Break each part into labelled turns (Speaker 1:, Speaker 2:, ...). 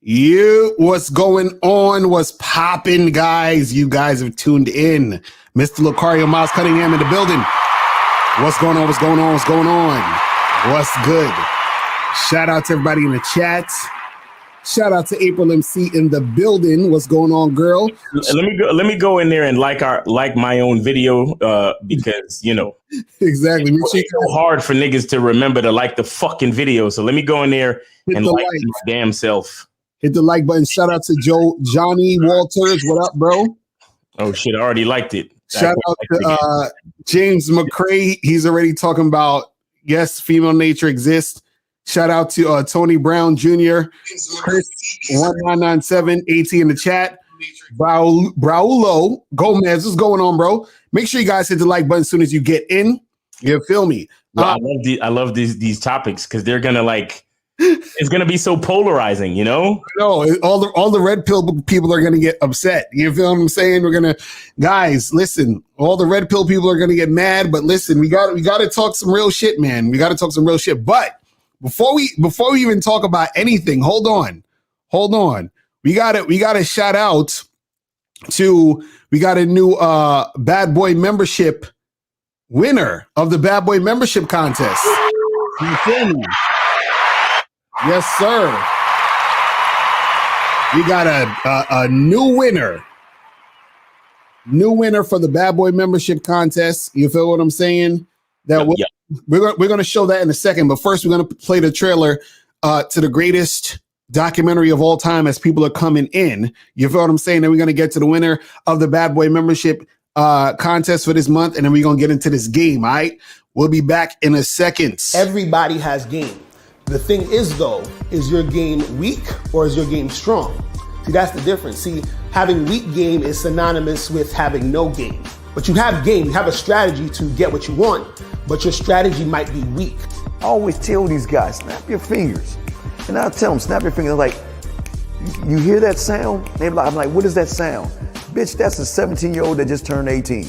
Speaker 1: What's going on? What's popping, guys? You guys have tuned in. Mr. Locario, Miles Cunningham in the building. What's going on? What's going on? What's going on? What's good? Shout out to everybody in the chat. Shout out to April MC in the building. What's going on, girl?
Speaker 2: Let me go in there and like my own video because
Speaker 1: exactly.
Speaker 2: It's so hard for niggas to remember to like the fucking video. So let me go in there and like my damn self.
Speaker 1: Hit the like button. Shout out to Johnny Walters. What up, bro?
Speaker 2: Oh shit, I already liked it.
Speaker 1: Shout out to James McCrae. He's already talking about yes, female nature exists. Shout out to Tony Brown Jr., Chris 1997, AT in the chat, Braulo Gomez. What's going on, bro? Make sure you guys hit the like button as soon as you get in. You feel me?
Speaker 2: Well, I love these topics because they're gonna it's gonna be so polarizing, No,
Speaker 1: all the red pill people are gonna get upset. You feel what I'm saying? Guys, listen. All the red pill people are gonna get mad, but listen, we got to talk some real shit, man. We got to talk some real shit, but. Before we even talk about anything, hold on. We got to shout out to we got a new Bad Boy membership winner of the Bad Boy membership contest. You feel me? Yes, sir. We got a new winner. New winner for the Bad Boy membership contest. You feel what I'm saying? We're going to show that in a second, but first we're going to play the trailer to the greatest documentary of all time as people are coming in. You feel what I'm saying? Then we're going to get to the winner of the Bad Boy membership contest for this month, and then we're going to get into this game, all right? We'll be back in a second.
Speaker 3: Everybody has game. The thing is, though, is your game weak or is your game strong? See, that's the difference. See, having weak game is synonymous with having no game. But you have game, you have a strategy to get what you want, but your strategy might be weak.
Speaker 4: I always tell these guys, snap your fingers. And I'll tell them, snap your fingers. Like, you hear that sound? I'm like, what is that sound? Bitch, that's a 17-year-old that just turned 18.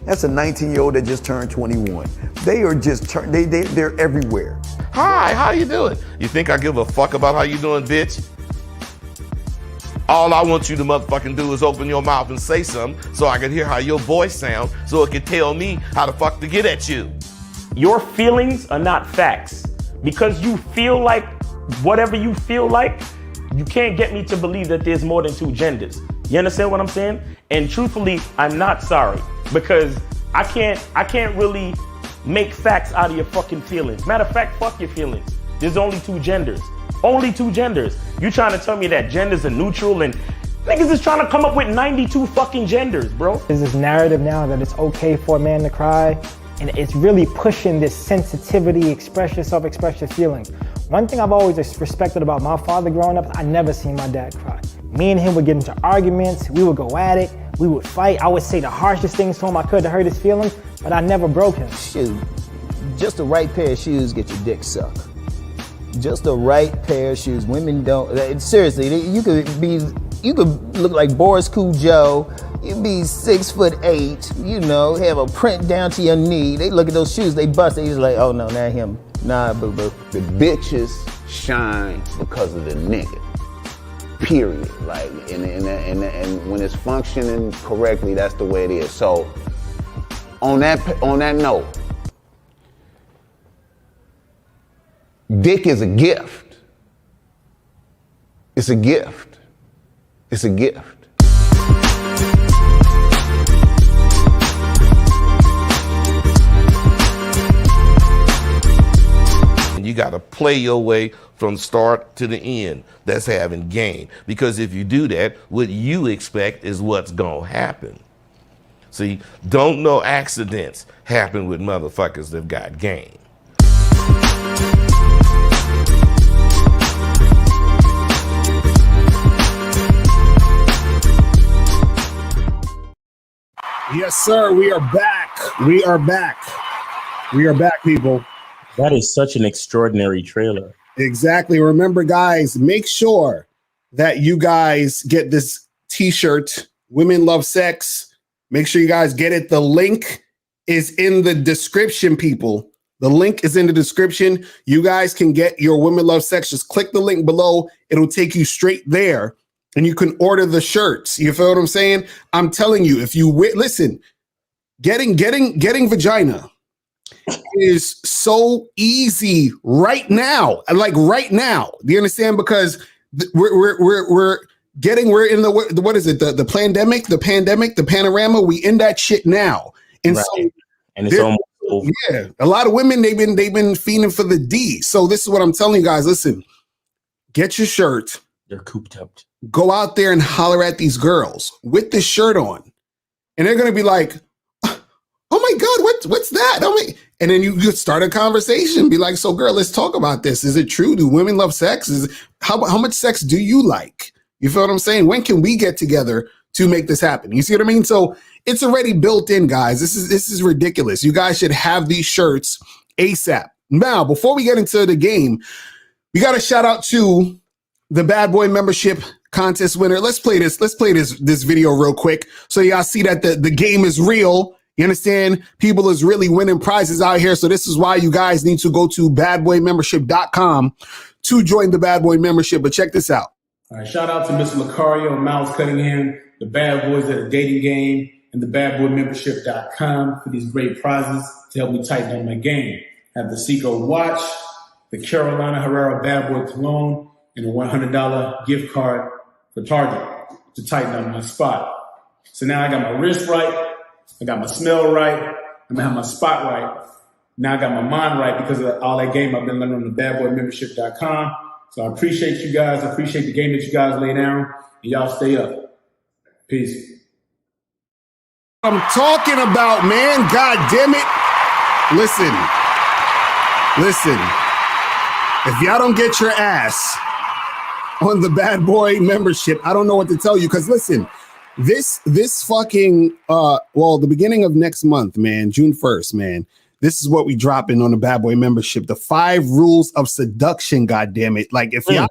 Speaker 4: That's a 19-year-old that just turned 21. They are just, they're everywhere.
Speaker 5: Hi, how you doing? You think I give a fuck about how you doing, bitch? All I want you to motherfucking do is open your mouth and say something so I can hear how your voice sounds so it can tell me how the fuck to get at you.
Speaker 2: Your feelings are not facts. Because you feel like whatever you feel like, you can't get me to believe that there's more than two genders. You understand what I'm saying? And truthfully, I'm not sorry because I can't really make facts out of your fucking feelings. Matter of fact, fuck your feelings. There's only two genders. Only two genders. You trying to tell me that genders are neutral and niggas is trying to come up with 92 fucking genders, bro.
Speaker 6: There's this narrative now that it's okay for a man to cry, and it's really pushing this sensitivity, express yourself, express your feelings. One thing I've always respected about my father growing up, I never seen my dad cry. Me and him would get into arguments, we would go at it, we would fight. I would say the harshest things to him I could to hurt his feelings, but I never broke him.
Speaker 7: Shoot, just the right pair of shoes get your dick sucked. Just the right pair of shoes. Women don't, seriously, you could look like Boris Cujo, you'd be 6'8", have a print down to your knee. They look at those shoes, they bust, they just like, oh no, not him. Nah, boo-boo.
Speaker 8: The bitches shine because of the nigga. Period. Like, and when it's functioning correctly, that's the way it is. So, on that note, dick is a gift. It's a gift. It's a gift.
Speaker 5: You got to play your way from start to the end. That's having game. Because if you do that, what you expect is what's going to happen. See, don't no accidents happen with motherfuckers that got game.
Speaker 1: Yes, sir. We are back. We are back. We are back, people.
Speaker 2: That is such an extraordinary trailer.
Speaker 1: Exactly. Remember, guys, make sure that you guys get this t-shirt, Women Love Sex. Make sure you guys get it. The link is in the description, people. The link is in the description. You guys can get your Women Love Sex. Just click the link below. It'll take you straight there and you can order the shirts. You feel what I'm saying? I'm telling you, if you listen, getting vagina is so easy right now. Like right now. Do you understand? Because we're in the what is it? The pandemic, the panorama. We in that shit now. And
Speaker 2: right.
Speaker 1: so
Speaker 2: and it's almost over.
Speaker 1: Yeah, a lot of women they've been fiending for the D. So this is what I'm telling you guys. Listen, get your shirt.
Speaker 2: They're cooped up.
Speaker 1: Go out there and holler at these girls with this shirt on, and they're gonna be like, "Oh my God, what's that?" And then you start a conversation. Be like, "So, girl, let's talk about this. Is it true? Do women love sex? How much sex do you like? You feel what I'm saying? When can we get together to make this happen?" You see what I mean? So it's already built in, guys. This is ridiculous. You guys should have these shirts ASAP. Now, before we get into the game, we got to shout out to the Bad Boy membership contest winner. Let's play this video real quick so y'all see that the game is real. You understand? People is really winning prizes out here. So this is why you guys need to go to badboymembership.com to join the Bad Boy membership. But check this out.
Speaker 9: All right, shout out to Mr. Locario and Miles Cunningham, the Bad Boys at the Dating Game, and the badboymembership.com for these great prizes to help me tighten up my game. I have the Seiko watch, the Carolina Herrera Bad Boy cologne, and a $100 gift card for Target to tighten up my spot. So now I got my wrist right, I got my smell right, I'm gonna have my spot right. Now I got my mind right because of all that game I've been learning on the badboymembership.com. So I appreciate you guys. I appreciate the game that you guys lay down. And y'all stay up. Peace.
Speaker 1: I'm talking about, man. God damn it. Listen. If y'all don't get your ass on the Bad Boy membership, I don't know what to tell you. Because listen, this fucking, the beginning of next month, man, June 1st, man. This is what we dropping on the Bad Boy membership. The 5 rules of seduction, goddammit. Like if y'all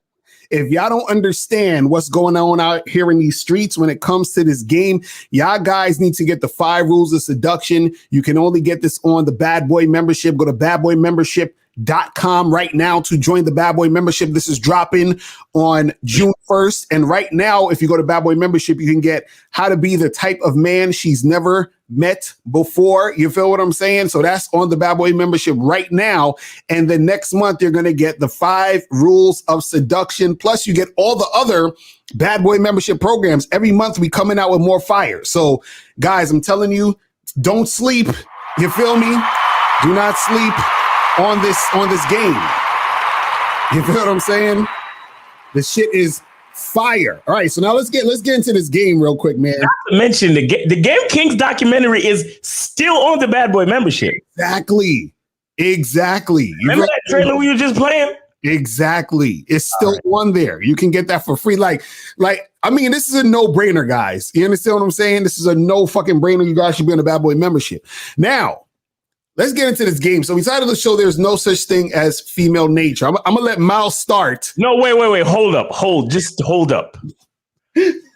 Speaker 1: don't understand what's going on out here in these streets when it comes to this game, y'all guys need to get the 5 rules of seduction. You can only get this on the Bad Boy membership. Go to badboymembership.com right now to join the Bad Boy membership. This is dropping on June 1st. And right now, if you go to Bad Boy membership, you can get how to be the type of man she's never met before. You feel what I'm saying? So that's on the Bad Boy membership right now. And then next month, you're going to get the 5 rules of seduction. Plus you get all the other Bad Boy membership programs. Every month we coming out with more fire. So guys, I'm telling you, don't sleep. You feel me? Do not sleep on this game. You feel what I'm saying? The shit is fire. All right, so now let's get into this game real quick, man.
Speaker 2: Not to mention the Game Kings documentary is still on the Bad Boy membership.
Speaker 1: Exactly.
Speaker 2: Remember that trailer we were just playing?
Speaker 1: Exactly. It's still on there. You can get that for free. Like, I mean, this is a no-brainer, guys. You understand what I'm saying? This is a no fucking brainer. You guys should be on the Bad Boy membership. Now, let's get into this game. So we titled the show, There's No Such Thing as Female Nature. I'm going to let Miles start.
Speaker 2: No, wait. Hold up. Just hold up.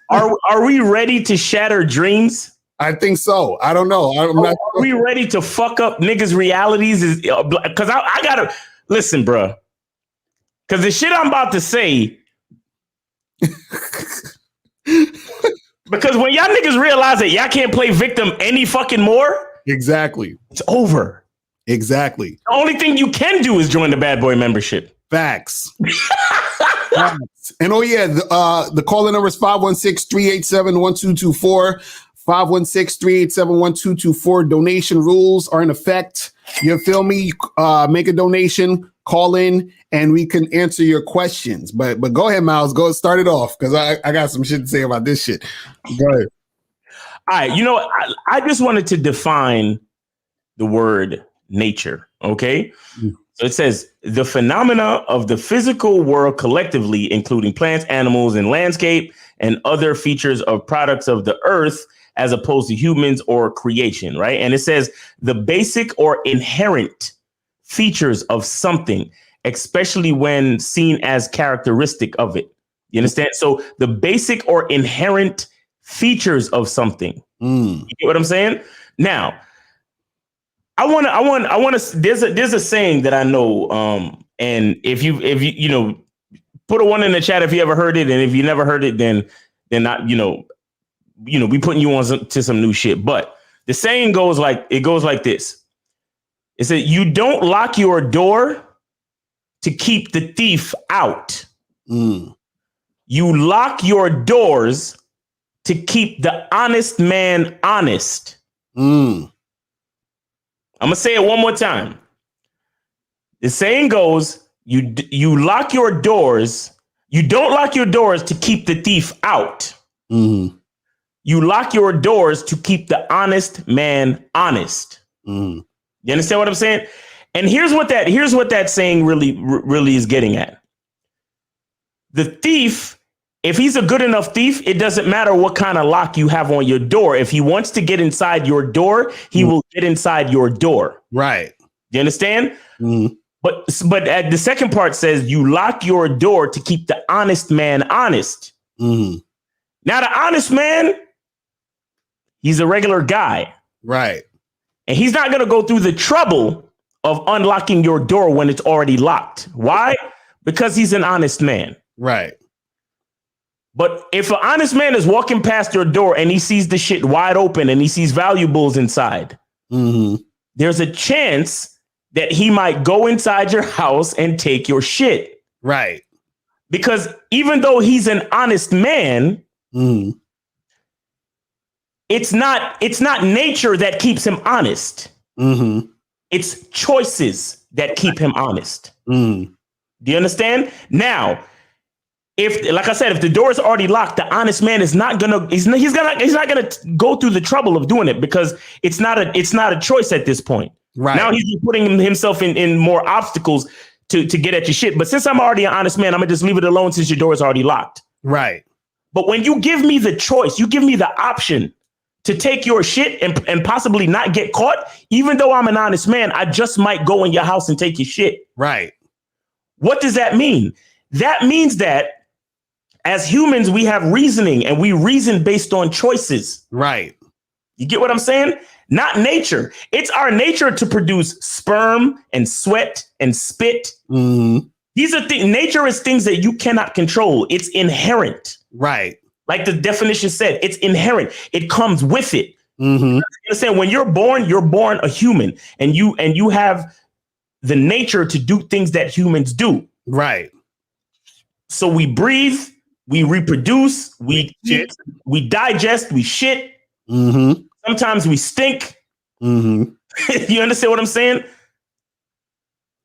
Speaker 2: Are we ready to shatter dreams?
Speaker 1: I think so. I don't know.
Speaker 2: Are we ready to fuck up niggas' realities? Because I got to... Listen, bro. Because the shit I'm about to say... because when y'all niggas realize that y'all can't play victim any fucking more...
Speaker 1: Exactly.
Speaker 2: It's over.
Speaker 1: Exactly.
Speaker 2: The only thing you can do is join the Bad Boy membership.
Speaker 1: Facts. And the calling number is 516-387-1224. 516-387-1224. Donation rules are in effect. You feel me? Make a donation, call in, and we can answer your questions. But go ahead, Miles. Go start it off because I got some shit to say about this shit. Go ahead.
Speaker 2: All right, I just wanted to define the word nature, okay? So it says, the phenomena of the physical world collectively, including plants, animals, and landscape, and other features of products of the earth, as opposed to humans or creation, right? And it says, the basic or inherent features of something, especially when seen as characteristic of it. You understand? So the basic or inherent features of something. You get what I'm saying? Now, I want to. There's a saying that I know. And if you put a one in the chat if you ever heard it, and if you never heard it, then not we putting you on to some new shit. But the saying goes like this. It said, "You don't lock your door to keep the thief out. You lock your doors to keep the honest man honest." I'm gonna say it one more time. The saying goes, you lock your doors. You don't lock your doors to keep the thief out. You lock your doors to keep the honest man honest. You understand what I'm saying? And here's what that saying really is getting at. The thief, if he's a good enough thief, it doesn't matter what kind of lock you have on your door. If he wants to get inside your door, he will get inside your door.
Speaker 1: Right.
Speaker 2: You understand? But the second part says you lock your door to keep the honest man honest. Now the honest man, he's a regular guy.
Speaker 1: Right.
Speaker 2: And he's not going to go through the trouble of unlocking your door when it's already locked. Why? Because he's an honest man.
Speaker 1: Right.
Speaker 2: But if an honest man is walking past your door and he sees the shit wide open and he sees valuables inside, there's a chance that he might go inside your house and take your shit.
Speaker 1: Right.
Speaker 2: Because even though he's an honest man, it's not nature that keeps him honest. It's choices that keep him honest. Do you understand? Now, if, like I said, if the door is already locked, the honest man is not gonna go through the trouble of doing it because it's not a choice at this point. Right. Now he's putting himself in more obstacles to get at your shit. But since I'm already an honest man, I'm gonna just leave it alone since your door is already locked.
Speaker 1: Right.
Speaker 2: But when you give me the choice, you give me the option to take your shit and possibly not get caught, even though I'm an honest man, I just might go in your house and take your shit.
Speaker 1: Right.
Speaker 2: What does that mean? That means that as humans, we have reasoning and we reason based on choices.
Speaker 1: Right.
Speaker 2: You get what I'm saying? Not nature. It's our nature to produce sperm and sweat and spit. These are things. Nature is things that you cannot control. It's inherent.
Speaker 1: Right.
Speaker 2: Like the definition said, it's inherent. It comes with it. You understand? When you're born a human, and you have the nature to do things that humans do.
Speaker 1: Right.
Speaker 2: So we breathe, we reproduce, we eat, we digest, we shit. Sometimes we stink. You understand what I'm saying?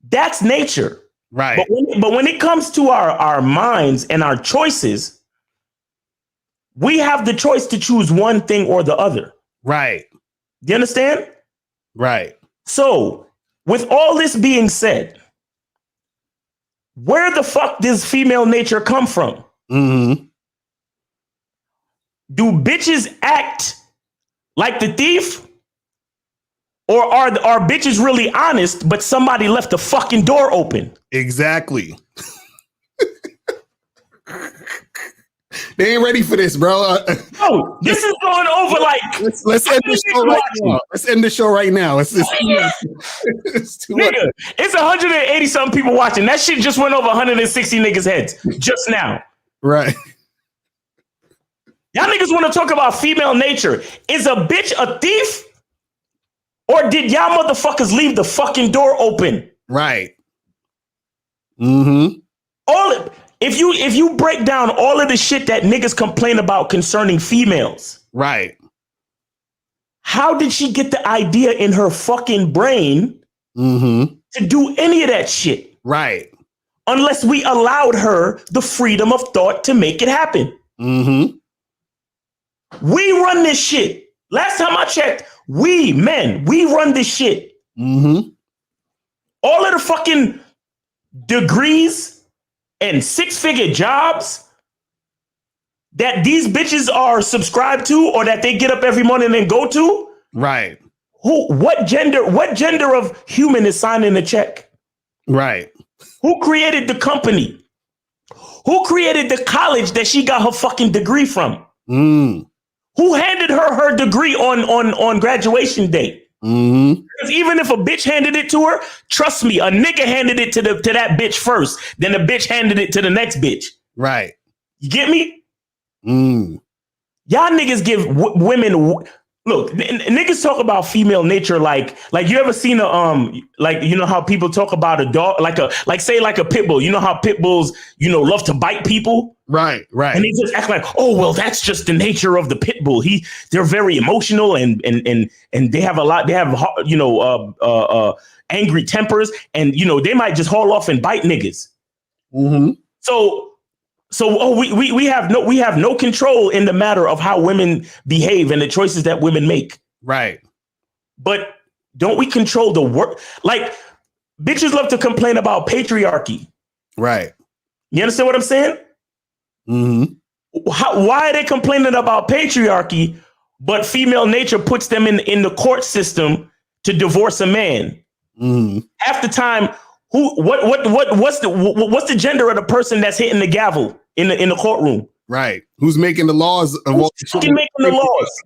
Speaker 2: That's nature.
Speaker 1: Right.
Speaker 2: But when it comes to our minds and our choices, we have the choice to choose one thing or the other.
Speaker 1: Right.
Speaker 2: Do you understand?
Speaker 1: Right.
Speaker 2: So, with all this being said, where the fuck does female nature come from? Do bitches act like the thief? Or are bitches really honest, but somebody left the fucking door open?
Speaker 1: Exactly. They ain't ready for this, bro.
Speaker 2: No, this is going over like.
Speaker 1: Let's end the show right now. Let's end the show right now. It's too much.
Speaker 2: Nigga, it's 180 something people watching. That shit just went over 160 niggas' heads just now.
Speaker 1: Right.
Speaker 2: Y'all niggas want to talk about female nature. Is a bitch a thief? Or did y'all motherfuckers leave the fucking door open?
Speaker 1: Right.
Speaker 2: If you break down all of the shit that niggas complain about concerning females.
Speaker 1: Right.
Speaker 2: How did she get the idea in her fucking brain to do any of that shit?
Speaker 1: Right.
Speaker 2: Unless we allowed her the freedom of thought to make it happen. We run this shit. Last time I checked, we run this shit. All of the fucking degrees and six-figure jobs that these bitches are subscribed to or that they get up every morning and go to.
Speaker 1: Right.
Speaker 2: What gender of human is signing the check?
Speaker 1: Right.
Speaker 2: Who created the company? Who created the college that she got her fucking degree from? Who handed her degree on graduation day?
Speaker 1: Mm-hmm.
Speaker 2: Because even if a bitch handed it to her, trust me, a nigga handed it to that bitch first, then the bitch handed it to the next bitch.
Speaker 1: Right.
Speaker 2: You get me?
Speaker 1: Mm.
Speaker 2: Y'all niggas give women. Look, niggas talk about female nature like you ever seen a like, you know how people talk about a dog, like say a pit bull. You know how pit bulls, love to bite people.
Speaker 1: Right.
Speaker 2: And they just act like, oh well, that's just the nature of the pit bull. They're very emotional and they have angry tempers, and they might just haul off and bite niggas.
Speaker 1: Mm-hmm.
Speaker 2: So we have no control in the matter of how women behave and the choices that women make.
Speaker 1: Right.
Speaker 2: But don't we control the work? Like, bitches love to complain about patriarchy.
Speaker 1: Right.
Speaker 2: You understand what I'm saying?
Speaker 1: Mm-hmm.
Speaker 2: Why are they complaining about patriarchy, but female nature puts them in the court system to divorce a man?
Speaker 1: Mm-hmm.
Speaker 2: Half the time, what's the gender of the person that's hitting the gavel in the courtroom?
Speaker 1: Right. Who's making the laws of all
Speaker 2: making the laws?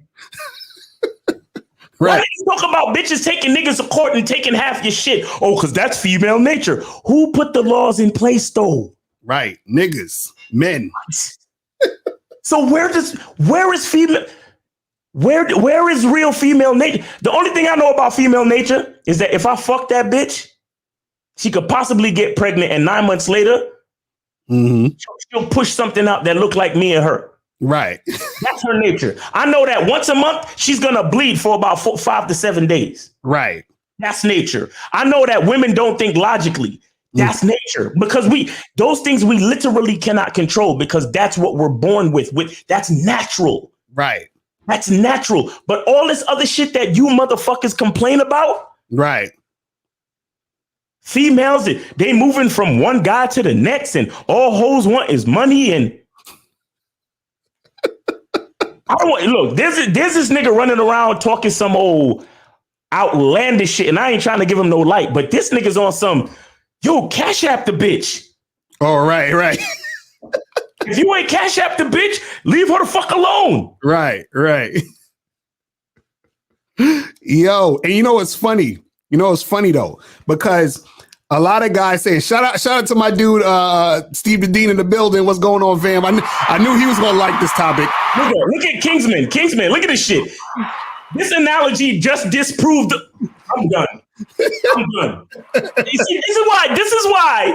Speaker 1: Right.
Speaker 2: Why do you talk about bitches taking niggas to court and taking half your shit? Oh, because that's female nature. Who put the laws in place, though?
Speaker 1: Right. Niggas. Men.
Speaker 2: So where is female? Where is real female nature? The only thing I know about female nature is that if I fuck that bitch, she could possibly get pregnant, and 9 months later, she'll push something out that look like me and her.
Speaker 1: Right.
Speaker 2: That's her nature. I know that once a month, she's going to bleed for about 5 to 7 days.
Speaker 1: Right.
Speaker 2: That's nature. I know that women don't think logically. That's nature, because those things we literally cannot control, because that's what we're born with. That's natural.
Speaker 1: Right.
Speaker 2: That's natural. But all this other shit that you motherfuckers complain about.
Speaker 1: Right.
Speaker 2: Females, they moving from one guy to the next, and all hoes want is money. And I don't want, look, there's this nigga running around talking some old outlandish shit, and I ain't trying to give him no light, but this nigga's on some, yo, cash app the bitch.
Speaker 1: Oh, right.
Speaker 2: If you ain't cash app the bitch, leave her the fuck alone.
Speaker 1: Right. Yo, and you know what's funny? Though, because a lot of guys saying, shout out to my dude, Steve the Dean in the building. What's going on, fam? I knew he was gonna like this topic.
Speaker 2: Look at Kingsman, look at this shit. This analogy just disproved. I'm done. You see, this is why.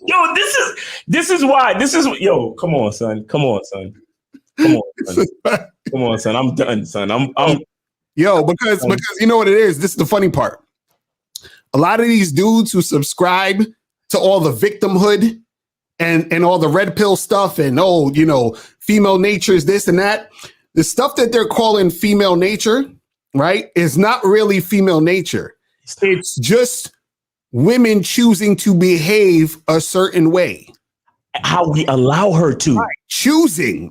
Speaker 2: Yo, yo, come on, son. Come on, son. I'm done, son. I'm
Speaker 1: Yo, because you know what it is? This is the funny part. A lot of these dudes who subscribe to all the victimhood and all the red pill stuff and female nature is this and that. The stuff that they're calling female nature, right, is not really female nature. It's just women choosing to behave a certain way.
Speaker 2: How we allow her to.
Speaker 1: Right.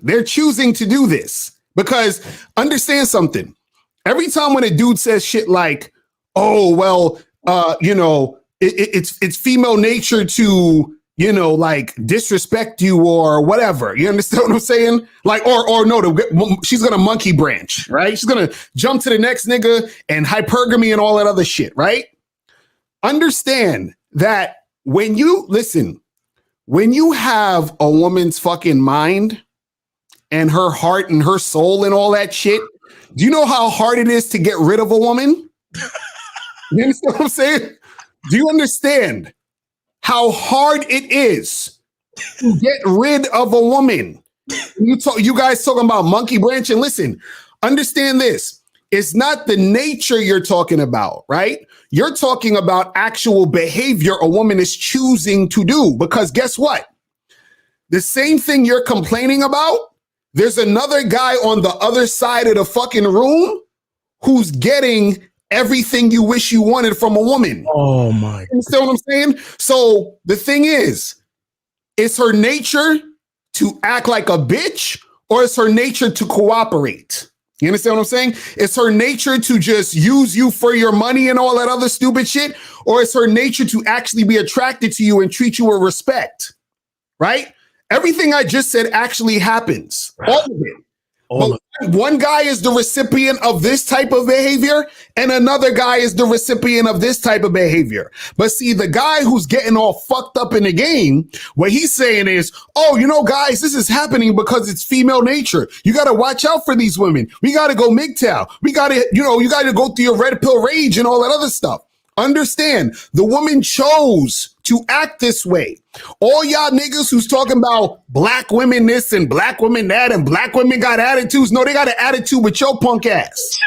Speaker 1: They're choosing to do this. Because understand something. Every time when a dude says shit like, oh, well, it's female nature to, like disrespect you or whatever. You understand what I'm saying? Like, or no, she's going to monkey branch, right? She's going to jump to the next nigga and hypergamy and all that other shit, right? Understand that when you have a woman's fucking mind and her heart and her soul and all that shit, do you know how hard it is to get rid of a woman? You understand what I'm saying? Do you understand how hard it is to get rid of a woman? You guys talking about monkey branch, and listen, understand this. It's not the nature you're talking about, right? You're talking about actual behavior a woman is choosing to do, because guess what? The same thing you're complaining about, there's another guy on the other side of the fucking room who's getting everything you wish you wanted from a woman.
Speaker 2: Oh my.
Speaker 1: You understand what I'm saying? So the thing is her nature to act like a bitch, or is her nature to cooperate? You understand what I'm saying? It's her nature to just use you for your money and all that other stupid shit, or it's her nature to actually be attracted to you and treat you with respect, right? Everything I just said actually happens. All of it. But one guy is the recipient of this type of behavior, and another guy is the recipient of this type of behavior. But see, the guy who's getting all fucked up in the game, what he's saying is, oh, you know, guys, this is happening because it's female nature. You got to watch out for these women. We got to go MGTOW. We got to, you got to go through your red pill rage and all that other stuff. Understand, the woman chose to act this way. All y'all niggas who's talking about black women this and black women that and black women got attitudes. No, they got an attitude with your punk ass.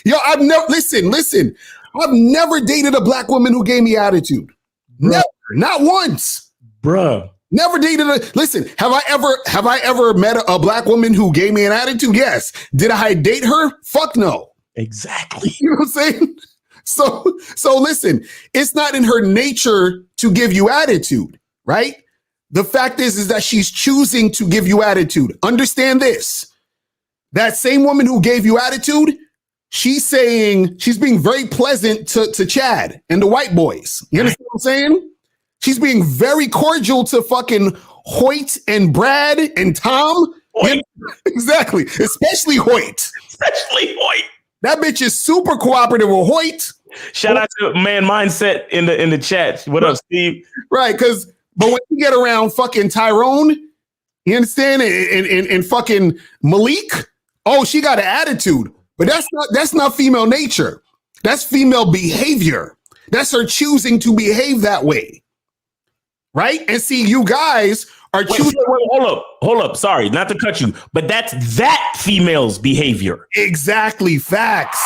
Speaker 1: Yo, I've never, listen. I've never dated a black woman who gave me attitude. Bruh. Never, not once.
Speaker 2: Bruh.
Speaker 1: Never dated listen, have I ever met a black woman who gave me an attitude? Yes. Did I date her? Fuck no.
Speaker 2: Exactly.
Speaker 1: You know what I'm saying? So listen, it's not in her nature to give you attitude, right? The fact is that she's choosing to give you attitude. Understand this. That same woman who gave you attitude, she's being very pleasant to Chad and the white boys. You understand what I'm saying? She's being very cordial to fucking Hoyt and Brad and Tom.
Speaker 2: Hoyt.
Speaker 1: Exactly. Especially Hoyt. That bitch is super cooperative with Hoyt.
Speaker 2: Shout out to Man Mindset in the chat. What up, Steve?
Speaker 1: Right, but when you get around fucking Tyrone, you understand, and fucking Malik, oh, she got an attitude. But that's not female nature. That's female behavior. That's her choosing to behave that way. Right? And see, you guys are choosing.
Speaker 2: Wait, hold up. Sorry, not to cut you, but that's that female's behavior.
Speaker 1: Exactly. Facts.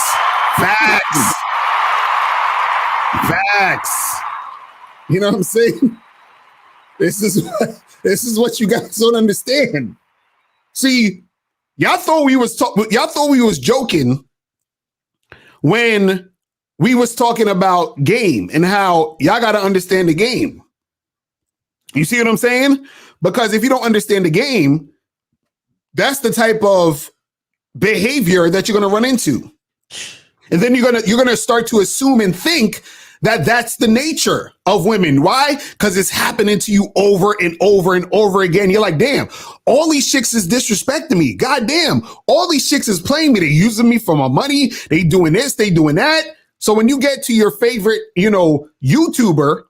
Speaker 1: You know what I'm saying? This is what you guys don't understand. See, y'all thought we was joking when we was talking about game and how y'all got to understand the game. You see what I'm saying? Because if you don't understand the game, that's the type of behavior that you're going to run into. And then you're going to start to assume and think that that's the nature of women. Why? Because it's happening to you over and over and over again. You're like, damn, all these chicks is disrespecting me. God damn, all these chicks is playing me. They using me for my money. They doing this, they doing that. So when you get to your favorite, YouTuber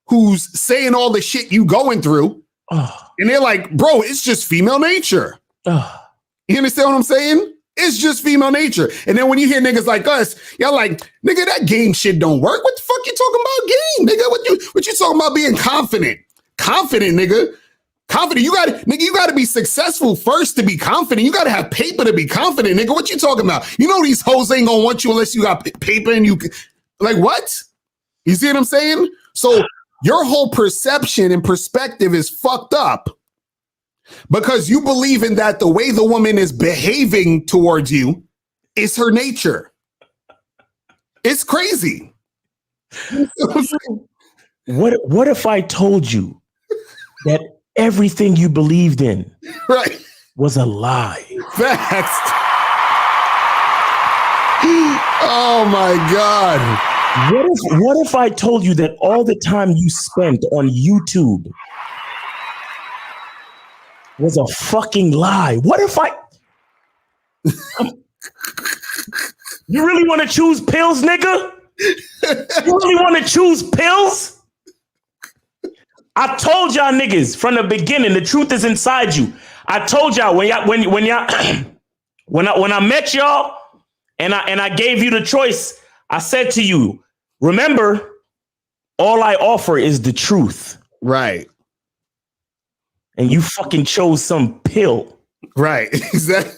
Speaker 1: who's saying all the shit you going through, and they're like, bro, it's just female nature. You understand what I'm saying? It's just female nature. And then when you hear niggas like us, y'all like, nigga, that game shit don't work. What the fuck you talking about game, nigga? What you talking about being confident? Confident, nigga. Confident. You gotta be successful first to be confident. You gotta have paper to be confident, nigga. What you talking about? You know these hoes ain't gonna want you unless you got paper and you like what? You see what I'm saying? So your whole perception and perspective is fucked up. Because you believe in that the way the woman is behaving towards you is her nature. It's crazy.
Speaker 2: What if I told you that everything you believed in was a lie?
Speaker 1: Facts. Oh my God.
Speaker 2: What if I told you that all the time you spent on YouTube was a fucking lie? What if you really want to choose pills, nigga? You really want to choose pills? I told y'all niggas from the beginning, the truth is inside you. I told y'all when I met y'all and I gave you the choice, I said to you, remember, all I offer is the truth.
Speaker 1: Right.
Speaker 2: And you fucking chose some pill.
Speaker 1: Right. Exactly.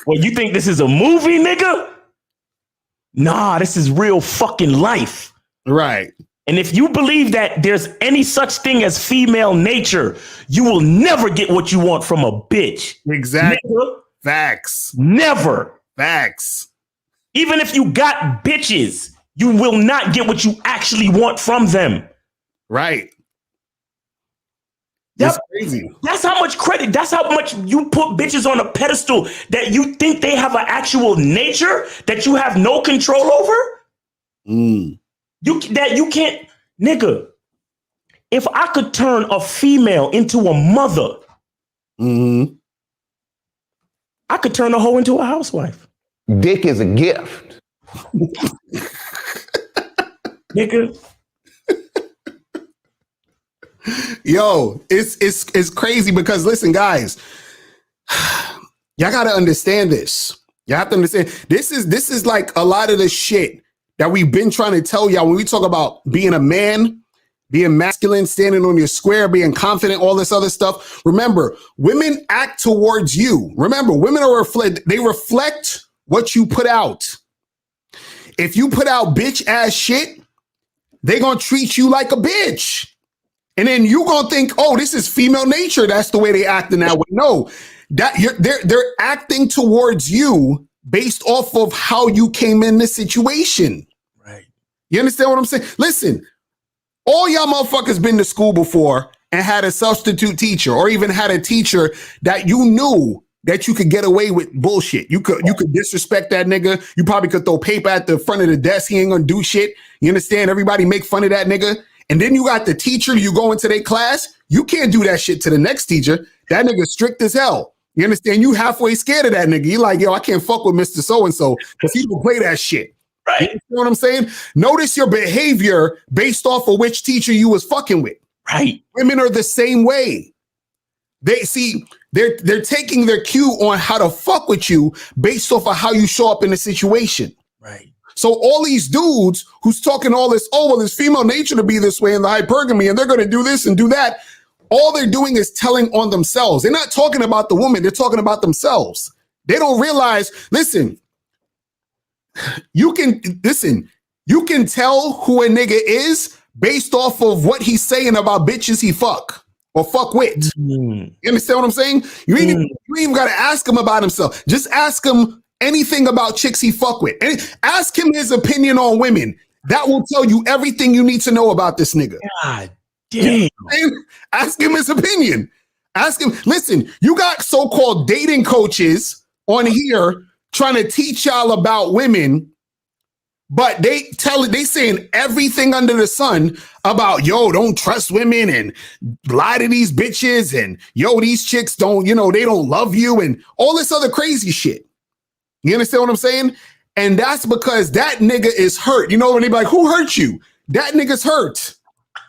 Speaker 2: Well, you think this is a movie, nigga? Nah, this is real fucking life.
Speaker 1: Right.
Speaker 2: And if you believe that there's any such thing as female nature, you will never get what you want from a bitch.
Speaker 1: Exactly.
Speaker 2: Nigga.
Speaker 1: Facts.
Speaker 2: Never.
Speaker 1: Facts.
Speaker 2: Even if you got bitches, you will not get what you actually want from them.
Speaker 1: Right.
Speaker 2: That's
Speaker 1: crazy.
Speaker 2: That's how much credit. That's how much you put bitches on a pedestal that you think they have an actual nature that you have no control over. You can't, nigga. If I could turn a female into a mother,
Speaker 1: Mm-hmm.
Speaker 2: I could turn a hoe into a housewife.
Speaker 8: Dick is a gift.
Speaker 2: Nigga.
Speaker 1: Yo, it's crazy because listen, guys, y'all gotta understand this. You have to understand this is like a lot of the shit that we've been trying to tell y'all when we talk about being a man, being masculine, standing on your square, being confident, all this other stuff. Remember, women act towards you. Remember, women are they reflect what you put out. If you put out bitch ass shit, they gonna treat you like a bitch. And then you gonna think, oh, this is female nature. That's the way they act in that way. No, they're acting towards you based off of how you came in this situation.
Speaker 2: Right.
Speaker 1: You understand what I'm saying? Listen, all y'all motherfuckers been to school before and had a substitute teacher or even had a teacher that you knew that you could get away with bullshit. You could disrespect that nigga. You probably could throw paper at the front of the desk. He ain't gonna do shit. You understand? Everybody make fun of that nigga. And then you got the teacher, you go into their class, you can't do that shit to the next teacher. That nigga strict as hell. You understand? You halfway scared of that nigga. You like, yo, I can't fuck with Mr. So-and-so because he will play that shit.
Speaker 2: Right.
Speaker 1: You know what I'm saying? Notice your behavior based off of which teacher you was fucking with.
Speaker 2: Right.
Speaker 1: Women are the same way. They're taking their cue on how to fuck with you based off of how you show up in the situation.
Speaker 2: Right.
Speaker 1: So all these dudes who's talking all this, oh, well, it's female nature to be this way in the hypergamy, and they're going to do this and do that. All they're doing is telling on themselves. They're not talking about the woman. They're talking about themselves. They don't realize, listen, you can tell who a nigga is based off of what he's saying about bitches he fuck or fuck with. You understand what I'm saying? You ain't even got to ask him about himself. Just ask him anything about chicks he fuck with. And ask him his opinion on women. That will tell you everything you need to know about this nigga.
Speaker 2: God damn.
Speaker 1: Ask him his opinion. Ask him. Listen, you got so-called dating coaches on here trying to teach y'all about women, but they saying everything under the sun about, yo, don't trust women and lie to these bitches and yo, these chicks don't, they don't love you and all this other crazy shit. You understand what I'm saying? And that's because that nigga is hurt. You know, when they be like, who hurt you? That nigga's hurt.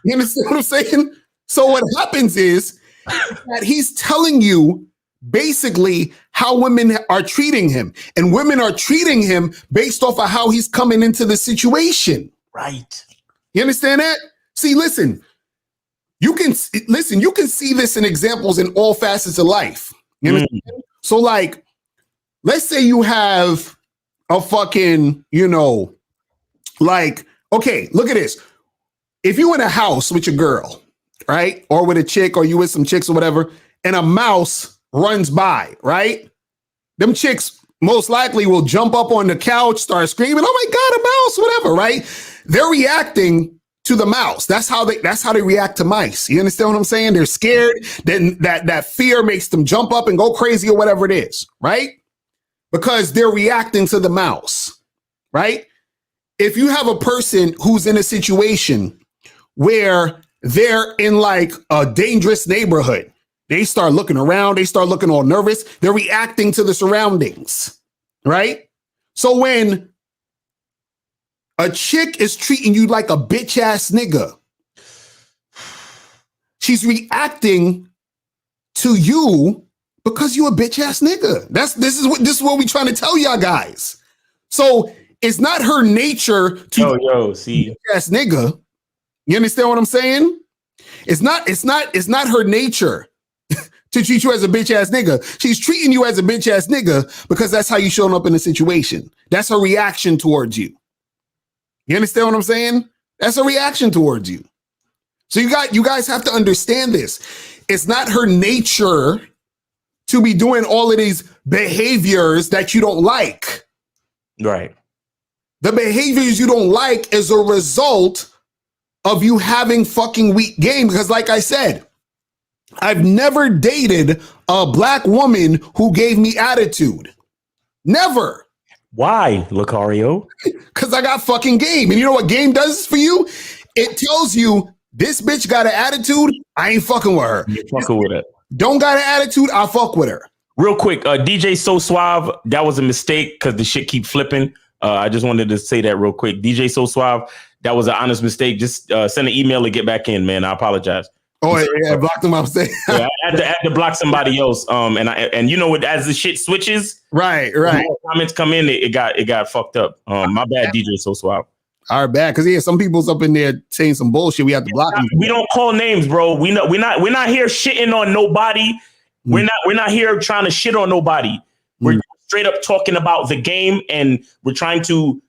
Speaker 1: You understand what I'm saying? So what happens is that he's telling you basically how women are treating him. And women are treating him based off of how he's coming into the situation.
Speaker 2: Right.
Speaker 1: You understand that? See, listen, you can see this in examples in all facets of life. You understand? So like, let's say you have a fucking, like, okay, look at this. If you in a house with your girl, right? Or with a chick, or you with some chicks or whatever, and a mouse runs by, right? Them chicks most likely will jump up on the couch, start screaming, oh my God, a mouse, whatever, right? They're reacting to the mouse. That's how they react to mice. You understand what I'm saying? They're scared. Then that fear makes them jump up and go crazy or whatever it is, right? Because they're reacting to the mouse, right? If you have a person who's in a situation where they're in like a dangerous neighborhood, they start looking around, they start looking all nervous, they're reacting to the surroundings, right? So when a chick is treating you like a bitch ass nigga, she's reacting to you because you a bitch ass nigga. This is what we trying to tell y'all guys. So it's not her nature to
Speaker 2: see
Speaker 1: bitch ass nigga. You understand what I'm saying? It's not her nature to treat you as a bitch ass nigga. She's treating you as a bitch ass nigga because that's how you showing up in the situation. That's her reaction towards you. You understand what I'm saying? That's a reaction towards you. So you guys have to understand this. It's not her nature to be doing all of these behaviors that you don't like.
Speaker 2: Right.
Speaker 1: The behaviors you don't like is a result of you having fucking weak game. Because like I said, I've never dated a black woman who gave me attitude. Never.
Speaker 2: Why, Locario?
Speaker 1: Because I got fucking game. And you know what game does for you? It tells you this bitch got an attitude. I ain't fucking with her.
Speaker 2: You're fucking with it.
Speaker 1: don't got an attitude, I'll fuck with her.
Speaker 2: Real quick, DJ So Suave, that was a mistake because the shit keep flipping. I just wanted to say that real quick. DJ So Suave, that was an honest mistake. Just send an email to get back in, man. I apologize.
Speaker 1: Oh, yeah, I blocked him out.
Speaker 2: Yeah, I had to block somebody else. And you know what? As the shit switches,
Speaker 1: right.
Speaker 2: Comments come in, it got fucked up. My bad, DJ So Suave.
Speaker 1: Our bad, because some people's up in there saying some bullshit. We have to block them.
Speaker 2: We don't call names, bro. We're not here shitting on nobody. We're not here trying to shit on nobody. We're straight up talking about the game, and we're trying to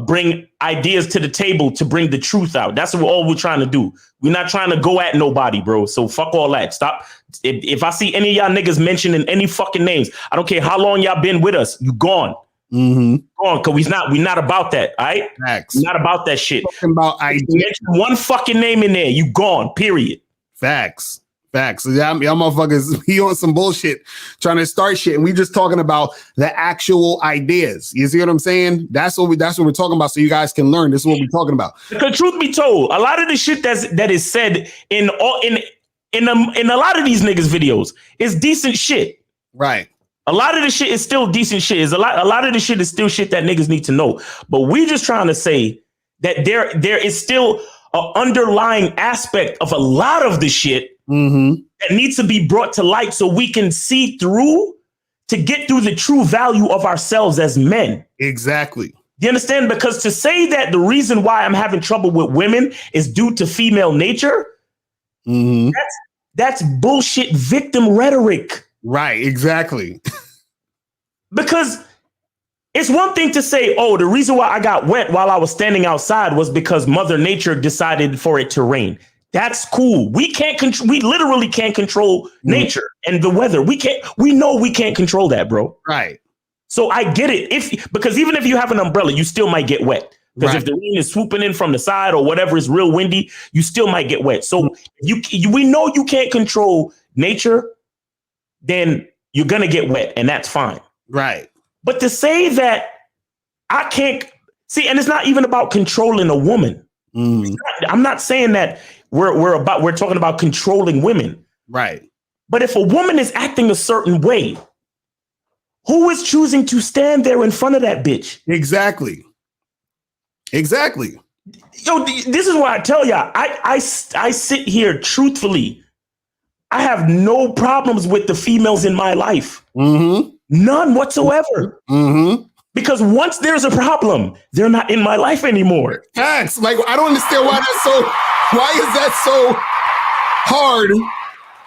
Speaker 2: bring ideas to the table to bring the truth out. That's all we're trying to do. We're not trying to go at nobody, bro. So fuck all that. Stop. If I see any of y'all niggas mentioning any fucking names, I don't care how long y'all been with us. You gone. Gone, because we're not about that. All right.
Speaker 1: Facts.
Speaker 2: We're not about that shit.
Speaker 1: Talking about
Speaker 2: mention one fucking name in there. You gone. Period.
Speaker 1: Facts. So y'all motherfuckers be on some bullshit trying to start shit, and we just talking about the actual ideas. You see what I'm saying? That's what we're talking about, so you guys can learn. This is what we're talking about.
Speaker 2: Because truth be told, a lot of the shit that is said in a lot of these niggas' videos is decent shit.
Speaker 1: Right.
Speaker 2: A lot of the shit is still decent shit. A lot of the shit is still shit that niggas need to know. But we just trying to say that there is still an underlying aspect of a lot of the shit that needs to be brought to light so we can see through to get through the true value of ourselves as men.
Speaker 1: Exactly.
Speaker 2: You understand? Because to say that the reason why I'm having trouble with women is due to female nature, that's bullshit victim rhetoric.
Speaker 1: Right, exactly.
Speaker 2: Because it's one thing to say, oh, the reason why I got wet while I was standing outside was because Mother Nature decided for it to rain. That's cool. We literally can't control nature and the weather. We know we can't control that, bro.
Speaker 1: Right.
Speaker 2: So I get it. Because even if you have an umbrella, you still might get wet. Because if the rain is swooping in from the side or whatever is real windy, you still might get wet. So we know you can't control nature, then you're going to get wet, and that's fine.
Speaker 1: Right.
Speaker 2: But to say that I can't see, and it's not even about controlling a woman. I'm not saying that we're talking about controlling women.
Speaker 1: Right.
Speaker 2: But if a woman is acting a certain way, who is choosing to stand there in front of that bitch?
Speaker 1: Exactly.
Speaker 2: Yo, this is why I tell y'all, I sit here truthfully. I have no problems with the females in my life. None whatsoever. Because once there's a problem, they're not in my life anymore.
Speaker 1: Facts. Like, I don't understand why is that so hard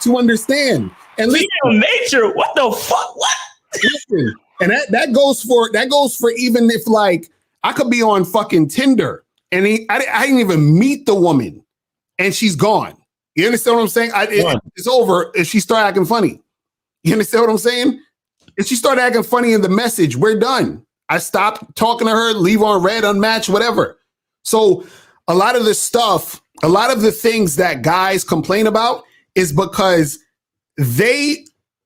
Speaker 1: to understand? And
Speaker 2: female nature, what the fuck? What?
Speaker 1: Listen, and that goes for even if, like, I could be on fucking Tinder and I didn't even meet the woman and she's gone. You understand what I'm saying? It's over if she start acting funny. You understand what I'm saying? If she started acting funny in the message, we're done. I stopped talking to her, leave on red, unmatched, whatever. So a lot of the things that guys complain about is because they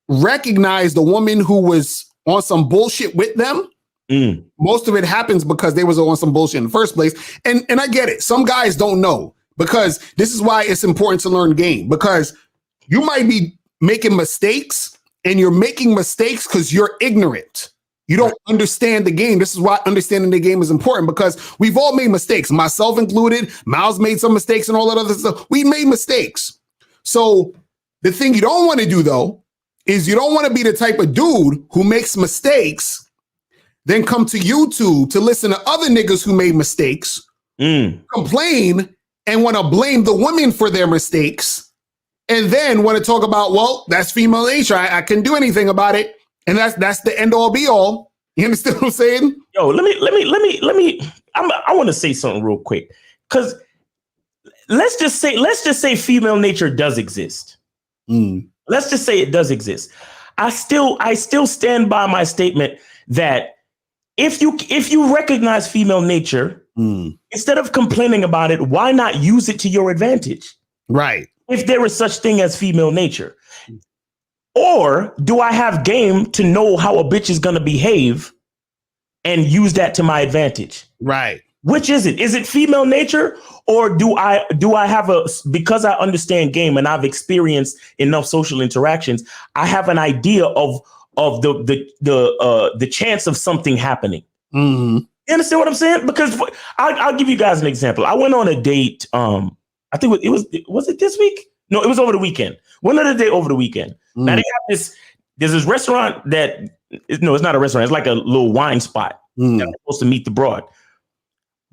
Speaker 1: recognize the woman who was on some bullshit with them. Most of it happens because they was on some bullshit in the first place. And I get it. Some guys don't know, because this is why it's important to learn game, because you might be making mistakes, and you're making mistakes because you're ignorant. You don't understand the game. This is why understanding the game is important, because we've all made mistakes, myself included. Miles made some mistakes and all that other stuff. We made mistakes. So the thing you don't want to do, though, is you don't want to be the type of dude who makes mistakes, then come to YouTube to listen to other niggas who made mistakes, complain, and want to blame the women for their mistakes, and then want to talk about, well, that's female nature. I couldn't do anything about it. And that's the end all be all. You understand what I'm saying?
Speaker 2: Yo, let me. I want to say something real quick, because let's just say female nature does exist. Let's just say it does exist. I still stand by my statement that if you recognize female nature, instead of complaining about it, why not use it to your advantage?
Speaker 1: Right.
Speaker 2: If there is such thing as female nature. Or do I have game to know how a bitch is going to behave and use that to my advantage?
Speaker 1: Right.
Speaker 2: Which is it? Is it female nature, or do I have because I understand game and I've experienced enough social interactions, I have an idea of the chance of something happening.
Speaker 1: Mm-hmm.
Speaker 2: You understand what I'm saying? Because I'll give you guys an example. I went on a date. I think was it this week? No, it was over the weekend. Went on a date over the weekend. Now they have there's this restaurant it's not a restaurant. It's like a little wine spot. That I'm supposed to meet the broad.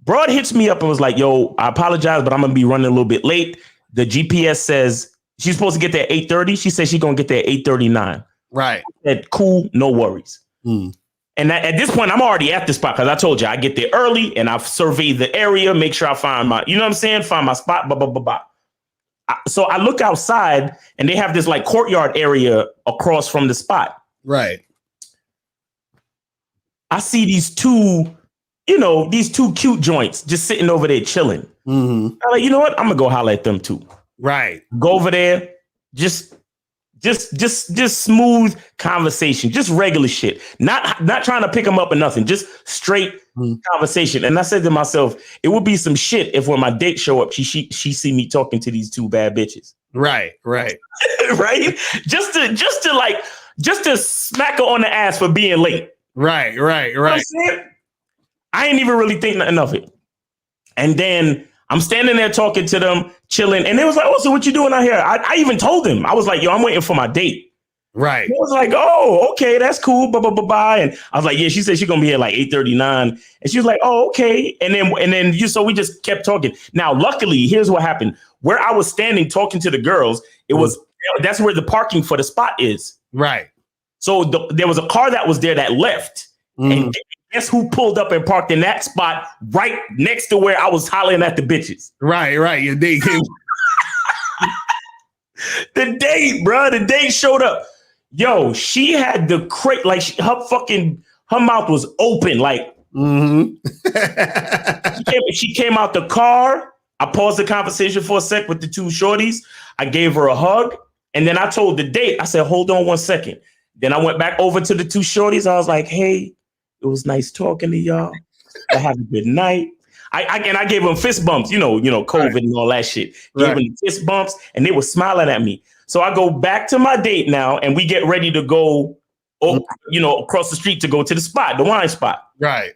Speaker 2: Broad hits me up and was like, yo, I apologize, but I'm going to be running a little bit late. The GPS says she's supposed to get there at 8:30. She said she's going to get there at 8:39.
Speaker 1: Right.
Speaker 2: I said, cool, no worries. And at this point, I'm already at the spot because I told you I get there early and I've surveyed the area, make sure I find my, you know what I'm saying? Find my spot, blah, blah, blah, blah. So I look outside and they have this like courtyard area across from the spot.
Speaker 1: Right.
Speaker 2: I see these two cute joints just sitting over there chilling. I'm like, you know what? I'm gonna go holler at them too.
Speaker 1: Right.
Speaker 2: Go over there, just smooth conversation, just regular shit. Not trying to pick them up or nothing, just straight conversation. And I said to myself, it would be some shit if when my date show up, she see me talking to these two bad bitches.
Speaker 1: Right. Right.
Speaker 2: Right? Just to smack her on the ass for being late.
Speaker 1: Right. Right.
Speaker 2: You know what I'm
Speaker 1: Right.
Speaker 2: saying? I ain't even really think nothing of it. And then I'm standing there talking to them, chilling. And they was like, oh, so what you doing out here? I even told them. I was like, yo, I'm waiting for my date.
Speaker 1: Right.
Speaker 2: He was like, oh, okay, that's cool. Blah, blah, blah, blah. And I was like, yeah, she said she's going to be here like 8:39. And she was like, oh, okay. So we just kept talking. Now, luckily, here's what happened. Where I was standing talking to the girls, that's where the parking for the spot is.
Speaker 1: Right.
Speaker 2: So there was a car that was there that left. And guess who pulled up and parked in that spot right next to where I was hollering at the bitches?
Speaker 1: Right, right. Your date came.
Speaker 2: The date showed up. Yo, she had the crate, like her mouth was open. Like, she came out the car. I paused the conversation for a sec with the two shorties. I gave her a hug. And then I told the date, I said, hold on one second. Then I went back over to the two shorties. I was like, hey, it was nice talking to y'all. I have a good night. I gave them fist bumps, COVID and all that shit. Gave them fist bumps and they were smiling at me. So I go back to my date now and we get ready to go, across the street to go to the spot, the wine spot.
Speaker 1: Right.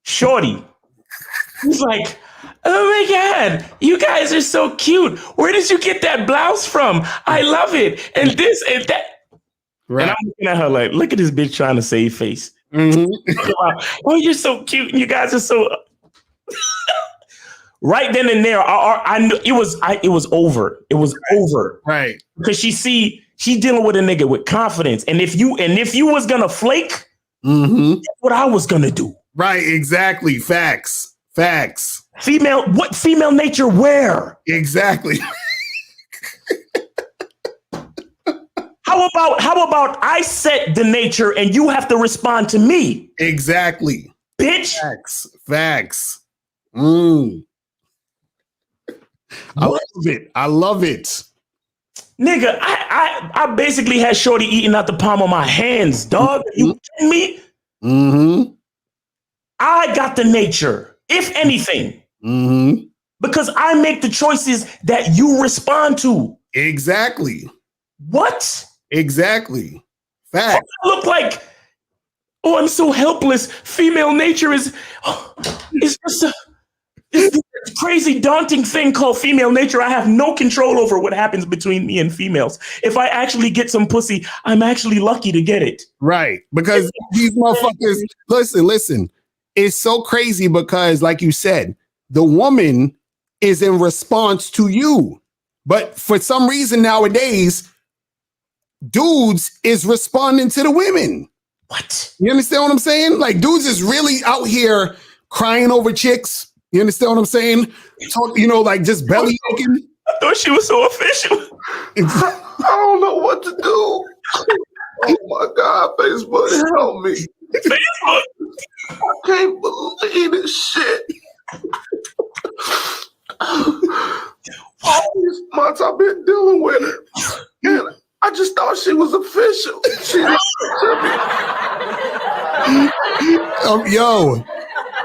Speaker 2: Shorty, he's like, oh my God, you guys are so cute. Where did you get that blouse from? I love it. And this and that. Right. And I'm looking at her like, look at this bitch trying to save face. Oh, you're so cute. And you guys are so. Right then and there, I knew it was over. It was over.
Speaker 1: Right.
Speaker 2: Because she dealing with a nigga with confidence. And if you was gonna flake, that's what I was gonna do.
Speaker 1: Right. Exactly. Facts.
Speaker 2: What female nature where?
Speaker 1: Exactly.
Speaker 2: How about I set the nature and you have to respond to me?
Speaker 1: Exactly.
Speaker 2: Bitch.
Speaker 1: Facts. I love it.
Speaker 2: Nigga, I basically had Shorty eating out the palm of my hands, dog. You kidding me? I got the nature, if anything. Because I make the choices that you respond to.
Speaker 1: Exactly.
Speaker 2: What?
Speaker 1: Exactly. Fact.
Speaker 2: I look like, oh, I'm so helpless. Female nature is just this crazy, daunting thing called female nature. I have no control over what happens between me and females. If I actually get some pussy, I'm actually lucky to get it.
Speaker 1: Right. Because these motherfuckers, listen. It's so crazy because, like you said, the woman is in response to you. But for some reason nowadays, dudes is responding to the women.
Speaker 2: What?
Speaker 1: You understand what I'm saying? Like, dudes is really out here crying over chicks. You understand what I'm saying? Talk, like just belly aching.
Speaker 2: I thought she was so official.
Speaker 5: I don't know what to do. Oh my God, Facebook, help me.
Speaker 2: Facebook.
Speaker 5: I can't believe this shit. All these months I've been dealing with her. And I just thought she was official. She lied to me.
Speaker 1: Yo,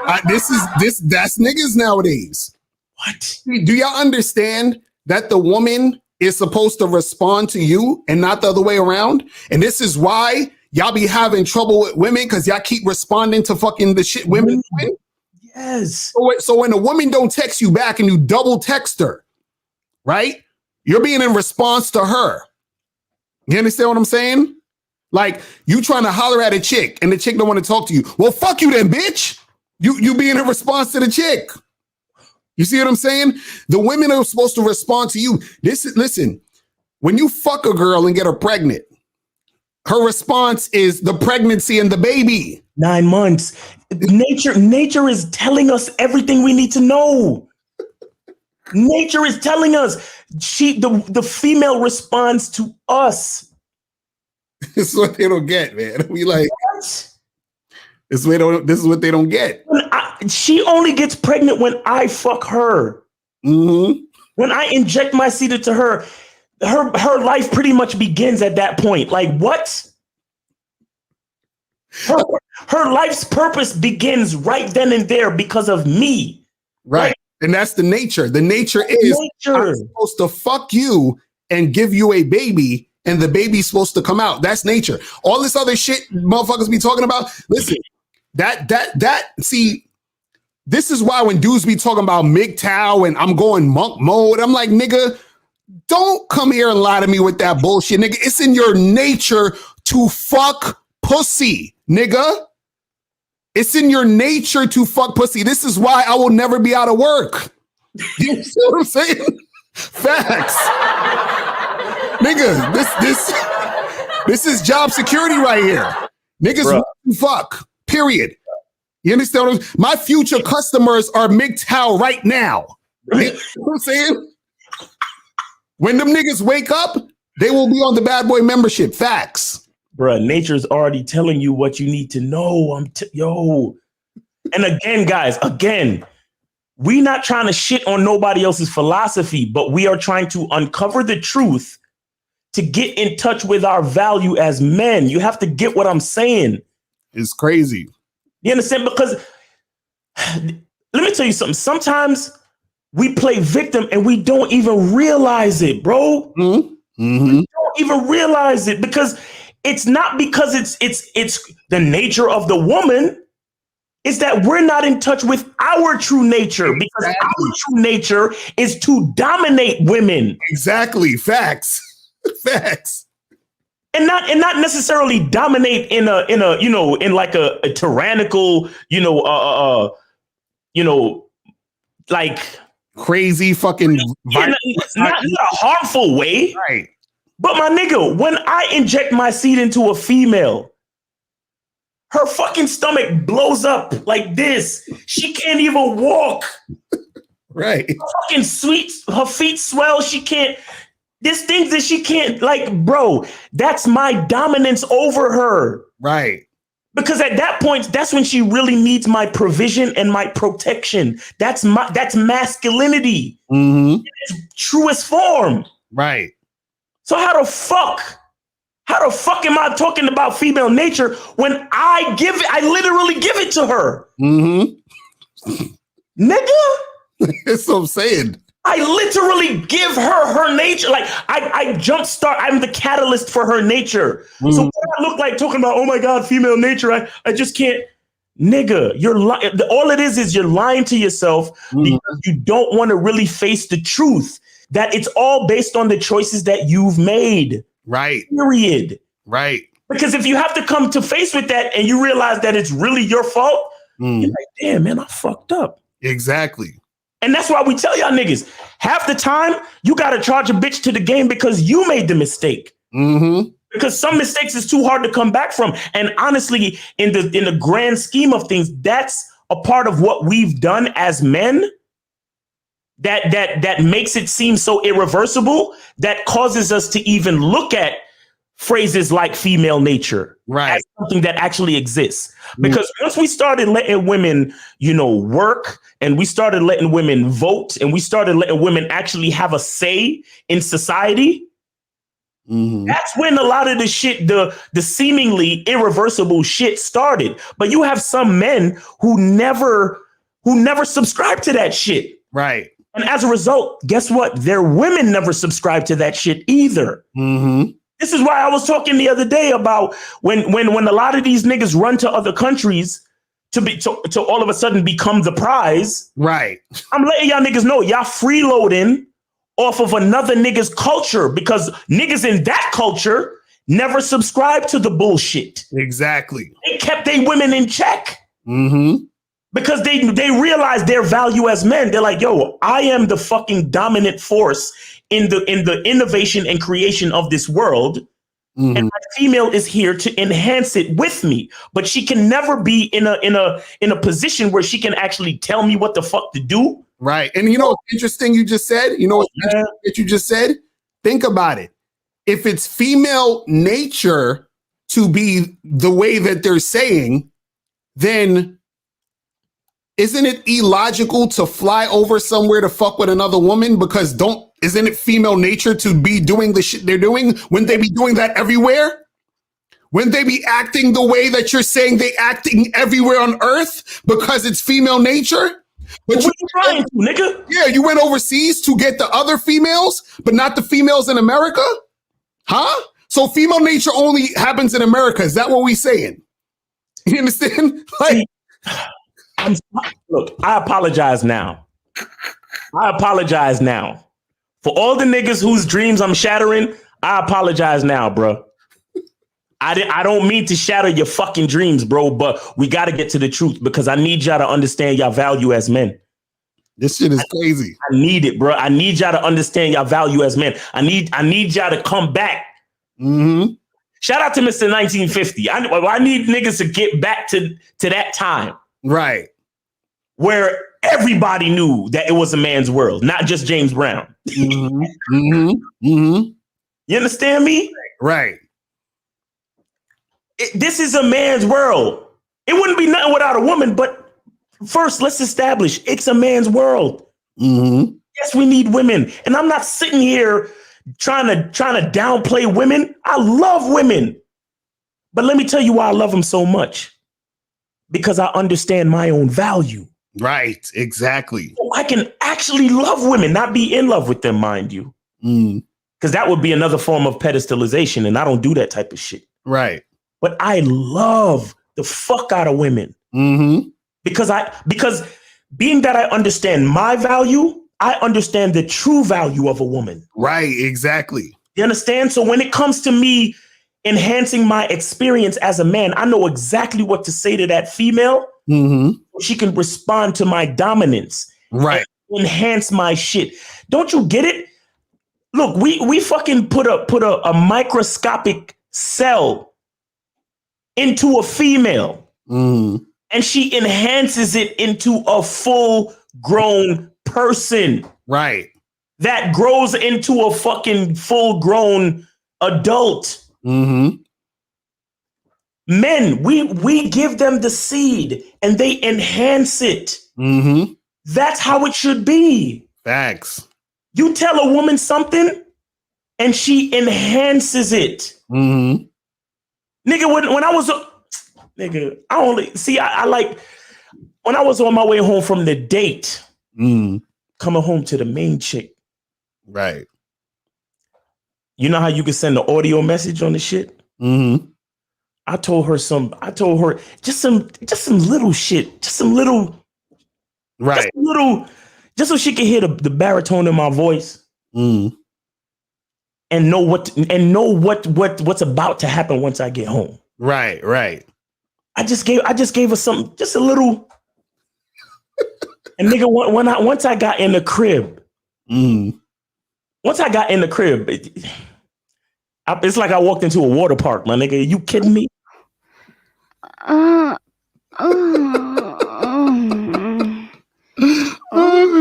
Speaker 1: That's niggas nowadays.
Speaker 2: What?
Speaker 1: Do y'all understand that the woman is supposed to respond to you and not the other way around? And this is why y'all be having trouble with women, because y'all keep responding to fucking the shit women do.
Speaker 2: Yes.
Speaker 1: So when a woman don't text you back and you double text her, right? You're being in response to her. You understand what I'm saying? Like, you trying to holler at a chick and the chick don't want to talk to you. Well, fuck you then, bitch. You being in response to the chick. You see what I'm saying? The women are supposed to respond to you. Listen, when you fuck a girl and get her pregnant, her response is the pregnancy and the baby.
Speaker 2: 9 months. Nature is telling us everything we need to know. Nature is telling us. The female responds to us.
Speaker 1: This is what they don't get, man. We like,
Speaker 2: What?
Speaker 1: this is what they don't get.
Speaker 2: She only gets pregnant when I fuck her.
Speaker 1: Mm-hmm.
Speaker 2: When I inject my seed into her, her life pretty much begins at that point. Like, what? Her life's purpose begins right then and there because of me.
Speaker 1: Right.
Speaker 2: Like,
Speaker 1: and that's the nature. The nature is I'm supposed to fuck you and give you a baby, and the baby's supposed to come out. That's nature. All this other shit motherfuckers be talking about. Listen, see, this is why when dudes be talking about MGTOW and I'm going monk mode, I'm like, nigga, don't come here and lie to me with that bullshit, nigga. It's in your nature to fuck pussy, nigga. It's in your nature to fuck pussy. This is why I will never be out of work. You see what I'm saying? Facts. Nigga, this is job security right here. Niggas want to fuck, period. You understand what I'm saying? My future customers are MGTOW right now. You know what I'm saying? When them niggas wake up, they will be on the bad boy membership. Facts.
Speaker 2: Bruh, nature's already telling you what you need to know. Yo. And again, guys, we not trying to shit on nobody else's philosophy, but we are trying to uncover the truth to get in touch with our value as men. You have to get what I'm saying.
Speaker 1: It's crazy. You
Speaker 2: understand? Because let me tell you something. Sometimes we play victim and we don't even realize it, bro.
Speaker 1: Mm-hmm.
Speaker 2: We don't even realize it because it's not because it's the nature of the woman. It's that we're not in touch with our true nature because our true nature is to dominate women.
Speaker 1: Exactly. Facts. Facts.
Speaker 2: And not necessarily dominate in like a tyrannical, like
Speaker 1: crazy fucking
Speaker 2: not a harmful way.
Speaker 1: Right.
Speaker 2: But my nigga, when I inject my seed into a female, her fucking stomach blows up like this. She can't even walk.
Speaker 1: Right.
Speaker 2: Her feet swell. She can't. There's things that she can't, like, bro, that's my dominance over her.
Speaker 1: Right.
Speaker 2: Because at that point, that's when she really needs my provision and my protection. That's masculinity.
Speaker 1: Mm-hmm.
Speaker 2: In its truest form.
Speaker 1: Right.
Speaker 2: So how the fuck am I talking about female nature when I literally give it to her?
Speaker 1: Mm-hmm.
Speaker 2: Nigga.
Speaker 1: That's what I'm saying.
Speaker 2: I literally give her nature. Like I jumpstart. I'm the catalyst for her nature. Mm-hmm. So what I look like talking about, oh my God, female nature. I just can't. Nigga, you're lying. All it is you're lying to yourself because you don't want to really face the truth that it's all based on the choices that you've made.
Speaker 1: Right.
Speaker 2: Period.
Speaker 1: Right.
Speaker 2: Because if you have to come to face with that and you realize that it's really your fault, you're like, damn, man, I fucked up.
Speaker 1: Exactly.
Speaker 2: And that's why we tell y'all niggas, half the time you got to charge a bitch to the game because you made the mistake.
Speaker 1: Mm-hmm.
Speaker 2: Because some mistakes is too hard to come back from. And honestly, in the grand scheme of things, that's a part of what we've done as men that makes it seem so irreversible, that causes us to even look at phrases like female nature as something that actually exists. Because once we started letting women, work, and we started letting women vote, and we started letting women actually have a say in society, That's when a lot of the shit, the seemingly irreversible shit started. But you have some men who never subscribe to that shit.
Speaker 1: Right.
Speaker 2: And as a result, guess what? Their women never subscribe to that shit either. This is why I was talking the other day about when a lot of these niggas run to other countries to all of a sudden become the prize.
Speaker 1: Right.
Speaker 2: I'm letting y'all niggas know y'all freeloading off of another nigga's culture because niggas in that culture never subscribed to the bullshit.
Speaker 1: Exactly.
Speaker 2: They kept their women in check. Because they realize their value as men. They're like, yo, I am the fucking dominant force in the innovation and creation of this world. And my female is here to enhance it with me. But she can never be in a position where she can actually tell me what the fuck to do.
Speaker 1: Right. And you know what's interesting you just said? You know what's interesting that you just said? Think about it. If it's female nature to be the way that they're saying, then isn't it illogical to fly over somewhere to fuck with another woman? Because isn't it female nature to be doing the shit they're doing? Wouldn't they be doing that everywhere? Wouldn't they be acting the way that you're saying they acting everywhere on earth because it's female nature? But
Speaker 2: what you trying to, nigga?
Speaker 1: Yeah, you went overseas to get the other females, but not the females in America? Huh? So female nature only happens in America. Is that what we saying? You understand? Like,
Speaker 2: look, I apologize now. For all the niggas whose dreams I'm shattering, I apologize now, bro. I don't mean to shatter your fucking dreams, bro, but we got to get to the truth because I need y'all to understand y'all value as men.
Speaker 1: This shit is crazy.
Speaker 2: I need it, bro. I need y'all to understand y'all value as men. I need y'all to come back. Shout out to Mr. 1950. I need niggas to get back to that time.
Speaker 1: Right.
Speaker 2: Where everybody knew that it was a man's world, not just James Brown. You understand me?
Speaker 1: Right.
Speaker 2: This is a man's world. It wouldn't be nothing without a woman, but first, let's establish it's a man's world. Yes, we need women. And I'm not sitting here trying to downplay women. I love women. But let me tell you why I love them so much. Because I understand my own value.
Speaker 1: Right, exactly.
Speaker 2: So I can actually love women, not be in love with them, mind you. Because that would be another form of pedestalization, and I don't do that type of shit.
Speaker 1: Right.
Speaker 2: But I love the fuck out of women. Because being that I understand my value, I understand the true value of a woman.
Speaker 1: Right, exactly.
Speaker 2: You understand? So when it comes to me enhancing my experience as a man, I know exactly what to say to that female. She can respond to my dominance.
Speaker 1: Right.
Speaker 2: Enhance my shit. Don't you get it? Look, we fucking put a microscopic cell into a female, and she enhances it into a full grown person.
Speaker 1: Right.
Speaker 2: That grows into a fucking full grown adult. Men, we give them the seed and they enhance it. That's how it should be.
Speaker 1: Facts.
Speaker 2: You tell a woman something and she enhances it. Nigga, when I was I like when I was on my way home from the date, coming home to the main chick.
Speaker 1: Right.
Speaker 2: You know how you can send an audio message on the shit? I told her just some little shit, just some little,
Speaker 1: right,
Speaker 2: just so she could hear the baritone in my voice, and know what's about to happen once I get home.
Speaker 1: Right, right.
Speaker 2: I just gave her something, just a little. And nigga, once I got in the crib, it's like I walked into a water park, my nigga. Are you kidding me?
Speaker 1: Oh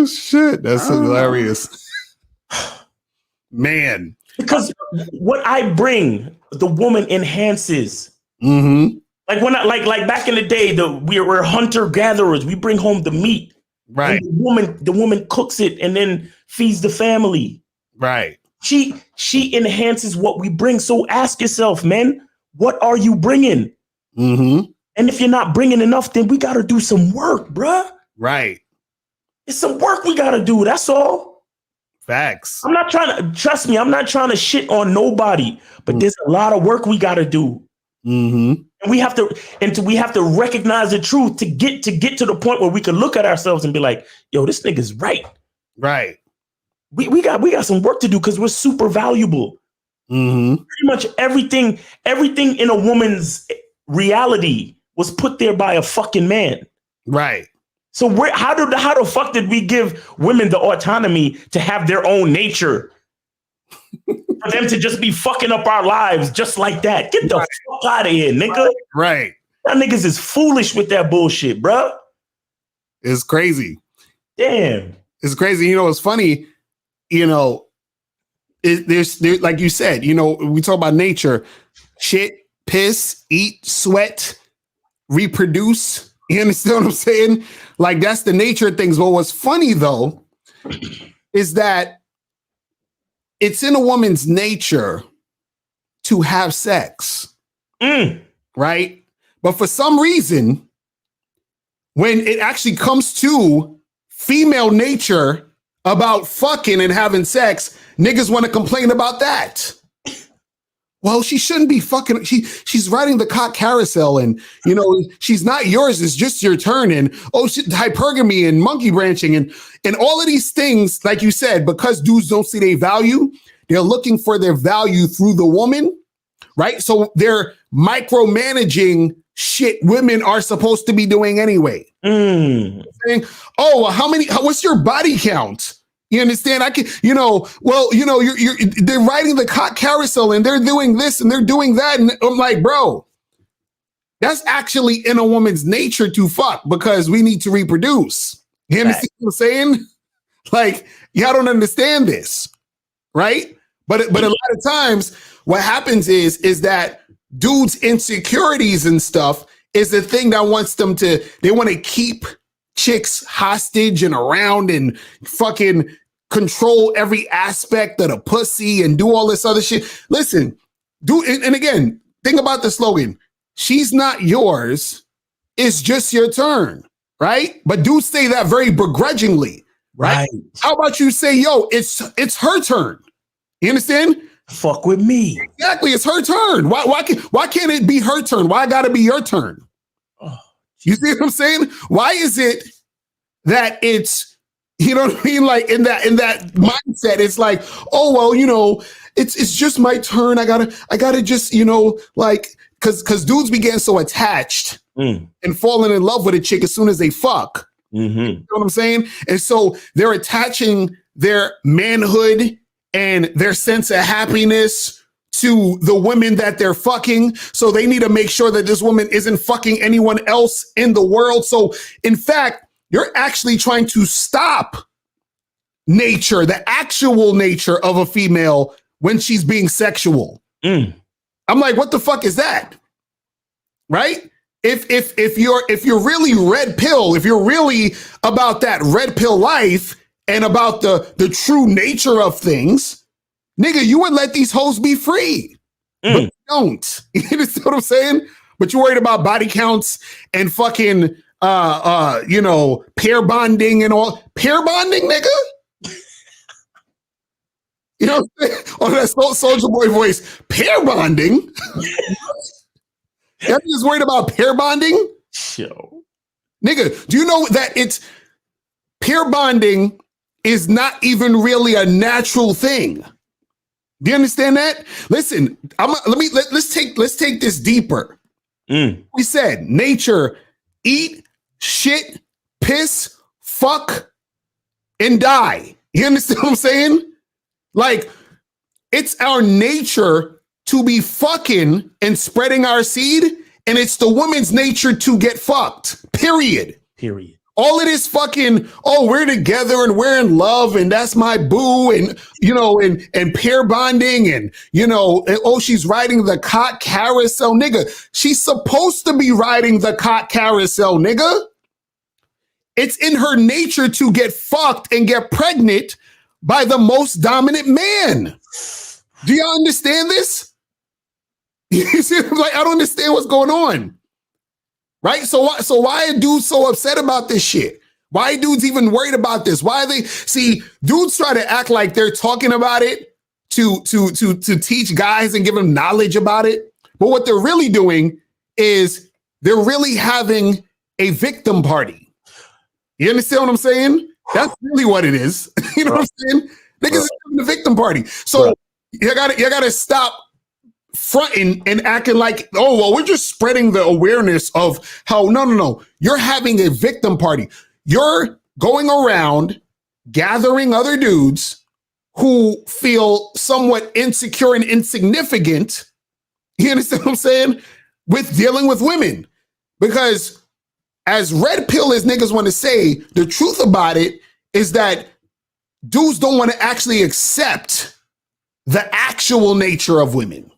Speaker 1: shit, that's hilarious. Man.
Speaker 2: Because what I bring, the woman enhances. Like when like back in the day, we're hunter gatherers. We bring home the meat.
Speaker 1: Right.
Speaker 2: And the woman cooks it and then feeds the family.
Speaker 1: Right.
Speaker 2: she enhances what we bring. So ask yourself, man, what are you bringing?
Speaker 1: Mm-hmm.
Speaker 2: And if you're not bringing enough, then we got to do some work, bruh.
Speaker 1: Right.
Speaker 2: It's some work we got to do. That's all.
Speaker 1: Facts.
Speaker 2: I'm not trying to, trust me, I'm not trying to shit on nobody, but there's a lot of work we got to do.
Speaker 1: Mm-hmm.
Speaker 2: And we have to recognize the truth to get to the point where we can look at ourselves and be like, yo, this nigga's right.
Speaker 1: Right.
Speaker 2: We got some work to do because we're super valuable.
Speaker 1: Mm-hmm.
Speaker 2: Pretty much everything in a woman's reality was put there by a fucking man.
Speaker 1: Right.
Speaker 2: So how the fuck did we give women the autonomy to have their own nature? For them to just be fucking up our lives just like that. Get the fuck out of here, nigga.
Speaker 1: Right.
Speaker 2: That niggas is foolish with that bullshit, bro.
Speaker 1: It's crazy.
Speaker 2: Damn.
Speaker 1: It's crazy. You know, it's funny, you know, there's like you said, you know, we talk about nature, shit, piss, eat, sweat, reproduce. You understand what I'm saying? Like, that's the nature of things. But what's funny, though, is that it's in a woman's nature to have sex, right? But for some reason, when it actually comes to female nature about fucking and having sex, niggas want to complain about that. Well, she shouldn't be fucking. She's riding the cock carousel, and you know she's not yours. It's just your turn. And hypergamy and monkey branching and all of these things, like you said, because dudes don't see their value, they're looking for their value through the woman, right? So they're micromanaging shit women are supposed to be doing anyway. Saying, oh, well, what's your body count? You understand? They're riding the cock carousel and they're doing this and they're doing that. And I'm like, bro, that's actually in a woman's nature to fuck because we need to reproduce. You understand what I'm saying? Like, y'all don't understand this, right? But a lot of times what happens is that dudes' insecurities and stuff is the thing that wants them to, they want to keep chicks hostage and around and fucking control every aspect of the pussy and do all this other shit. Listen, and again, think about the slogan. She's not yours. It's just your turn, right? But dudes say that very begrudgingly, right? How about you say, yo, it's her turn. You understand?
Speaker 2: Fuck with me.
Speaker 1: Exactly, it's her turn. Why can't it be her turn? Why gotta be your turn? You see what I'm saying? Why is it that it's, you know what I mean? Like in that mindset, it's like, oh well, you know, it's just my turn. I gotta just, you know, like because dudes began so attached and falling in love with a chick as soon as they fuck. You know what I'm saying? And so they're attaching their manhood and their sense of happiness to the women that they're fucking. So they need to make sure that this woman isn't fucking anyone else in the world. So in fact, you're actually trying to stop nature, the actual nature of a female when she's being sexual. I'm like, what the fuck is that? Right? If you're really red pill, if you're really about that red pill life and about the true nature of things, nigga, you would let these hoes be free. But you don't. You understand what I'm saying? But you're worried about body counts and fucking pair bonding and all. Pair bonding, nigga? You know, on that Soulja Boy voice, pair bonding? You're just worried about pair bonding?
Speaker 2: Yo.
Speaker 1: Nigga, do you know that it's pair bonding is not even really a natural thing? Do you understand that? Listen, let's take this deeper. We said nature, eat, shit, piss, fuck, and die. You understand what I'm saying? Like, it's our nature to be fucking and spreading our seed, and it's the woman's nature to get fucked. Period. All it is fucking, oh, we're together and we're in love and that's my boo and, you know, and pair bonding and, you know, and, oh, she's riding the cock carousel, nigga. She's supposed to be riding the cock carousel, nigga. It's in her nature to get fucked and get pregnant, by the most dominant man. Do y'all understand this? You see, like, I don't understand what's going on. Right? So why are dudes so upset about this shit? Why are dudes even worried about this? Why are they see dudes try to act like they're talking about it to teach guys and give them knowledge about it. But what they're really doing is they're really having a victim party. You understand what I'm saying? That's really what it is. You know what I'm saying? Niggas are having a victim party. So you gotta stop fronting and acting like, oh, well, we're just spreading the awareness of how, no. You're having a victim party. You're going around gathering other dudes who feel somewhat insecure and insignificant. You understand what I'm saying? With dealing with women. Because as red pill as niggas want to say, the truth about it is that dudes don't want to actually accept the actual nature of women.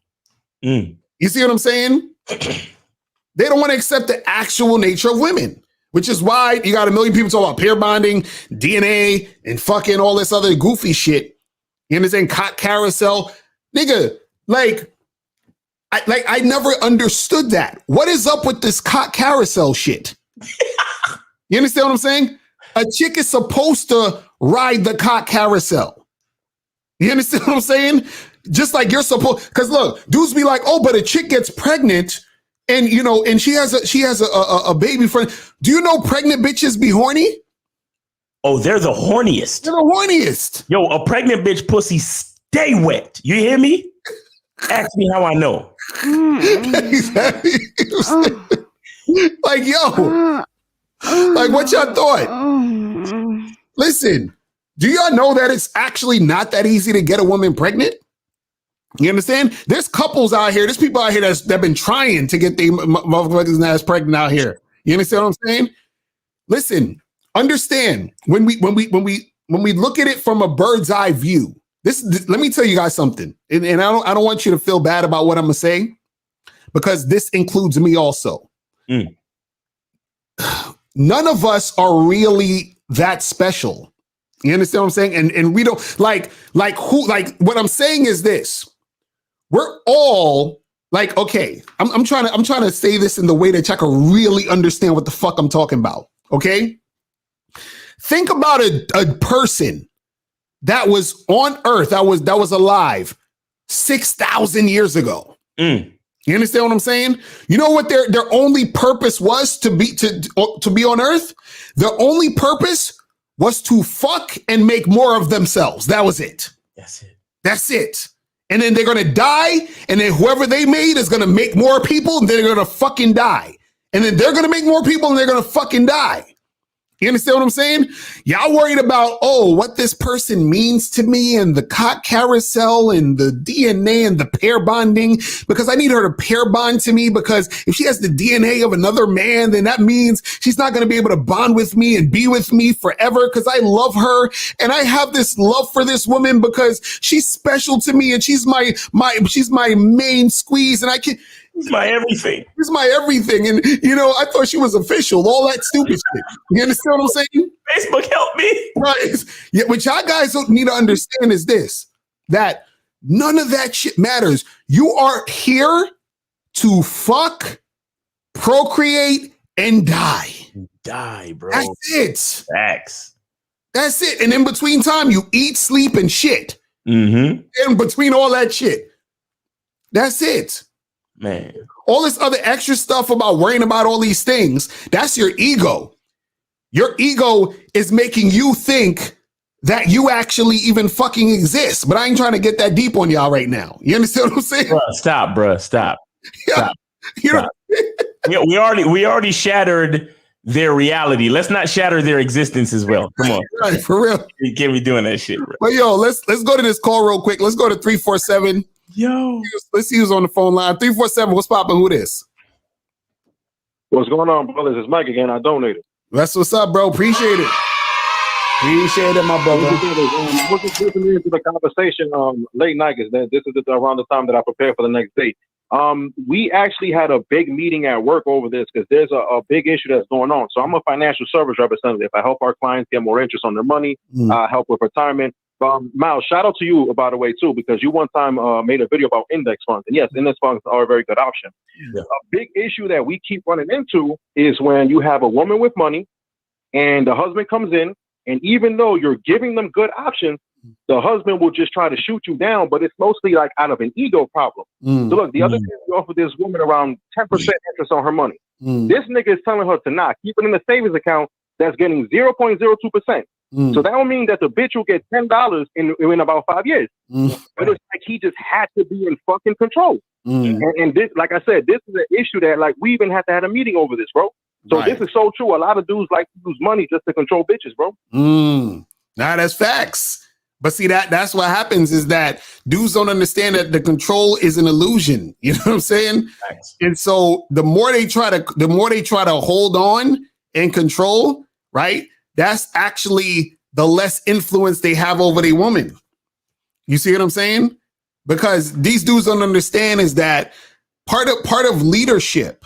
Speaker 1: You see what I'm saying? They don't want to accept the actual nature of women, which is why you got a million people talking about pair bonding, DNA, and fucking all this other goofy shit. You understand? Cock carousel. Nigga, I never understood that. What is up with this cock carousel shit? You understand what I'm saying? A chick is supposed to ride the cock carousel. You understand what I'm saying? Just like you're supposed, because look, dudes be like, oh, but a chick gets pregnant and, you know, and she has a baby friend. Do you know pregnant bitches be horny?
Speaker 2: Oh, they're the horniest.
Speaker 1: They're the horniest. Yo,
Speaker 2: a pregnant bitch pussy stay wet. You hear me? Ask me how I know. Like,
Speaker 1: yo, like what y'all thought? Listen, do y'all know that it's actually not that easy to get a woman pregnant? You understand? There's couples out here. There's people out here that been trying to get the motherfuckers ass pregnant out here. You understand what I'm saying? Listen, understand when we look at it from a bird's eye view. Let me tell you guys something, and I don't want you to feel bad about what I'm gonna say, because this includes me also. None of us are really that special. You understand what I'm saying? And we don't like what I'm saying is this. We're all like, okay, I'm trying to say this in the way that y'all can really understand what the fuck I'm talking about. Okay. Think about a person that was on Earth, that was alive 6,000 years ago. You understand what I'm saying? You know what their only purpose was to be on Earth? Their only purpose was to fuck and make more of themselves. That was it. That's it. And then they're gonna die, and then whoever they made is gonna make more people, and then they're gonna fucking die. And then they're gonna make more people, and they're gonna fucking die. You understand what I'm saying? Y'all worried about, oh, what this person means to me and the cock carousel and the DNA and the pair bonding, because I need her to pair bond to me, because if she has the DNA of another man, then that means she's not going to be able to bond with me and be with me forever, because I love her and I have this love for this woman because she's special to me and she's my main squeeze, and I can.
Speaker 2: It's my everything.
Speaker 1: It's my everything. And, you know, I thought she was official. All that stupid shit. You understand what I'm saying?
Speaker 2: Facebook help me.
Speaker 1: Right. Yeah, what y'all guys don't need to understand is this, that none of that shit matters. You are here to fuck, procreate, and die.
Speaker 2: Die, bro.
Speaker 1: That's it.
Speaker 2: Facts.
Speaker 1: That's it. And in between time, you eat, sleep, and shit. In between all that shit. That's it.
Speaker 2: Man,
Speaker 1: all this other extra stuff about worrying about all these things, that's your ego. Your ego is making you think that you actually even fucking exist. But I ain't trying to get that deep on y'all right now. You understand what I'm saying?
Speaker 2: Bruh, stop.
Speaker 1: Yeah.
Speaker 2: Stop. Yeah, we already shattered their reality. Let's not shatter their existence as well. Come on.
Speaker 1: Right, for real.
Speaker 2: You can't be doing that shit, bro.
Speaker 1: But yo, let's go to this call real quick. Let's go to 347.
Speaker 2: Yo,
Speaker 1: let's see who's on the phone line. 347, what's poppin'? Who this?
Speaker 10: What's going on, brothers? It's Mike again. I donated.
Speaker 1: That's what's up, bro. Appreciate it. Appreciate it, my brother.
Speaker 10: We're just listening into the conversation late night, because this is around the time that I prepare for the next day. We actually had a big meeting at work over this, because there's a big issue that's going on. So I'm a financial service representative. I help our clients get more interest on their money, help with retirement. Miles, shout out to you, by the way, too, because you one time made a video about index funds. And yes, index funds are a very good option.
Speaker 2: Yeah.
Speaker 10: A big issue that we keep running into is when you have a woman with money and the husband comes in, and even though you're giving them good options, the husband will just try to shoot you down, but it's mostly like out of an ego problem. So look, the other day we offered this woman around 10% interest on her money. This nigga is telling her to not keep it in a savings account that's getting 0.02%. So that would mean that the bitch will get $10 in about 5 years. But it's like he just had to be in fucking control. And this, like I said, this is an issue that like we even had to have a meeting over this, bro. So this is so true. A lot of dudes like to use money just to control bitches, bro.
Speaker 1: Nah, that's facts. But see, that's what happens is that dudes don't understand that the control is an illusion. You know what I'm saying?
Speaker 2: Facts.
Speaker 1: And so the more they try to hold on and control, right? That's actually the less influence they have over the woman. You see what I'm saying? Because these dudes don't understand is that part of leadership,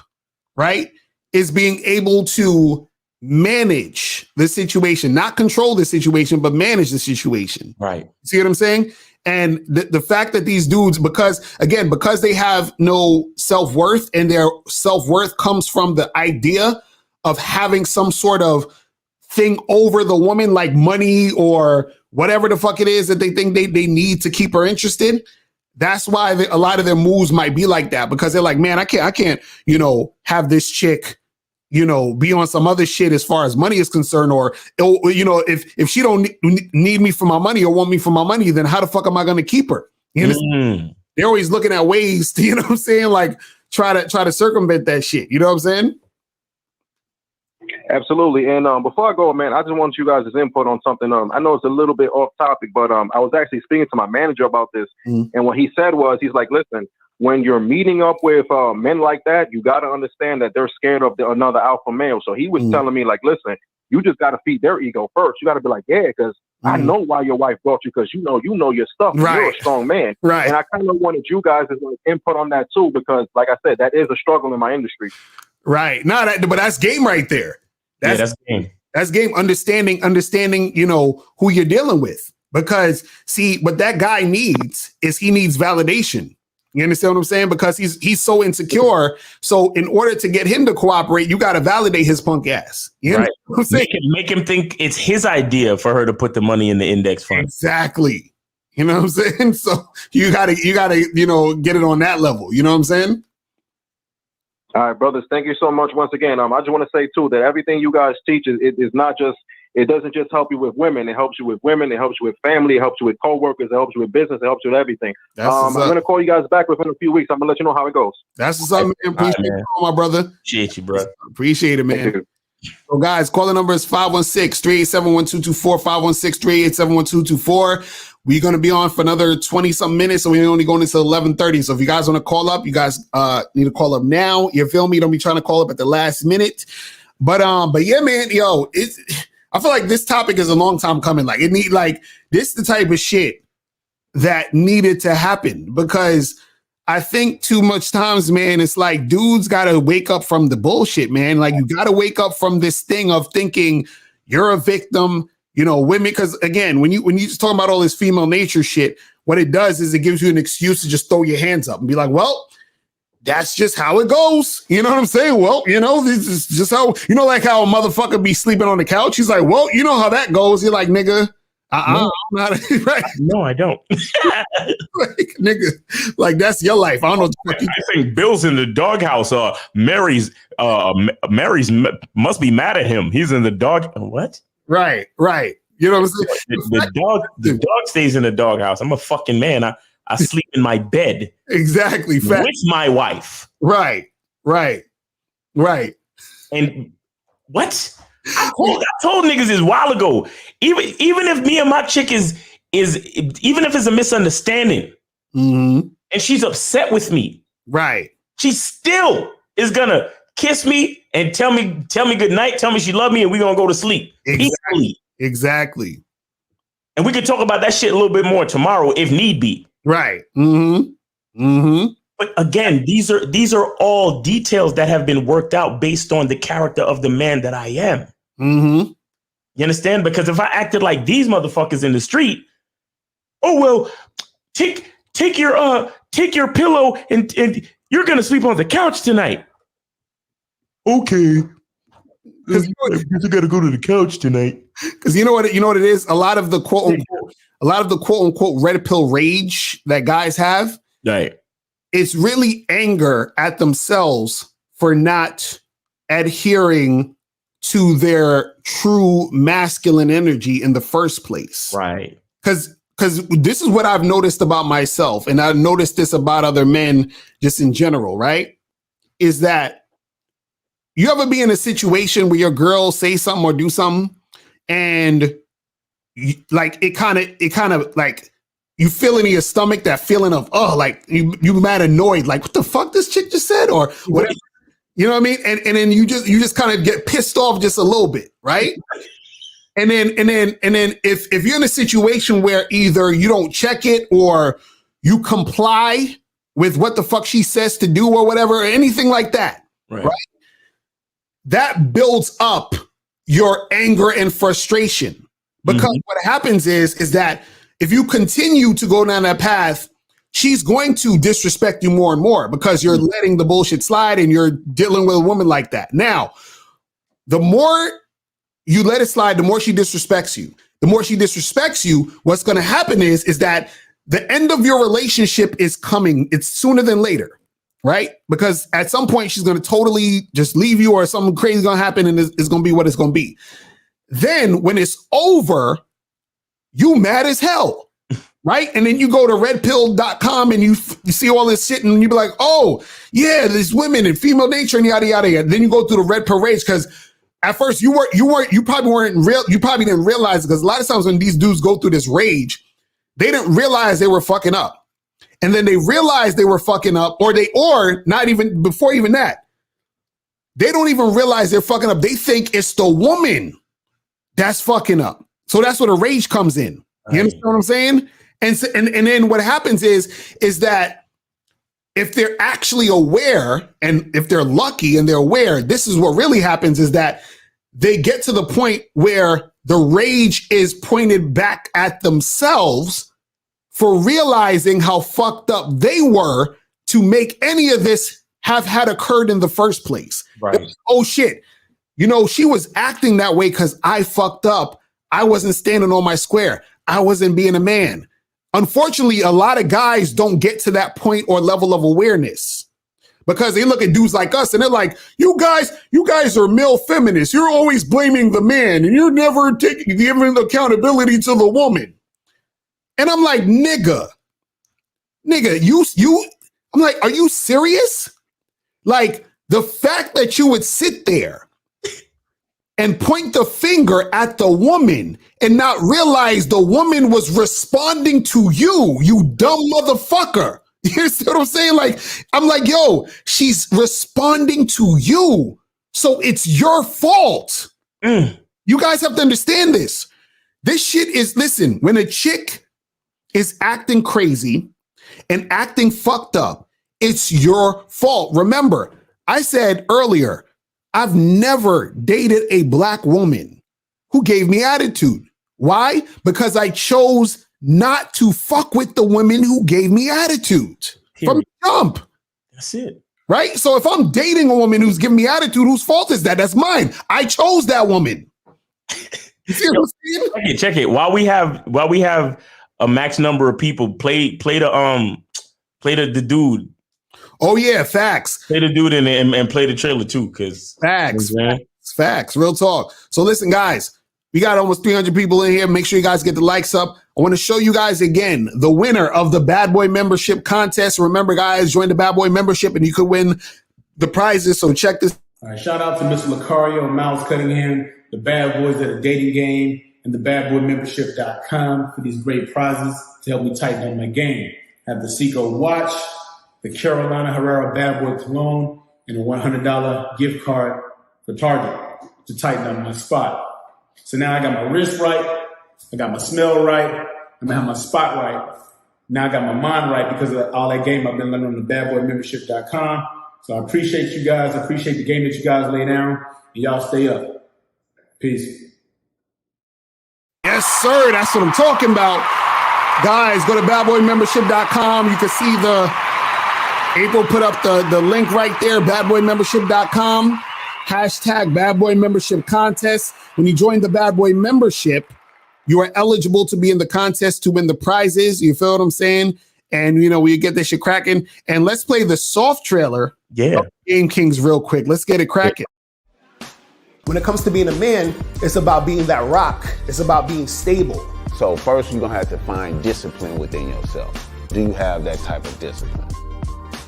Speaker 1: right, is being able to manage the situation, not control the situation, but manage the situation.
Speaker 2: Right.
Speaker 1: See what I'm saying? And the fact that these dudes, because they have no self-worth, and their self-worth comes from the idea of having some sort of thing over the woman, like money or whatever the fuck it is that they think they need to keep her interested. That's why a lot of their moves might be like that, because they're like, man, I can't, have this chick, be on some other shit as far as money is concerned, or, if she don't need me for my money or want me for my money, then how the fuck am I going to keep her? They're always looking at ways to, what I'm saying? Like try to circumvent that shit. You know what I'm saying?
Speaker 10: Absolutely. And before I go, man, I just want you guys' input on something. I know it's a little bit off topic, but I was actually speaking to my manager about this. And what he said was, he's like, listen, when you're meeting up with men like that, you got to understand that they're scared of another alpha male. So he was telling me, like, listen, you just got to feed their ego first. You got to be like, yeah, because I know why your wife brought you, because you know your stuff. Right. You're a strong man.
Speaker 1: Right.
Speaker 10: And I kind of wanted you guys' input on that too, because like I said, that is a struggle in my industry.
Speaker 1: Right. But that's game right there.
Speaker 2: That's game.
Speaker 1: That's game. Understanding, who you're dealing with. Because see, what that guy needs is he needs validation. You understand what I'm saying? Because he's so insecure. So in order to get him to cooperate, you got to validate his punk ass. You know what I'm saying?
Speaker 2: Make him think it's his idea for her to put the money in the index fund.
Speaker 1: Exactly. You know what I'm saying? So you gotta, get it on that level. You know what I'm saying?
Speaker 10: All right, brothers. Thank you so much once again. I just want to say too that everything you guys teach is not just. It doesn't just help you with women. It helps you with women. It helps you with family. It helps you with coworkers. It helps you with business. It helps you with everything. I'm going to call you guys back within a few weeks. I'm going to let you know how it goes.
Speaker 1: That's what's up, man. Appreciate you, my brother.
Speaker 2: Appreciate you, bro.
Speaker 1: Appreciate it, man. So, guys, calling number is 516-387-1224, 516-387-1224. We're going to be on for another 20-something minutes, so we're only going into 11:30. So if you guys want to call up, you guys need to call up now. You feel me? Don't be trying to call up at the last minute. But yeah, man, I feel like this topic is a long time coming. Like this is the type of shit that needed to happen, because I think too much times, man, it's like dudes got to wake up from the bullshit, man. Like you got to wake up from this thing of thinking you're a victim, women. Because again, when you just talking about all this female nature shit, what it does is it gives you an excuse to just throw your hands up and be like, well, that's just how it goes. You know what I'm saying? Well, this is just how, like how a motherfucker be sleeping on the couch. He's like, well, you know how that goes. You're like, nigga, no. Right?
Speaker 2: No, I don't.
Speaker 1: Like, nigga, like that's your life. I don't know.
Speaker 2: I think Bill's in the doghouse. Mary's must be mad at him. He's in the dog. What?
Speaker 1: Right. You know what I'm saying?
Speaker 2: The dog stays in the doghouse. I'm a fucking man. I sleep in my bed.
Speaker 1: Exactly.
Speaker 2: With my wife.
Speaker 1: Right.
Speaker 2: And what? I told niggas this a while ago. Even if me and my chick is even if it's a misunderstanding, and she's upset with me,
Speaker 1: right?
Speaker 2: She still is gonna kiss me and tell me good night, tell me she love me, and we're gonna go to sleep.
Speaker 1: Exactly.
Speaker 2: And we can talk about that shit a little bit more tomorrow if need be.
Speaker 1: Right.
Speaker 2: But again, these are all details that have been worked out based on the character of the man that I am. You understand? Because if I acted like these motherfuckers in the street, Oh well, take your pillow and you're gonna sleep on the couch tonight. Okay. Because you got to go to the couch tonight.
Speaker 1: Because you know what it is. A lot of the quote unquote red pill rage that guys have,
Speaker 2: right?
Speaker 1: It's really anger at themselves for not adhering to their true masculine energy in the first place,
Speaker 2: right?
Speaker 1: Because this is what I've noticed about myself, and I've noticed this about other men just in general, right? Is that you ever be in a situation where your girl say something or do something, and like it kind of like you feel in your stomach that feeling of like you mad annoyed, like what the fuck this chick just said or whatever, you know what I mean? And then you just kind of get pissed off just a little bit, right? And then if you're in a situation where either you don't check it or you comply with what the fuck she says to do or whatever, or anything like that, right? That builds up your anger and frustration. Because what happens is that if you continue to go down that path, she's going to disrespect you more and more because you're letting the bullshit slide and you're dealing with a woman like that. Now, the more you let it slide, the more she disrespects you. The more she disrespects you, what's going to happen is that the end of your relationship is coming. It's sooner than later. Right? Because at some point she's going to totally just leave you or something crazy is going to happen and it's going to be what it's going to be. Then when it's over, you mad as hell, right? And then you go to redpill.com and you see all this shit and you be like, oh, yeah, there's women and female nature and yada, yada, yada. Then you go through the red pill rage because at first you probably didn't realize because a lot of times when these dudes go through this rage, they didn't realize they were fucking up. And then they realize they were fucking up, or not even before even that. They don't even realize they're fucking up. They think it's the woman that's fucking up. So that's where the rage comes in. You understand what I'm saying? And then what happens is that if they're actually aware and if they're lucky and they're aware, this is what really happens is that they get to the point where the rage is pointed back at themselves for realizing how fucked up they were to make any of this have had occurred in the first place.
Speaker 2: Right.
Speaker 1: Oh shit. She was acting that way because I fucked up. I wasn't standing on my square. I wasn't being a man. Unfortunately, a lot of guys don't get to that point or level of awareness because they look at dudes like us and they're like, you guys are male feminists. You're always blaming the man and you're never giving accountability to the woman. And I'm like, nigga, I'm like, are you serious? Like the fact that you would sit there and point the finger at the woman and not realize the woman was responding to you, you dumb motherfucker. You see what I'm saying? Like, I'm like, yo, she's responding to you. So it's your fault. You guys have to understand this. This shit is, listen, when a chick is acting crazy and acting fucked up, it's your fault. Remember, I said earlier, I've never dated a black woman who gave me attitude. Why? Because I chose not to fuck with the women who gave me attitude from the jump.
Speaker 2: That's it.
Speaker 1: Right? So if I'm dating a woman who's giving me attitude, whose fault is that? That's mine. I chose that woman. You see what I'm saying?
Speaker 2: Check it. While we have a max number of people, play the dude.
Speaker 1: Oh yeah, facts.
Speaker 2: Play the dude and play the trailer too, because
Speaker 1: facts, real talk. So listen, guys, we got almost 300 people in here. Make sure you guys get the likes up. I want to show you guys again the winner of the Bad Boy membership contest. Remember, guys, join the Bad Boy membership and you could win the prizes. So check this.
Speaker 9: All right, shout out to Mr. Locario, Miles Cunningham, the Bad Boys at a Dating Game, and the badboymembership.com for these great prizes to help me tighten up my game. I have the Seiko watch, the Carolina Herrera Bad Boy cologne, and a $100 gift card for Target to tighten up my spot. So now I got my wrist right, I got my smell right, I'm gonna have my spot right. Now I got my mind right because of all that game I've been learning on the badboymembership.com. So I appreciate you guys. I appreciate the game that you guys lay down, and y'all stay up. Peace.
Speaker 1: Yes, sir. That's what I'm talking about. Guys, go to badboymembership.com. You can see April put up the link right there, badboymembership.com. Hashtag Bad Boy Membership Contest. When you join the Bad Boy Membership, you are eligible to be in the contest to win the prizes. You feel what I'm saying? And, we get this shit cracking. And let's play the soft trailer of Game Kings real quick. Let's get it cracking.
Speaker 3: When it comes to being a man, it's about being that rock. It's about being stable.
Speaker 8: So first, you're gonna have to find discipline within yourself. Do you have that type of discipline?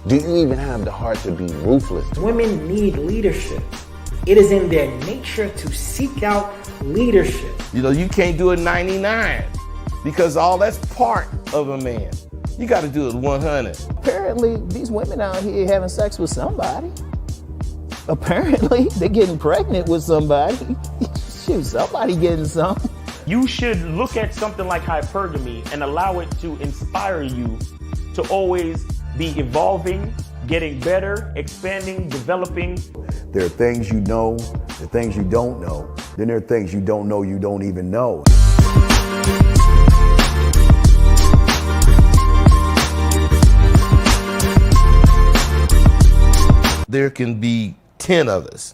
Speaker 8: Do you even have the heart to be ruthless?
Speaker 11: Women need leadership. It is in their nature to seek out leadership.
Speaker 5: You can't do it 99 because all that's part of a man. You got to do it 100.
Speaker 7: Apparently, these women out here having sex with somebody. Apparently, they're getting pregnant with somebody. Shoot, somebody getting some.
Speaker 2: You should look at something like hypergamy and allow it to inspire you to always be evolving, getting better, expanding, developing.
Speaker 4: There are things you know, there are things you don't know. Then there are things you don't know you don't even know.
Speaker 5: There can be 10 of us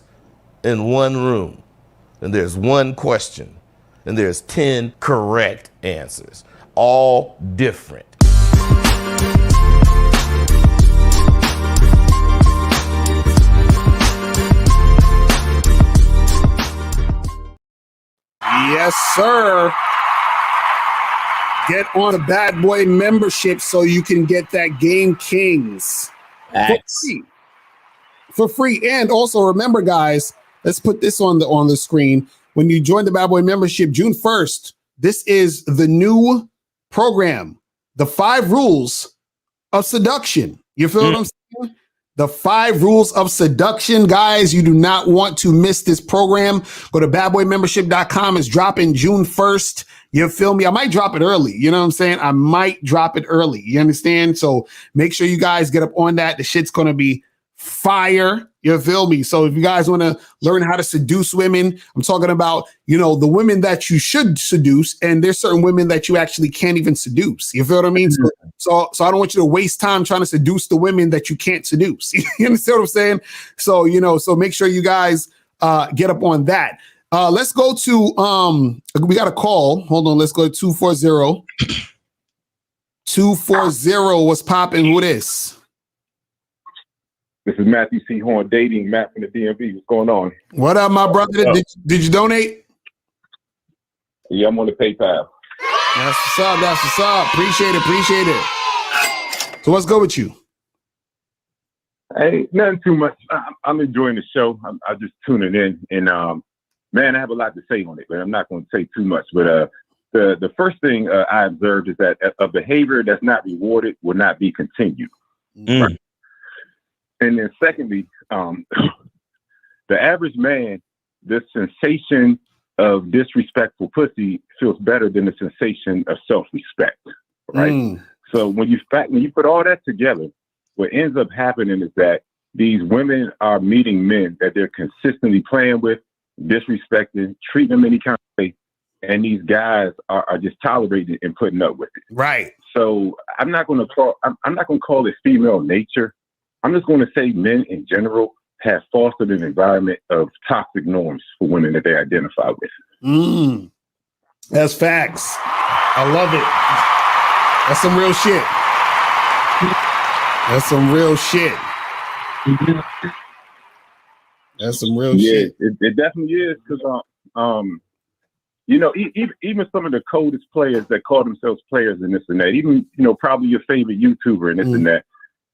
Speaker 5: in one room, and there's one question, and there's 10 correct answers, all different.
Speaker 1: Yes, sir. Get on a Bad Boy membership so you can get that Game Kings for free. And also remember, guys, let's put this on the screen. When you join the Bad Boy membership, June 1st, this is the new program, the 5 rules of seduction. You feel what I'm saying? The 5 rules of seduction, guys. You do not want to miss this program. Go to badboymembership.com. It's dropping June 1st. You feel me? I might drop it early. You know what I'm saying? I might drop it early. You understand? So make sure you guys get up on that. The shit's going to be fire. You feel me? So if you guys want to learn how to seduce women, I'm talking about, the women that you should seduce, and there's certain women that you actually can't even seduce. You feel what I mean? So I don't want you to waste time trying to seduce the women that you can't seduce. You understand what I'm saying? So, so make sure you guys get up on that. Let's go to, we got a call. Hold on. Let's go to 240. 240. What's popping? Who this?
Speaker 10: This is Matthew C. Horn, dating Matt from the DMV. What's going on?
Speaker 1: What up, my brother? Did you donate?
Speaker 10: Yeah, I'm on the PayPal.
Speaker 1: That's what's up. That's what's up. Appreciate it. So what's good with you?
Speaker 10: Hey, nothing too much. I'm enjoying the show. I'm just tuning in. And, man, I have a lot to say on it, but I'm not going to say too much. But the first thing I observed is that a behavior that's not rewarded will not be continued. Right? And then secondly, the average man, the sensation of disrespectful pussy feels better than the sensation of self-respect, right? So when you put all that together, what ends up happening is that these women are meeting men that they're consistently playing with, disrespecting, treating them any kind of way, and these guys are just tolerating and putting up with it.
Speaker 1: Right.
Speaker 10: So I'm not going to call it female nature. I'm just going to say men in general have fostered an environment of toxic norms for women that they identify with.
Speaker 1: That's facts. I love it. That's some real shit. That's some real shit. That's some real shit.
Speaker 10: It definitely is, because even some of the coldest players that call themselves players and this and that, even probably your favorite YouTuber and this and that,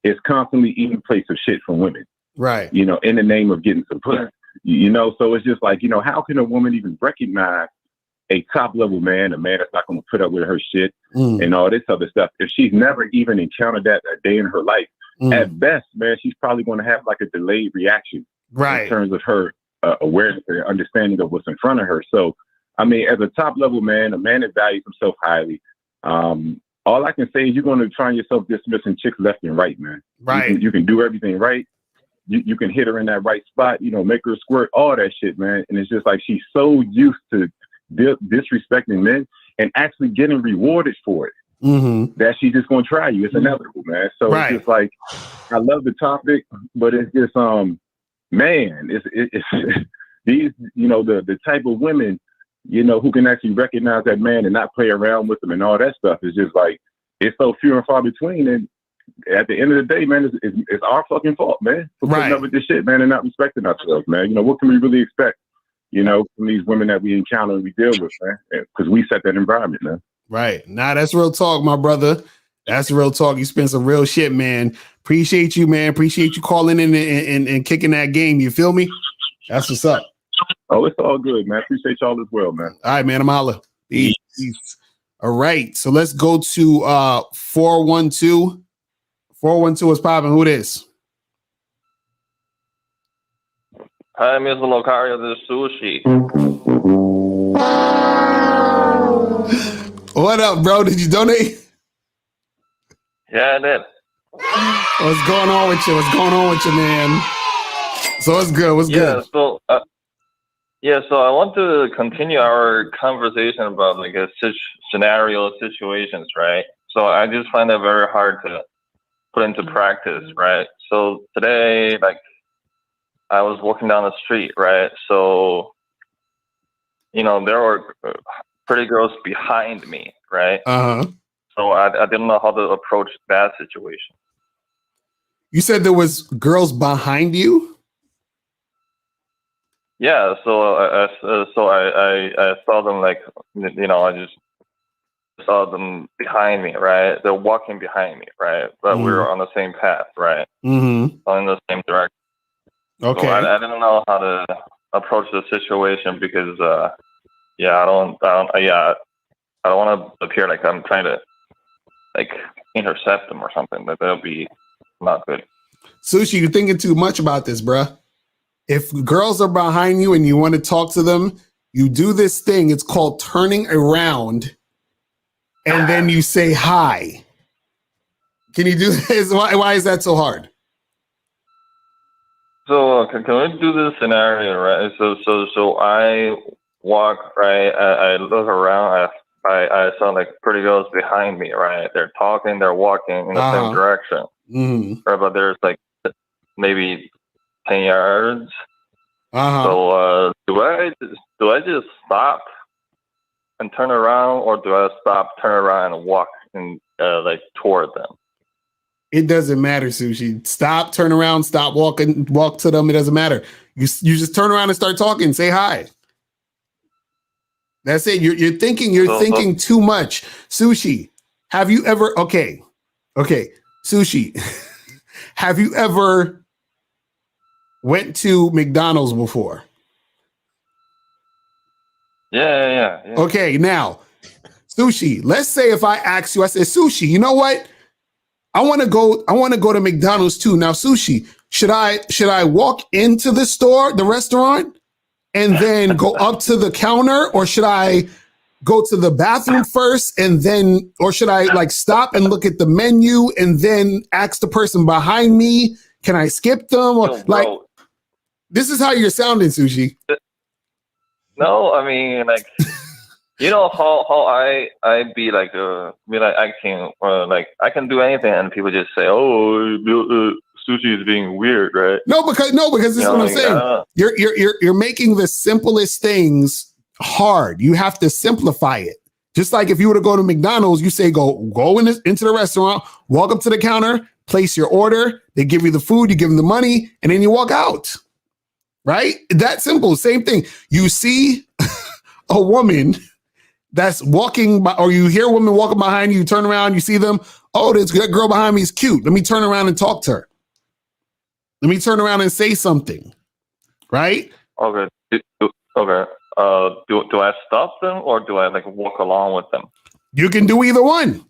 Speaker 10: is constantly eating plates of shit from women.
Speaker 1: Right.
Speaker 10: In the name of getting some pussy. So it's just like, how can a woman even recognize a top level man, a man that's not going to put up with her shit and all this other stuff, if she's never even encountered that a day in her life? At best, man, she's probably going to have like a delayed reaction, right, in terms of her awareness and understanding of what's in front of her. So, I mean, as a top level man, a man that values himself highly, all I can say is you're going to find yourself dismissing chicks left and right, man.
Speaker 1: Right.
Speaker 10: You can do everything right. You can hit her in that right spot, make her squirt, all that shit, man. And it's just like she's so used to disrespecting men and actually getting rewarded for it. that she's just gonna try you. It's inevitable, man. So it's just like, I love the topic, but it's just man, it's these, you know, the type of women, you know, who can actually recognize that man and not play around with them and all that stuff is just like, it's so few and far between. And at the end of the day, man, it's our fucking fault, man, for putting up with this shit, man, and not respecting ourselves, man. You know, what can we really expect, you know, from these women that we encounter and we deal with, man? Because we set that environment, man.
Speaker 1: Right. Nah, that's real talk, my brother. That's real talk. You spent some real shit, man. Appreciate you, man. Appreciate you calling in and kicking that game. You feel me? That's what's up.
Speaker 10: Oh, it's all good, man. Appreciate y'all as well, man.
Speaker 1: All right, man. I'm holla. Peace. All right. So let's go to 412. 412 is popping. Who this?
Speaker 12: Hi, Mr. Locario. This is Sushi.
Speaker 1: What up, bro? Did you donate?
Speaker 12: Yeah, I did.
Speaker 1: What's going on with you? What's going on with you, man? So what's good? What's good?
Speaker 12: So I want to continue our conversation about like a scenario situations, right? So I just find it very hard to put into practice, right? So today, like, I was walking down the street, right? So, you know, there were pretty girls behind me, right? So I didn't know how to approach that situation.
Speaker 1: You said there was girls behind you?
Speaker 12: Yeah, so I saw them, like, you know, I just saw them behind me, right? They're walking behind me, right? But we were on the same path, right? On the same direction.
Speaker 1: Okay.
Speaker 12: So I didn't know how to approach the situation because, I don't want to appear like I'm trying to, like, intercept them or something. That'll be not good.
Speaker 1: Sushi, you're thinking too much about this, bruh. If girls are behind you and you want to talk to them, you do this thing. It's called turning around, and then you say hi. Can you do this? Why is that so hard?
Speaker 12: So can we do this scenario, right? So I walk, right? I look around. I saw like pretty girls behind me, right? They're talking, they're walking in the same direction, right? But there's like maybe 10 yards. So do I just stop and turn around, or do I stop, turn around, and walk and like toward them?
Speaker 1: It doesn't matter, Sushi. Stop, turn around, stop walking, walk to them. It doesn't matter. You just turn around and start talking. Say hi. That's it. You're thinking too much. Sushi, have you ever, okay. Sushi, have you ever went to McDonald's before?
Speaker 12: Yeah.
Speaker 1: Okay, now, Sushi, let's say if I ask you, I say, Sushi, you know what? I want to go to McDonald's too. Now, Sushi, should I walk into the store, the restaurant, and then go up to the counter, or should I go to the bathroom first and then, or should I like stop and look at the menu and then ask the person behind me, can I skip them? Or like, this is how you're sounding, Sushi.
Speaker 12: No, I mean, like, you know how I be like acting, like I can do anything and people just say, oh, Sushi is being weird, right?
Speaker 1: No, because this is what I'm saying. You're making the simplest things hard. You have to simplify it. Just like if you were to go to McDonald's, you say go into the restaurant, walk up to the counter, place your order, they give you the food, you give them the money, and then you walk out. Right? That simple. Same thing. You see a woman that's walking by, or you hear a woman walking behind you, you turn around, you see them. Oh, this girl behind me is cute. Let me turn around and talk to her. Let me turn around and say something. Right?
Speaker 12: Okay. Okay. Do I stop them, or do I like walk along with them?
Speaker 1: You can do either one.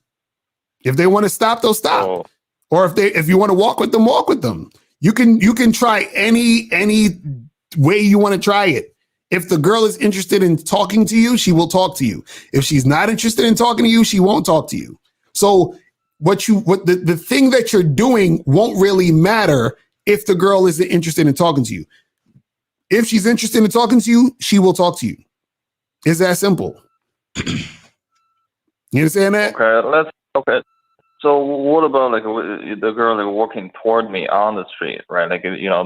Speaker 1: If they want to stop, they'll stop.
Speaker 12: Oh.
Speaker 1: Or if you want to walk with them, walk with them. You can try any way you want to try it. If the girl is interested in talking to you, she will talk to you. If she's not interested in talking to you, she won't talk to you. So the thing that you're doing won't really matter if the girl isn't interested in talking to you. If she's interested in talking to you, she will talk to you. It's that simple. You understand that?
Speaker 12: Okay, Okay. So what about like the girl like walking toward me on the street, right? Like
Speaker 1: Sushi.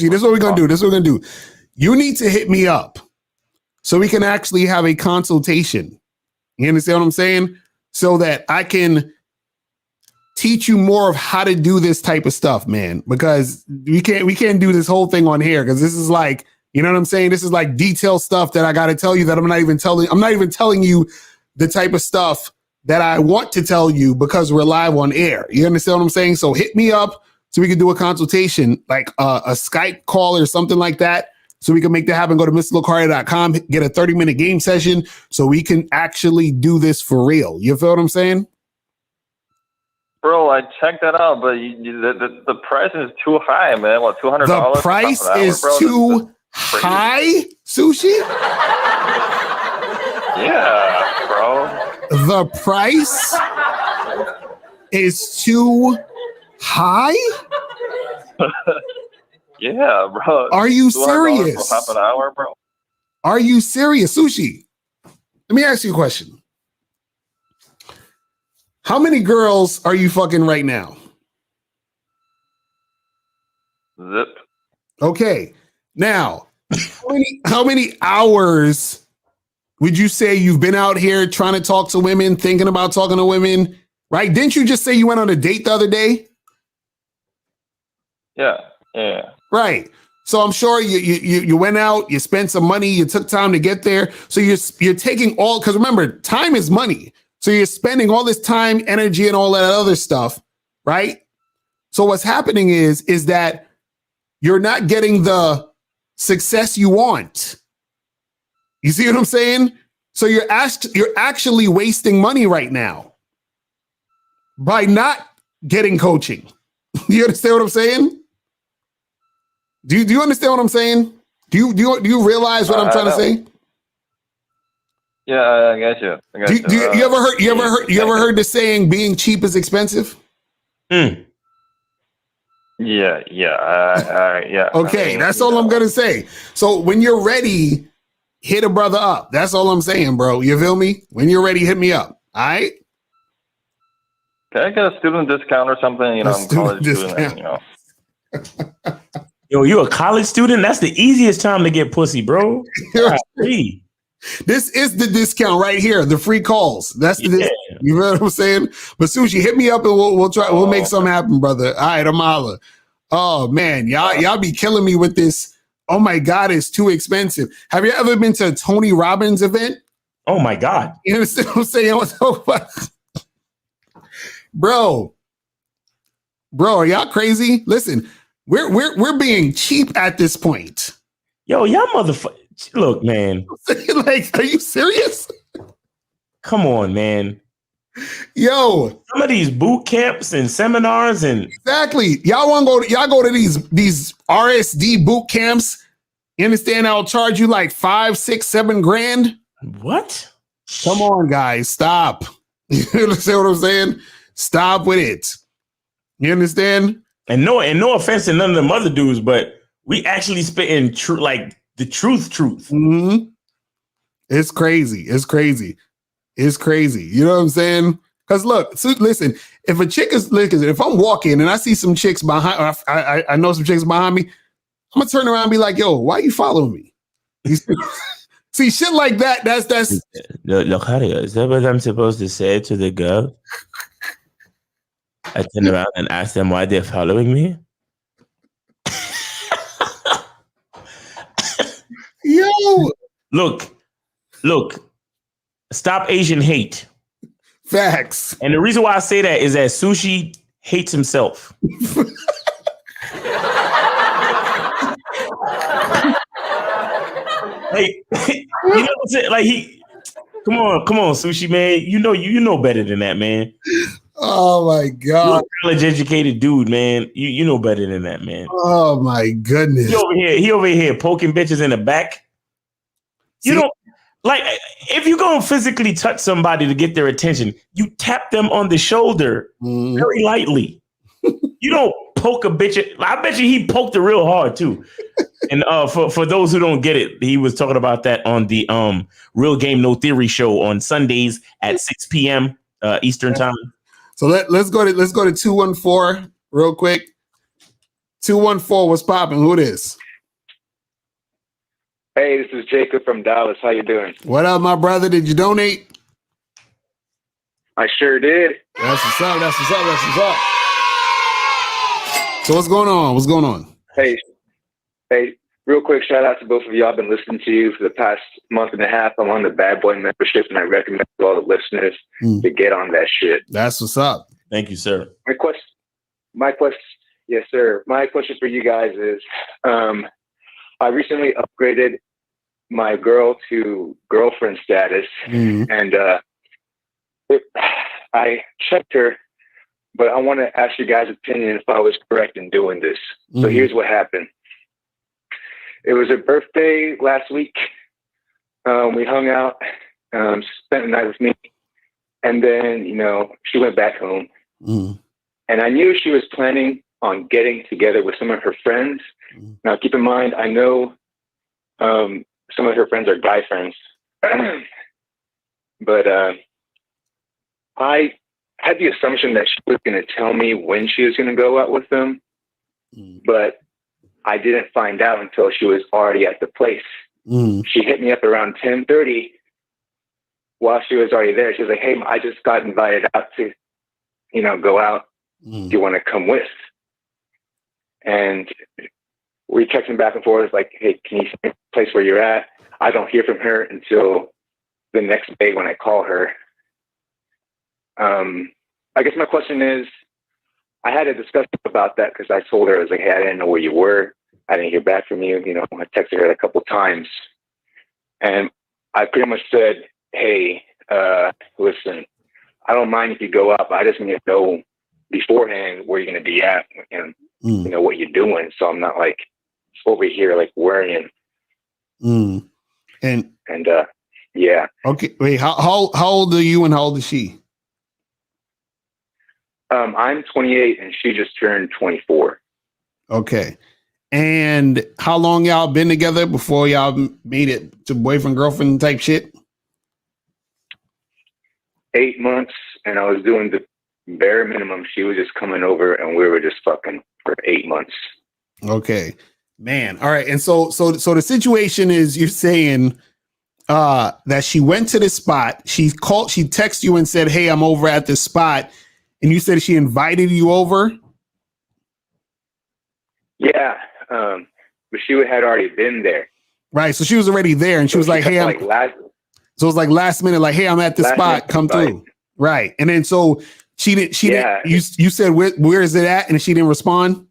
Speaker 1: This is what we're gonna do. You need to hit me up so we can actually have a consultation. You understand what I'm saying? So that I can teach you more of how to do this type of stuff, man. Because we can't do this whole thing on here because this is like, you know what I'm saying? This is like detailed stuff that I got to tell you that I'm not even telling you the type of stuff that I want to tell you because we're live on air. You understand what I'm saying? So hit me up so we can do a consultation, like a Skype call or something like that. So we can make that happen. Go to mr.locario.com, get a 30-minute game session so we can actually do this for real. You feel what I'm saying?
Speaker 12: Bro, I checked that out, but the price is too high, man. What, $200?
Speaker 1: The price is too high, Sushi?
Speaker 12: Yeah, bro.
Speaker 1: The price is too high?
Speaker 12: Yeah, bro.
Speaker 1: Are you serious?
Speaker 12: For half an hour, bro.
Speaker 1: Are you serious, Sushi? Let me ask you a question. How many girls are you fucking right now?
Speaker 12: Zip.
Speaker 1: Okay. Now, how many hours would you say you've been out here trying to talk to women, thinking about talking to women, right? Didn't you just say you went on a date the other day?
Speaker 12: Yeah.
Speaker 1: Right. So I'm sure you went out, you spent some money, you took time to get there. So you're taking all, because remember, time is money. So you're spending all this time, energy, and all that other stuff, right? So what's happening is that you're not getting the success you want. You see what I'm saying? So you're actually wasting money right now by not getting coaching. You understand what I'm saying? Do you understand what I'm saying? Do you realize what I'm trying to say?
Speaker 12: Yeah, I got you.
Speaker 1: You ever heard the saying being cheap is expensive?
Speaker 12: Yeah.
Speaker 1: Okay, that's all I'm gonna say. So when you're ready, hit a brother up. That's all I'm saying, bro. You feel me? When you're ready, hit me up. All right.
Speaker 12: Can I get a student discount or something? You know, I'm a college student. You know.
Speaker 2: Yo, you a college student? That's the easiest time to get pussy, bro.
Speaker 1: This is the discount right here. The free calls. That's the discount. You know what I'm saying? But Sushi, hit me up and we'll try. We'll make something happen, brother. All right, I'm holla. Oh man, y'all be killing me with this. Oh my God, it's too expensive. Have you ever been to a Tony Robbins event?
Speaker 2: Oh my God.
Speaker 1: You understand what I'm saying? Bro, are y'all crazy? Listen, we're being cheap at this point.
Speaker 2: Yo, y'all motherfucker. Look, man.
Speaker 1: Like, are you serious?
Speaker 2: Come on, man.
Speaker 1: Yo,
Speaker 2: some of these boot camps and seminars and
Speaker 1: exactly. Y'all go to these RSD boot camps. You understand? I'll charge you like 5, 6, 7 grand.
Speaker 2: What?
Speaker 1: Come on, guys, stop. You understand what I'm saying? Stop with it. You understand?
Speaker 2: And no offense to none of them other dudes, but we actually spit in like the truth.
Speaker 1: Mm-hmm. It's crazy. You know what I'm saying? Because look, so listen, if a chick is, if I'm walking and I see some chicks behind, I know some chicks behind me, I'm gonna turn around and be like, yo, why are you following me? See, shit like that, that's
Speaker 2: Locario, is that what I'm supposed to say to the girl? I turn around and ask them why they're following me.
Speaker 1: Yo,
Speaker 2: look, stop Asian hate.
Speaker 1: Facts.
Speaker 2: And the reason why I say that is that Sushi hates himself. Like, you know what I'm saying? Like come on, Sushi, man. You know better than that, man.
Speaker 1: Oh my God.
Speaker 2: You're a college educated dude, man. You know better than that, man.
Speaker 1: Oh my goodness.
Speaker 2: He over here poking bitches in the back. You don't like if you go and physically touch somebody to get their attention, you tap them on the shoulder very lightly. You don't poke a bitch. I bet you he poked it real hard too. And for those who don't get it, he was talking about that on the Real Game No Theory show on Sundays at 6 p.m. Eastern time.
Speaker 1: So let's go to 214 real quick. 214, what's popping? Who it is?
Speaker 13: Hey, this is Jacob from Dallas. How you doing?
Speaker 1: What up, my brother? Did you donate?
Speaker 13: I sure did.
Speaker 1: That's what's up. That's what's up. That's what's up. So what's going on? What's going on?
Speaker 13: Hey, real quick shout out to both of you. I've been listening to you for the past month and a half. I'm on the Bad Boy membership, and I recommend to all the listeners to get on that shit.
Speaker 1: That's what's up.
Speaker 2: Thank you, sir.
Speaker 13: My question, yes, sir. My question for you guys is, I recently upgraded my girl to girlfriend status, and I checked her, but I want to ask you guys' opinion if I was correct in doing this. So here's what happened. It was her birthday last week. We hung out, spent the night with me, and then, she went back home. And I knew she was planning on getting together with some of her friends. Now, keep in mind, I know some of her friends are guy friends. But I had the assumption that she was going to tell me when she was going to go out with them. But I didn't find out until she was already at the place. She hit me up around 10:30 while she was already there. She was like, hey, I just got invited out to, go out. Do you want to come with? And we texting back and forth like, hey, can you see the place where you're at? I don't hear from her until the next day when I call her. I guess my question is, I had a discussion about that because I told her, I was like, hey, I didn't know where you were. I didn't hear back from you. I texted her a couple times. And I pretty much said, hey, listen, I don't mind if you go up. I just need to know beforehand where you're going to be at and, what you're doing. So I'm not like over here, like worrying.
Speaker 1: And
Speaker 13: yeah.
Speaker 1: Okay. Wait, how old are you and how old is she?
Speaker 13: I'm 28 and she just turned 24.
Speaker 1: Okay. And how long y'all been together before y'all made it to boyfriend, girlfriend type shit?
Speaker 13: 8 months, and I was doing the bare minimum. She was just coming over and we were just fucking for 8 months.
Speaker 1: Okay, man. All right. And so the situation is, you're saying that she went to this spot. She texted you and said, hey, I'm over at this spot. And you said she invited you over?
Speaker 13: Yeah. But she had already been there.
Speaker 1: Right. So she was already there and she was like, hey, so it was like last minute, like, hey, I'm at this spot, come through. Right. And then so she didn't, you said, where is it at? And she didn't respond?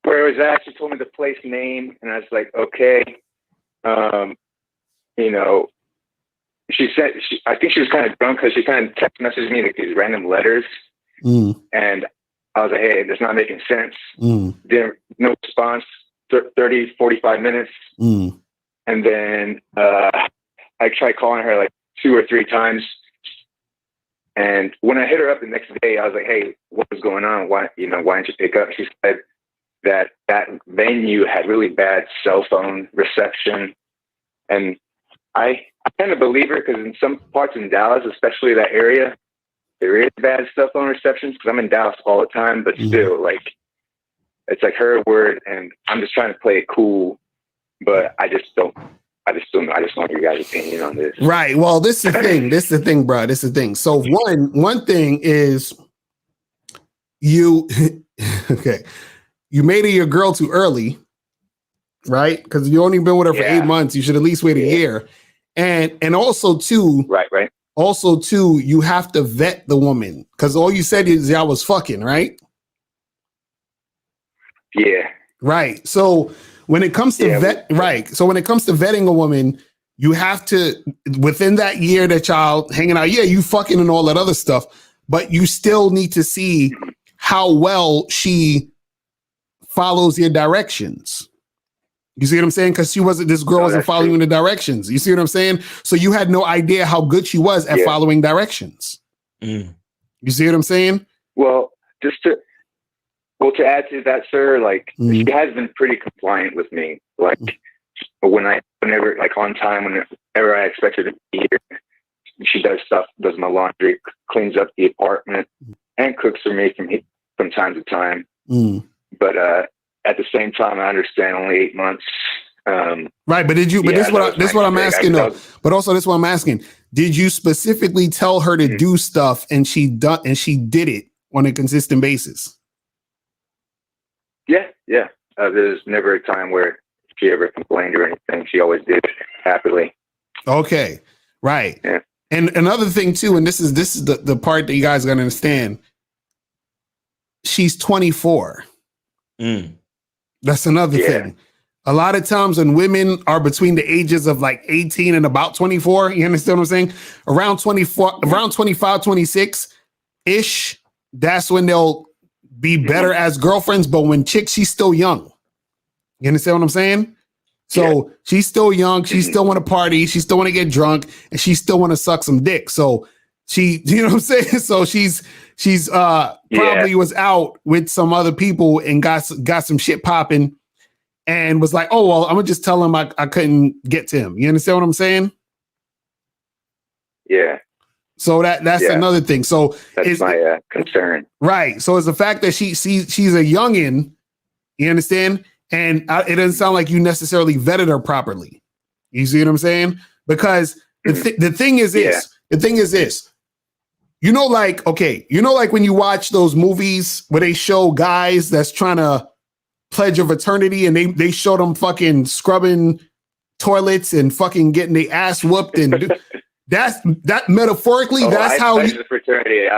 Speaker 13: Where it was at, she told me the place name and I was like, okay. She said, I think she was kind of drunk because she kind of text messaged me like these random letters. And I was like, hey, that's not making sense. No response, 30, 45 minutes. And then I tried calling her like 2 or 3 times. And when I hit her up the next day, I was like, hey, what was going on? Why didn't you pick up? She said that venue had really bad cell phone reception. And I kind of believe her because in some parts in Dallas, especially that area, there is bad cell phone receptions because I'm in Dallas all the time, but still, like, it's like her word, and I'm just trying to play it cool, but I just want your guys' opinion on this.
Speaker 1: Right. Well, this is the thing. This is the thing, bro. This is the thing. So one thing is you made it your girl too early, right? Because you only been with her for 8 months. You should at least wait a year. And also too,
Speaker 13: right.
Speaker 1: Also too, you have to vet the woman because all you said is y'all was fucking, right?
Speaker 13: Yeah.
Speaker 1: Right. So when it comes to So when it comes to vetting a woman, you have to, within that year that y'all hanging out, you fucking and all that other stuff, but you still need to see how well she follows your directions. You see what I'm saying? Because this girl wasn't following the directions. You see what I'm saying? So you had no idea how good she was at following directions. You see what I'm saying?
Speaker 13: Well, to add to that, sir, like she has been pretty compliant with me. Like whenever like on time, whenever I expect her to be here, she does stuff, does my laundry, cleans up the apartment, and cooks for me from time to time. But at the same time, I understand only 8 months.
Speaker 1: Right, but did you? But this is what I'm asking though. But also, this is what I'm asking. Did you specifically tell her to do stuff, and she did it on a consistent basis?
Speaker 13: Yeah. There's never a time where she ever complained or anything. She always did it happily.
Speaker 1: Okay, right.
Speaker 13: Yeah.
Speaker 1: And another thing too, and this is the part that you guys gotta understand. She's 24. That's another thing. A lot of times when women are between the ages of like 18 and about 24, you understand what I'm saying? Around 24, around 25, 26 ish, that's when they'll be better as girlfriends. But when she's still young. You understand what I'm saying? So she's still young. She still want to party. She still want to get drunk, and she still want to suck some dick. So you know what I'm saying? So she's probably was out with some other people and got some shit popping and was like, oh, well, I'm gonna just tell him I couldn't get to him. You understand what I'm saying?
Speaker 13: Yeah.
Speaker 1: So that's another thing. So
Speaker 13: that's my concern.
Speaker 1: Right. So it's the fact that she's a youngin', you understand? And it doesn't sound like you necessarily vetted her properly. You see what I'm saying? Because the thing is this. You know, like when you watch those movies where they show guys that's trying to pledge of eternity and they show them fucking scrubbing toilets and fucking getting their ass whooped and that metaphorically, that's how you
Speaker 13: fraternity.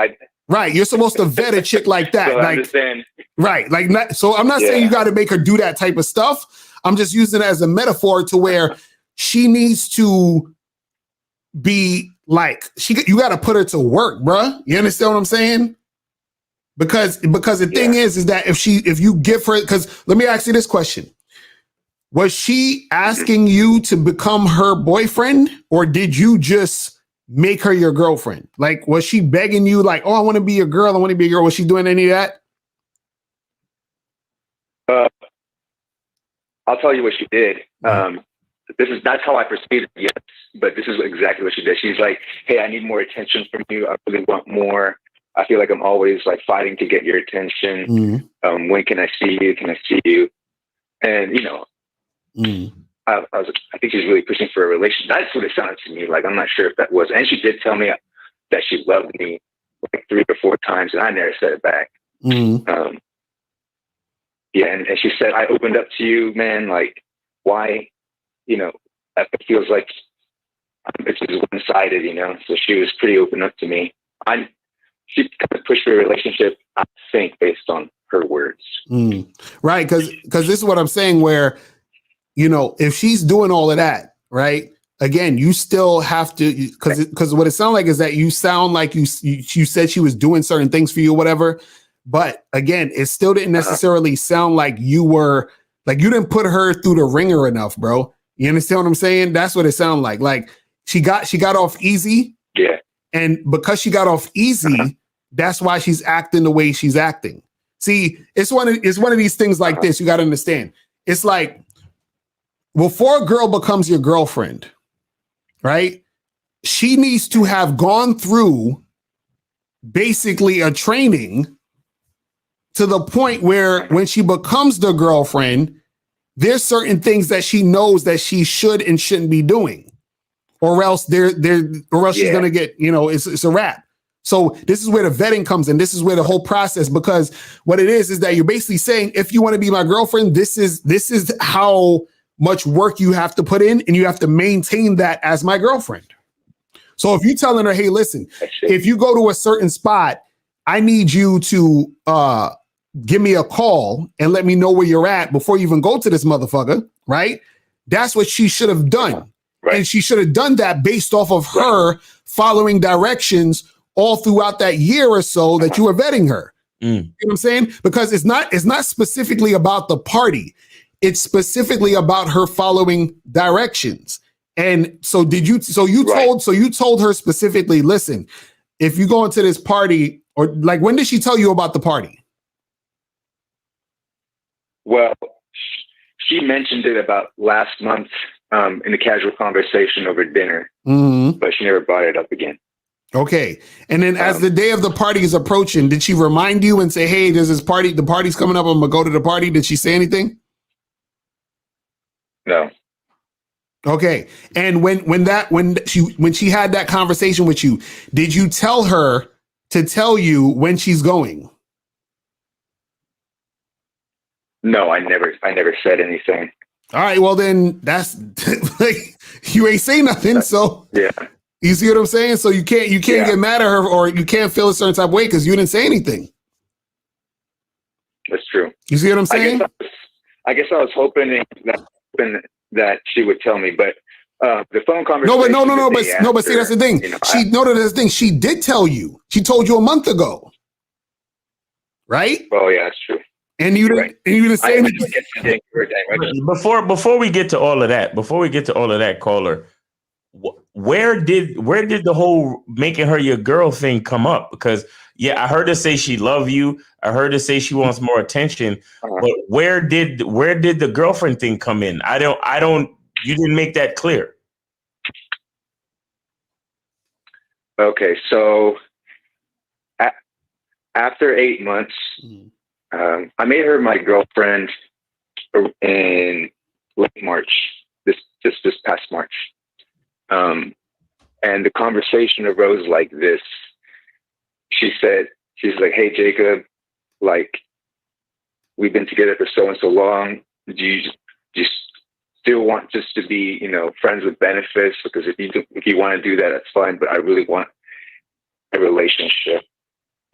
Speaker 1: Right, you're supposed to vet a chick like that.
Speaker 13: So
Speaker 1: like,
Speaker 13: I understand.
Speaker 1: Right, like so I'm not saying you got to make her do that type of stuff. I'm just using it as a metaphor to where she needs to be like you got to put her to work, bruh. You understand what I'm saying? Because the thing is that if you give her, because let me ask you this question. Was she asking you to become her boyfriend, or did you just make her your girlfriend? Like, was she begging you like, oh, I want to be your girl. I want to be your girl. Was she doing any of that?
Speaker 13: I'll tell you what she did. That's how I perceived it, yes, but this is exactly what she did. She's like, hey, I need more attention from you. I really want more. I feel like I'm always like fighting to get your attention. When can I see you? Can I see you? And you know, I think she's really pushing for a relationship. That's what it sounded to me like. I'm not sure if that was. And she did tell me that she loved me like 3 or 4 times, and I never said it back. And she said, I opened up to you, man. Like, why? You know, it feels like it's just one-sided, you know? So she was pretty open up to me. She kind of pushed for a relationship, I think, based on her words.
Speaker 1: Right, because this is what I'm saying, where, you know, if she's doing all of that, right? Again, you still have to, because what it sounds like is that you sound like you said she was doing certain things for you or whatever. But again, it still didn't necessarily sound like you were, like you didn't put her through the ringer enough, bro. You understand what I'm saying? That's what it sounded like. Like she got off easy.
Speaker 13: Yeah.
Speaker 1: And because she got off easy, that's why she's acting the way she's acting. See, it's one of these things like this. You got to understand. It's like before a girl becomes your girlfriend, right? She needs to have gone through basically a training to the point where when she becomes the girlfriend, there's certain things that she knows that she should and shouldn't be doing, or else she's gonna get, you know, it's a wrap. So this is where the vetting comes in. This is where the whole process, because what it is that you're basically saying, if you want to be my girlfriend, this is how much work you have to put in, and you have to maintain that as my girlfriend. So if you're telling her, hey, listen, if you go to a certain spot, I need you to give me a call and let me know where you're at before you even go to this motherfucker, right? That's what she should have done. Right. And she should have done that based off of her following directions all throughout that year or so that you were vetting her. You know what I'm saying? Because it's not specifically about the party. It's specifically about her following directions. And so you told her specifically, listen, if you go into this party Or like, when did she tell you about the party?
Speaker 13: Well, she mentioned it about last month in a casual conversation over dinner, but she never brought it up again.
Speaker 1: Okay. And then as the day of the party is approaching, did she remind you and say, hey, there's this party, the party's coming up, I'm gonna go to the party? Did she say anything?
Speaker 13: No.
Speaker 1: Okay. And when she had that conversation with you, did you tell her to tell you when she's going?
Speaker 13: No, I never said anything.
Speaker 1: All right, well then that's like, you ain't say nothing, so
Speaker 13: yeah.
Speaker 1: You see what I'm saying? So you can't get mad at her, or you can't feel a certain type of way because you didn't say anything.
Speaker 13: That's true.
Speaker 1: You see what I'm saying?
Speaker 13: I guess I was hoping that she would tell me, but the phone conversation.
Speaker 1: But see, that's the thing.
Speaker 13: You know,
Speaker 1: that's the thing. She did tell you. She told you a month ago, right?
Speaker 13: Oh yeah, that's true.
Speaker 1: And you didn't say anything.
Speaker 2: Before we get to all of that, caller, where did the whole making her your girl thing come up? Because I heard her say she love you. I heard her say she wants more attention. But where did the girlfriend thing come in? I don't. You didn't make that clear.
Speaker 13: Okay, so after 8 months, I made her my girlfriend in late March. This past March. And the conversation arose like this. She's like, hey, Jacob, like, we've been together for so and so long. Do you still want just to be, friends with benefits? Because if you want to do that, that's fine. But I really want a relationship.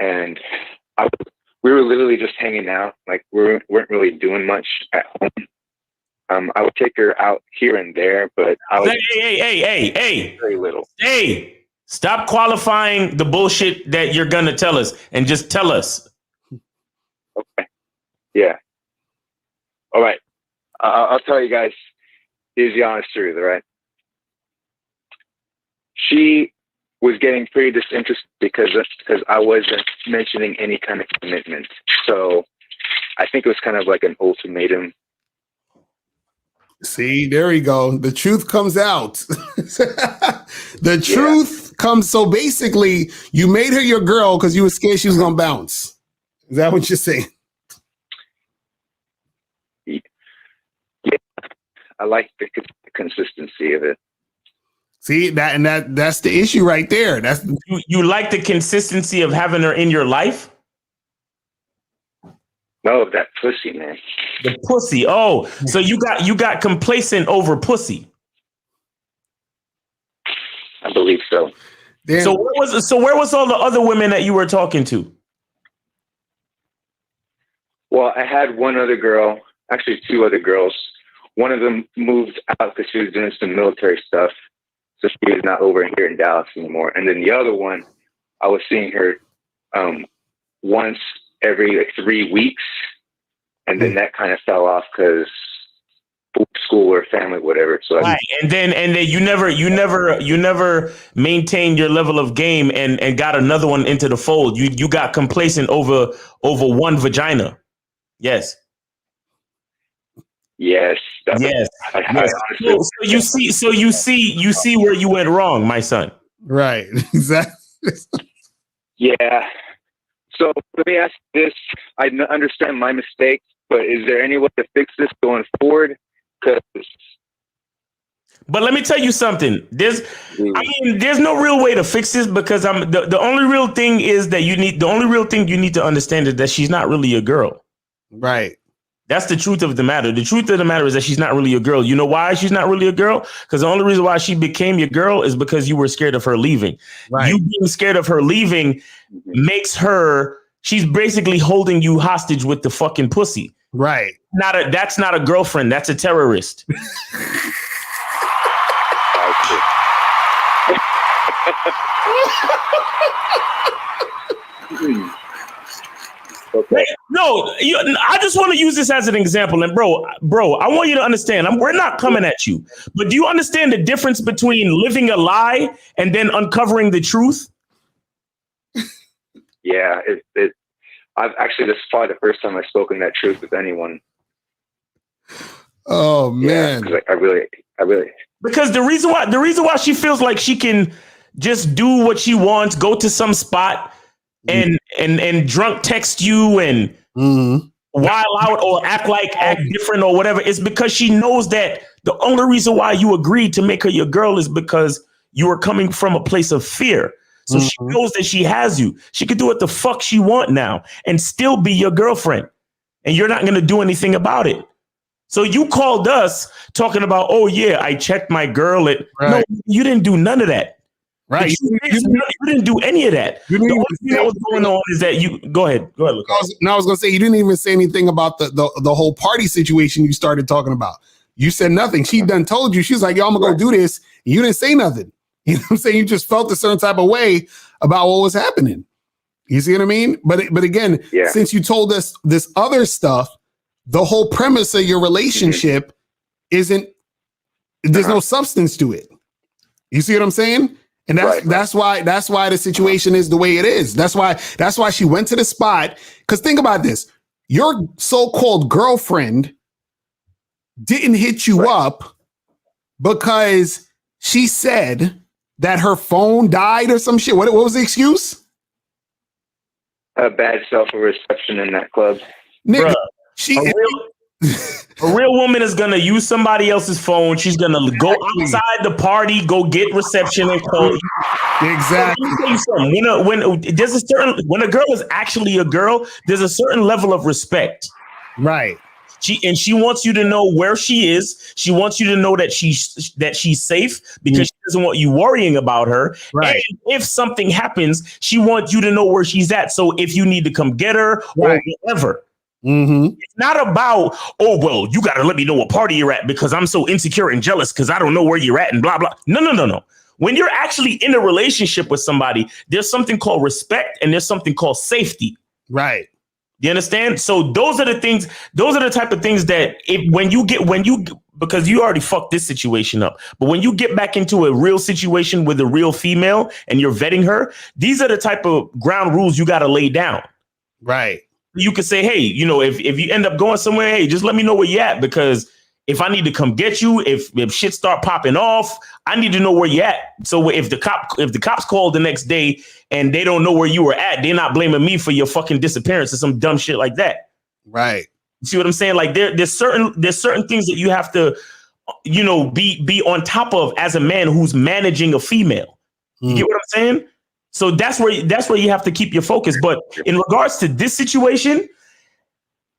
Speaker 13: And we were literally just hanging out. Like, we weren't really doing much at home. I would take her out here and there, but I would
Speaker 2: hey,
Speaker 13: very little.
Speaker 2: Hey, stop qualifying the bullshit that you're gonna tell us and just tell us.
Speaker 13: Okay. Yeah. All right. I'll tell you guys. Here's the honest truth. All right. She was getting pretty disinterested because I wasn't mentioning any kind of commitment. So I think it was kind of like an ultimatum.
Speaker 1: See, there we go. The truth comes out. The truth comes. So basically, you made her your girl because you were scared she was going to bounce. Is that what you're saying?
Speaker 13: Yeah. I like the consistency of it.
Speaker 1: See, that's the issue right there. That's
Speaker 2: you like the consistency of having her in your life?
Speaker 13: No, that pussy, man.
Speaker 2: The pussy. Oh, so you got complacent over pussy.
Speaker 13: I believe so.
Speaker 1: Damn.
Speaker 2: So where was all the other women that you were talking to?
Speaker 13: Well, I had one other girl, actually two other girls. One of them moved out because she was doing some military stuff. So she was not over here in Dallas anymore. And then the other one, I was seeing her once every 3 weeks. And then that kind of fell off because school or family, whatever. So
Speaker 2: right. And then you never maintained your level of game and got another one into the fold. You got complacent over one vagina. Yes.
Speaker 13: Yes.
Speaker 2: Yes. So you see where you went wrong, my son.
Speaker 1: Right. Exactly.
Speaker 13: Yeah. So let me ask this. I understand my mistakes, but is there any way to fix this going forward?
Speaker 2: But let me tell you something. There's no real way to fix this because the only real thing you need to understand is that she's not really a girl.
Speaker 1: Right.
Speaker 2: That's the truth of the matter. The truth of the matter is that she's not really a girl. You know why she's not really a girl? Because the only reason why she became your girl is because you were scared of her leaving. Right. You being scared of her leaving makes her, she's basically holding you hostage with the fucking pussy.
Speaker 1: Right.
Speaker 2: That's not a girlfriend. That's a terrorist.
Speaker 13: Okay.
Speaker 2: No, I just want to use this as an example. And bro, I want you to understand, we're not coming at you. But do you understand the difference between living a lie and then uncovering the truth?
Speaker 13: yeah, I've actually, this is probably the first time I've spoken that truth with anyone.
Speaker 1: Oh man.
Speaker 13: Yeah, I really.
Speaker 2: Because the reason why she feels like she can just do what she wants, go to some spot and drunk text you and wild out or act different or whatever, is because she knows that the only reason why you agreed to make her your girl is because you are coming from a place of fear. So she knows that she has you. She could do what the fuck she want now and still be your girlfriend. And you're not going to do anything about it. So you called us talking about, oh yeah, I checked my girl. No, you didn't do none of that.
Speaker 1: Right.
Speaker 2: You didn't do any of that. The only thing that was going on is that you go ahead. Go ahead.
Speaker 1: I was going to say, you didn't even say anything about the whole party situation you started talking about. You said nothing. She done told you. She's like, yo, I'm going to go do this. And you didn't say nothing. You know what I'm saying? You just felt a certain type of way about what was happening. You see what I mean? But again, since you told us this other stuff, the whole premise of your relationship isn't, there's no substance to it. You see what I'm saying? And that's why the situation is the way it is. That's why she went to the spot. Because think about this. Your so-called girlfriend didn't hit you up because she said that her phone died or some shit. What was the excuse?
Speaker 13: A bad self-reception in that club.
Speaker 1: Nigga,
Speaker 2: a real woman is gonna use somebody else's phone. She's gonna go outside the party, go get reception and call you.
Speaker 1: Exactly.
Speaker 2: When a girl is actually a girl, there's a certain level of respect.
Speaker 1: Right.
Speaker 2: She wants you to know where she is. She wants you to know that she's safe because she doesn't want you worrying about her.
Speaker 1: Right.
Speaker 2: And if something happens, she wants you to know where she's at. So if you need to come get her or whatever. It's not about, oh, well, you got to let me know what party you're at because I'm so insecure and jealous because I don't know where you're at and blah, blah. No. When you're actually in a relationship with somebody, there's something called respect and there's something called safety.
Speaker 1: Right.
Speaker 2: You understand? So those are the type of things that because you already fucked this situation up. But when you get back into a real situation with a real female and you're vetting her, these are the type of ground rules you got to lay down.
Speaker 1: Right.
Speaker 2: You could say, hey, if you end up going somewhere, hey, just let me know where you're at, because if I need to come get you, if shit start popping off, I need to know where you're at. So if the cops call the next day and they don't know where you were at, they're not blaming me for your fucking disappearance or some dumb shit like that.
Speaker 1: Right.
Speaker 2: You see what I'm saying? Like there's certain things that you have to, be on top of as a man who's managing a female. You get what I'm saying? So that's where you have to keep your focus. But in regards to this situation,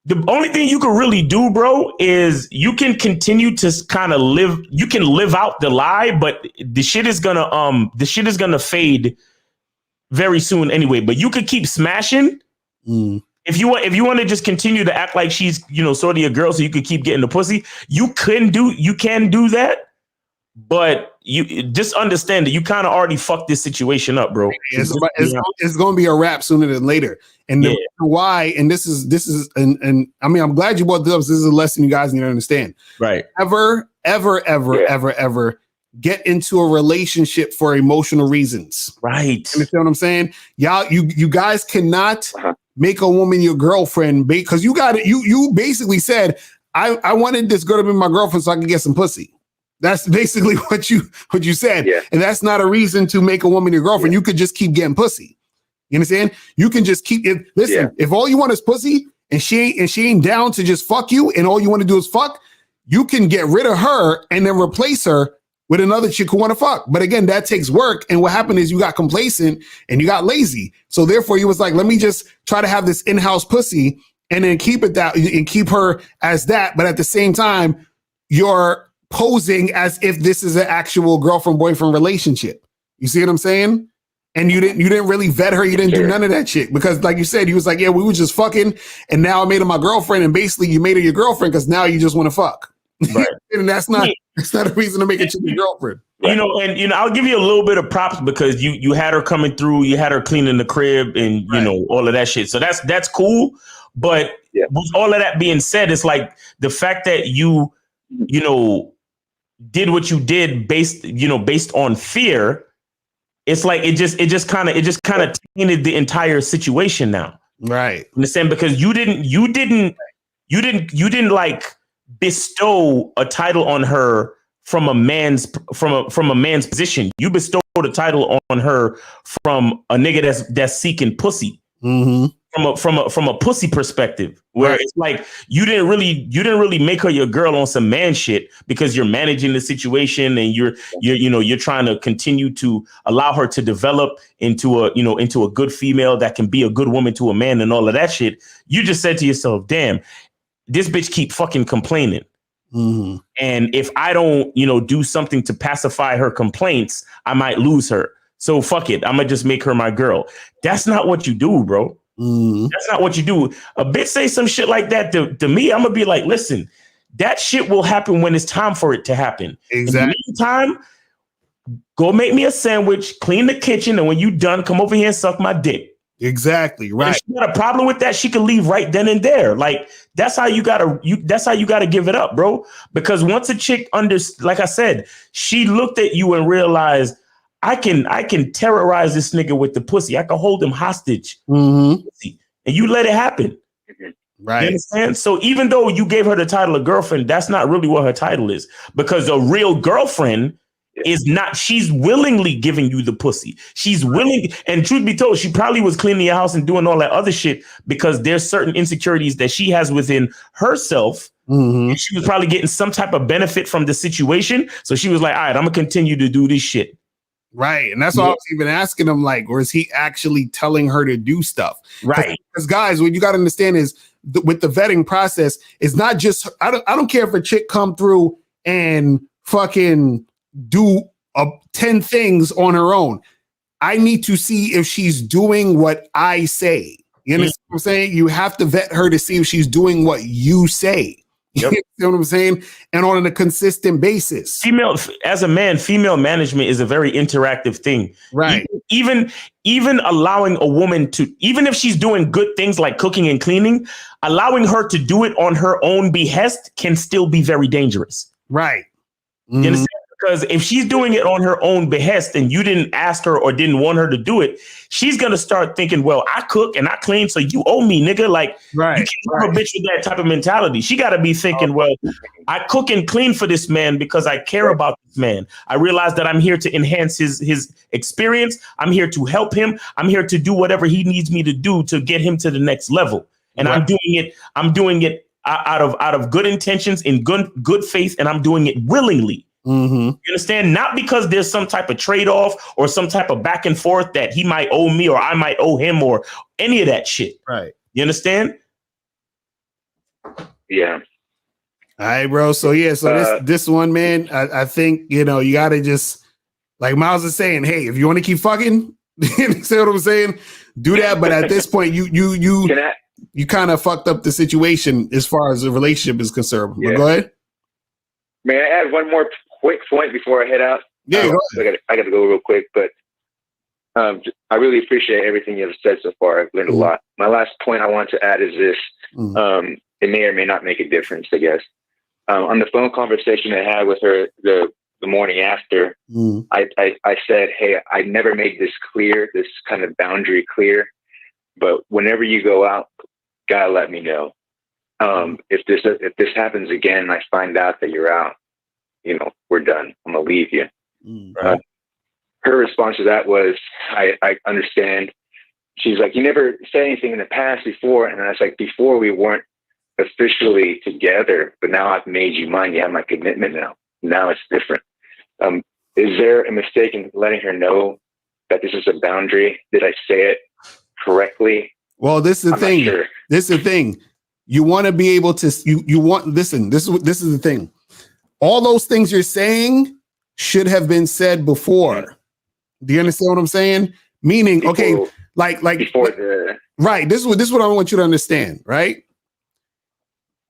Speaker 2: the only thing you can really do, bro, is you can continue to kind of live out the lie, but the shit is gonna fade very soon anyway. But you could keep smashing. If you want to just continue to act like she's, sort of your girl, so you could keep getting the pussy, you can do that. But you just understand that you kind of already fucked this situation up, bro.
Speaker 1: It's going to be a wrap sooner than later. And the reason why, and this is, and I mean, I'm glad you brought this up. This is a lesson you guys need to understand.
Speaker 2: Right.
Speaker 1: Ever get into a relationship for emotional reasons.
Speaker 2: Right.
Speaker 1: You understand what I'm saying? Y'all, you guys cannot make a woman your girlfriend because you basically said, I wanted this girl to be my girlfriend so I could get some pussy. That's basically what you said. Yeah. And that's not a reason to make a woman your girlfriend. Yeah. You could just keep getting pussy. You understand? You can just keep it. Listen, if all you want is pussy and she ain't down to just fuck you and all you want to do is fuck, you can get rid of her and then replace her with another chick who want to fuck. But again, that takes work. And what happened is you got complacent and you got lazy. So therefore you was like, let me just try to have this in-house pussy and then keep it that and keep her as that. But at the same time, you're posing as if this is an actual girlfriend-boyfriend relationship. You see what I'm saying? And you didn't really vet her. You didn't do none of that shit because, like you said, you was like, yeah, we were just fucking, and now I made her my girlfriend, and basically you made her your girlfriend because now you just want to fuck. Right. And that's not a reason to make a chick your girlfriend.
Speaker 2: Right. I'll give you a little bit of props because you had her coming through, you had her cleaning the crib, and all of that shit. So that's cool. But with all of that being said, it's like the fact that you did what you did based on fear, it's like it just kind of tainted the entire situation now.
Speaker 1: Right.
Speaker 2: Understand? Because you didn't like bestow a title on her from a man's position. You bestowed a title on her from a nigga that's seeking pussy.
Speaker 1: Mm-hmm.
Speaker 2: From a pussy perspective, where
Speaker 1: Right.
Speaker 2: it's like you didn't really make her your girl on some man shit because you're managing the situation and you're trying to continue to allow her to develop into a good female that can be a good woman to a man and all of that shit. You just said to yourself, damn, this bitch keep fucking complaining.
Speaker 1: Mm-hmm.
Speaker 2: And if I don't, do something to pacify her complaints, I might lose her. So fuck it. I'm gonna just make her my girl. That's not what you do, bro.
Speaker 1: Mm-hmm.
Speaker 2: That's not what you do. A bitch say some shit like that to me, I'm gonna be like, listen, that shit will happen when it's time for it to happen.
Speaker 1: Exactly.
Speaker 2: In the meantime, go make me a sandwich, clean the kitchen, and when you done, come over here and suck my dick.
Speaker 1: Exactly. Right.
Speaker 2: If she got a problem with that, she can leave right then and there. Like that's how you gotta give it up, bro. Because once a chick like I said, she looked at you and realized I can terrorize this nigga with the pussy. I can hold him hostage.
Speaker 1: Mm-hmm.
Speaker 2: And you let it happen.
Speaker 1: Right.
Speaker 2: You understand? So even though you gave her the title of girlfriend, that's not really what her title is. Because a real girlfriend is not, she's willingly giving you the pussy. She's willing, and truth be told, she probably was cleaning your house and doing all that other shit because there's certain insecurities that she has within herself.
Speaker 1: Mm-hmm.
Speaker 2: And she was probably getting some type of benefit from the situation. So she was like, all right, I'm gonna continue to do this shit.
Speaker 1: Right. And that's why I was even asking him, like, or is he actually telling her to do stuff?
Speaker 2: Right.
Speaker 1: Because guys, what you got to understand is with the vetting process, it's not just, I don't care if a chick come through and fucking do 10 things on her own. I need to see if she's doing what I say. You understand what I'm saying? You have to vet her to see if she's doing what you say.
Speaker 2: Yep.
Speaker 1: You know what I'm saying? And on a consistent basis.
Speaker 2: As a man, female management is a very interactive thing.
Speaker 1: Right.
Speaker 2: Even allowing a woman to, even if she's doing good things like cooking and cleaning, allowing her to do it on her own behest can still be very dangerous.
Speaker 1: Right.
Speaker 2: You understand? Because if she's doing it on her own behest and you didn't ask her or didn't want her to do it, she's going to start thinking, well, I cook and I clean, so you owe me, nigga. Like,
Speaker 1: right.
Speaker 2: You can't have a bitch with that type of mentality. She got to be thinking, well, I cook and clean for this man because I care about this man. I realize that I'm here to enhance his experience. I'm here to help him. I'm here to do whatever he needs me to do to get him to the next level. And
Speaker 1: right.
Speaker 2: I'm doing it out of good intentions, in good faith, and I'm doing it willingly.
Speaker 1: Mm-hmm.
Speaker 2: You understand? Not because there's some type of trade-off or some type of back and forth that he might owe me or I might owe him or any of that shit.
Speaker 1: Right.
Speaker 2: You understand?
Speaker 13: Yeah.
Speaker 1: All right, bro. So yeah, so this one, man, I think, you gotta just, like Miles is saying, hey, if you want to keep fucking, you see what I'm saying? Do that. But at this point, you kind of fucked up the situation as far as the relationship is concerned.
Speaker 13: Yeah.
Speaker 1: But go ahead.
Speaker 13: May I add one more quick point before I head out?
Speaker 1: Yeah,
Speaker 13: I got to go real quick, but I really appreciate everything you've said so far. I've learned a lot. My last point I want to add is this. It may or may not make a difference, I guess. On the phone conversation I had with her the morning after, I said, hey, I never made this clear, this kind of boundary clear, but whenever you go out, gotta let me know. If this happens again, I find out that you're out, we're done. I'm gonna leave you.
Speaker 1: Right.
Speaker 13: Her response to that was, I understand. She's like, you never said anything in the past before. And I was like, before we weren't officially together, but now I've made you mine. You have my commitment now. Now it's different. Is there a mistake in letting her know that this is a boundary? Did I say it correctly?
Speaker 1: Well, this is the thing.
Speaker 13: Sure.
Speaker 1: This is the thing. You want to be able to, listen, this is the thing. All those things you're saying should have been said before. Do you understand what I'm saying? Meaning, okay, like
Speaker 13: before the
Speaker 1: right. This is what I want you to understand, right?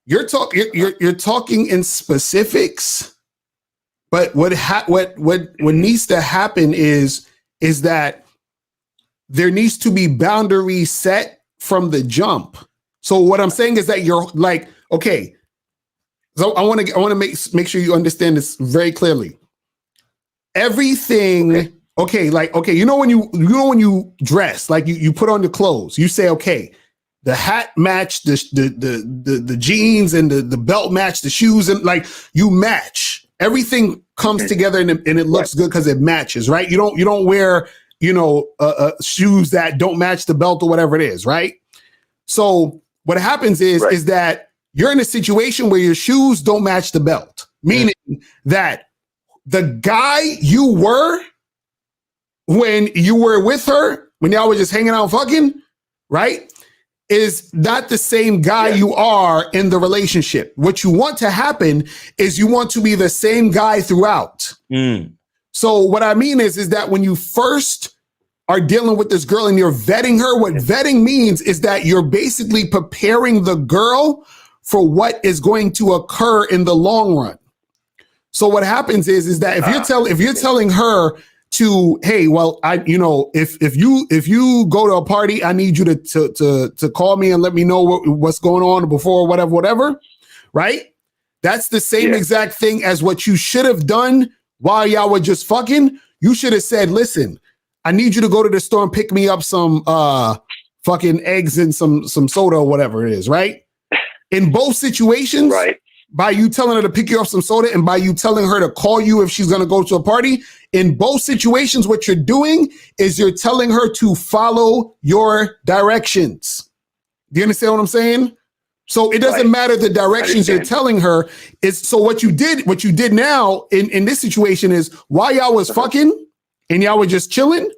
Speaker 1: You're talking in specifics, but what needs to happen is that there needs to be boundaries set from the jump. So what I'm saying is that you're like, okay, so I want to make sure you understand this very clearly. Everything okay, like, okay, you know when you dress, like you put on the clothes, you say, okay, the hat match the jeans and the belt match the shoes, and like you match. Everything comes together and it looks good because it matches, right? You don't wear, shoes that don't match the belt or whatever it is, right? So what happens is that you're in a situation where your shoes don't match the belt, meaning that the guy you were when you were with her, when y'all were just hanging out fucking, right, is not the same guy you are in the relationship. What you want to happen is you want to be the same guy throughout. So what I mean is that when you first are dealing with this girl and you're vetting her, what vetting means is that you're basically preparing the girl for what is going to occur in the long run. So what happens is that if you're telling her to, hey, well, if you go to a party, I need you to call me and let me know what's going on before whatever, right? That's the same exact thing as what you should have done while y'all were just fucking. You should have said, listen, I need you to go to the store and pick me up some fucking eggs and some soda or whatever it is, right? In both situations, by you telling her to pick you up some soda and by you telling her to call you if she's going to go to a party, in both situations, what you're doing is you're telling her to follow your directions. Do you understand what I'm saying? So it doesn't matter the directions you're telling her. So what you did now in this situation is while y'all was fucking and y'all were just chilling,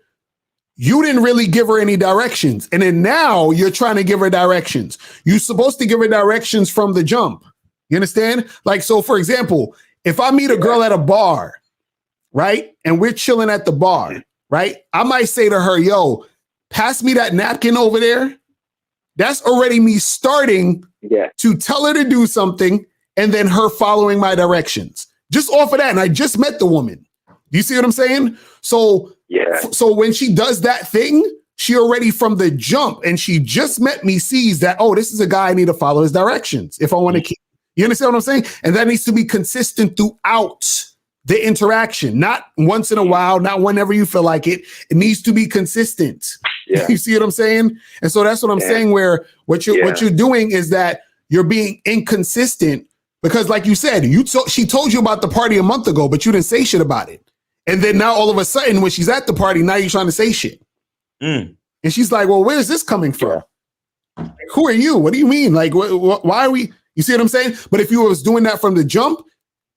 Speaker 1: you didn't really give her any directions. And then now you're trying to give her directions. You're supposed to give her directions from the jump. You understand? Like, so for example, if I meet a girl at a bar, right? And we're chilling at the bar, right? I might say to her, yo, pass me that napkin over there. That's already me starting to tell her to do something and then her following my directions. Just off of that. And I just met the woman. Do you see what I'm saying? So, so when she does that thing, she already from the jump and she just met me sees that, oh, this is a guy I need to follow his directions if I want to keep. You understand what I'm saying? And that needs to be consistent throughout the interaction, not once in a while, not whenever you feel like it. It needs to be consistent. You see what I'm saying? And so that's what I'm saying, where what you're doing is that you're being inconsistent because, like you said, she told you about the party a month ago, but you didn't say shit about it. And then now all of a sudden when she's at the party, now you're trying to say shit. And she's like, well, where's this coming from? Like, who are you? What do you mean? Like, why are we? You see what I'm saying? But if you was doing that from the jump,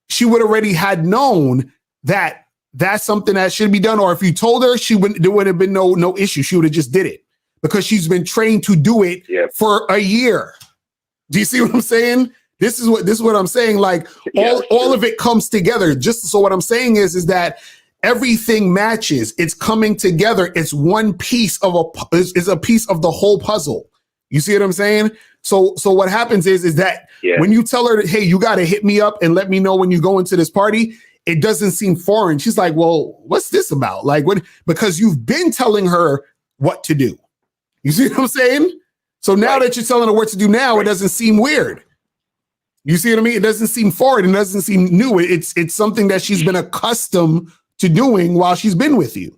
Speaker 1: she would already had known that that's something that should be done. Or if you told her, there would have been no issue. She would have just did it because she's been trained to do it for a year. Do you see what I'm saying? This is what I'm saying. Like all of it comes together. Just so what I'm saying is that everything matches. It's coming together. It's one piece of is a piece of the whole puzzle. You see what I'm saying? So what happens is that when you tell her, hey, you got to hit me up and let me know when you go into this party, it doesn't seem foreign. She's like, well, what's this about? Like, what? Because you've been telling her what to do. You see what I'm saying? So now that you're telling her what to do now, it doesn't seem weird. You see what I mean? It doesn't seem foreign. It doesn't seem new. It's something that she's been accustomed to doing while she's been with you.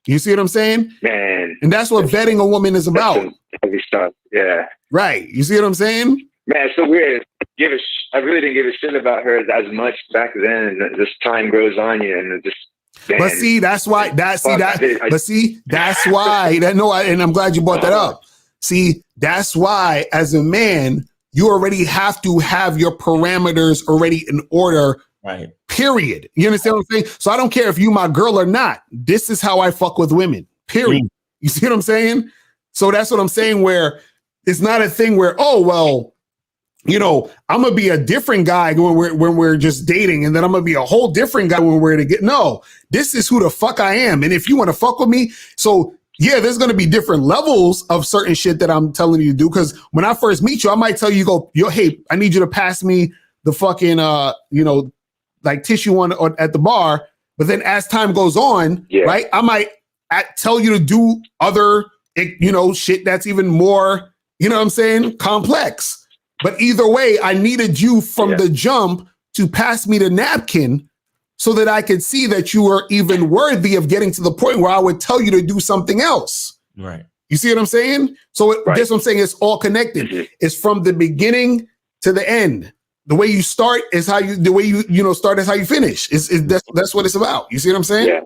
Speaker 1: You see what I'm saying?
Speaker 13: Man.
Speaker 1: And that's what vetting a woman is about.
Speaker 13: Heavy stuff. Yeah.
Speaker 1: Right. You see what I'm saying?
Speaker 13: Man, it's so weird. I really didn't give a shit about her as much back then. And this time grows on you, and it just. Man,
Speaker 1: but see, that's why. And I'm glad you brought that up. See, that's why, as a man, you already have to have your parameters already in order.
Speaker 2: Right.
Speaker 1: Period. You understand what I'm saying? So I don't care if you my girl or not. This is how I fuck with women. Period. You see what I'm saying? So that's what I'm saying, where it's not a thing where, oh, well, I'm going to be a different guy when we're just dating, and then I'm going to be a whole different guy when we're together. No, this is who the fuck I am. And if you want to fuck with me, so yeah, there's going to be different levels of certain shit that I'm telling you to do. Because when I first meet you, I might tell you, hey, I need you to pass me the fucking, like tissue at the bar. But then as time goes on, right, I might tell you to do other, shit that's even more, complex. But either way, I needed you from the jump to pass me the napkin so that I could see that you are even worthy of getting to the point where I would tell you to do something else.
Speaker 2: Right.
Speaker 1: You see what I'm saying? So this what I'm saying, it's all connected.
Speaker 13: Mm-hmm.
Speaker 1: It's from the beginning to the end. The way you start is how you start is how you finish. That's what it's about. You see what I'm saying?
Speaker 13: Yeah.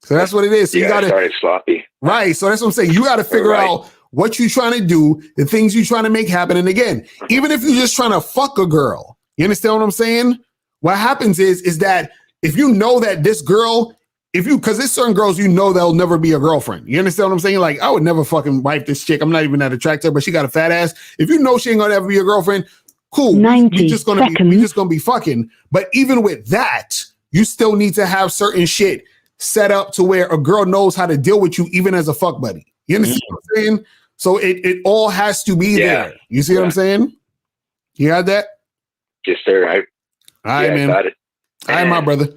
Speaker 1: So that's what it is. So you gotta
Speaker 13: start sloppy.
Speaker 1: Right. So that's what I'm saying. You gotta figure out what you're trying to do, the things you're trying to make happen. And again, even if you're just trying to fuck a girl, you understand what I'm saying? What happens is that if you know that this girl, because there's certain girls they'll never be a girlfriend. You understand what I'm saying? Like, I would never fucking wife this chick. I'm not even that attractive, but she got a fat ass. If you know she ain't gonna ever be a girlfriend, cool. We just gonna be fucking. But even with that, you still need to have certain shit set up to where a girl knows how to deal with you, even as a fuck buddy. You understand what I'm saying? So it all has to be there. You see what I'm saying? You got that?
Speaker 13: Yes, sir. All
Speaker 1: right, man.
Speaker 13: Got it.
Speaker 1: All right, my brother.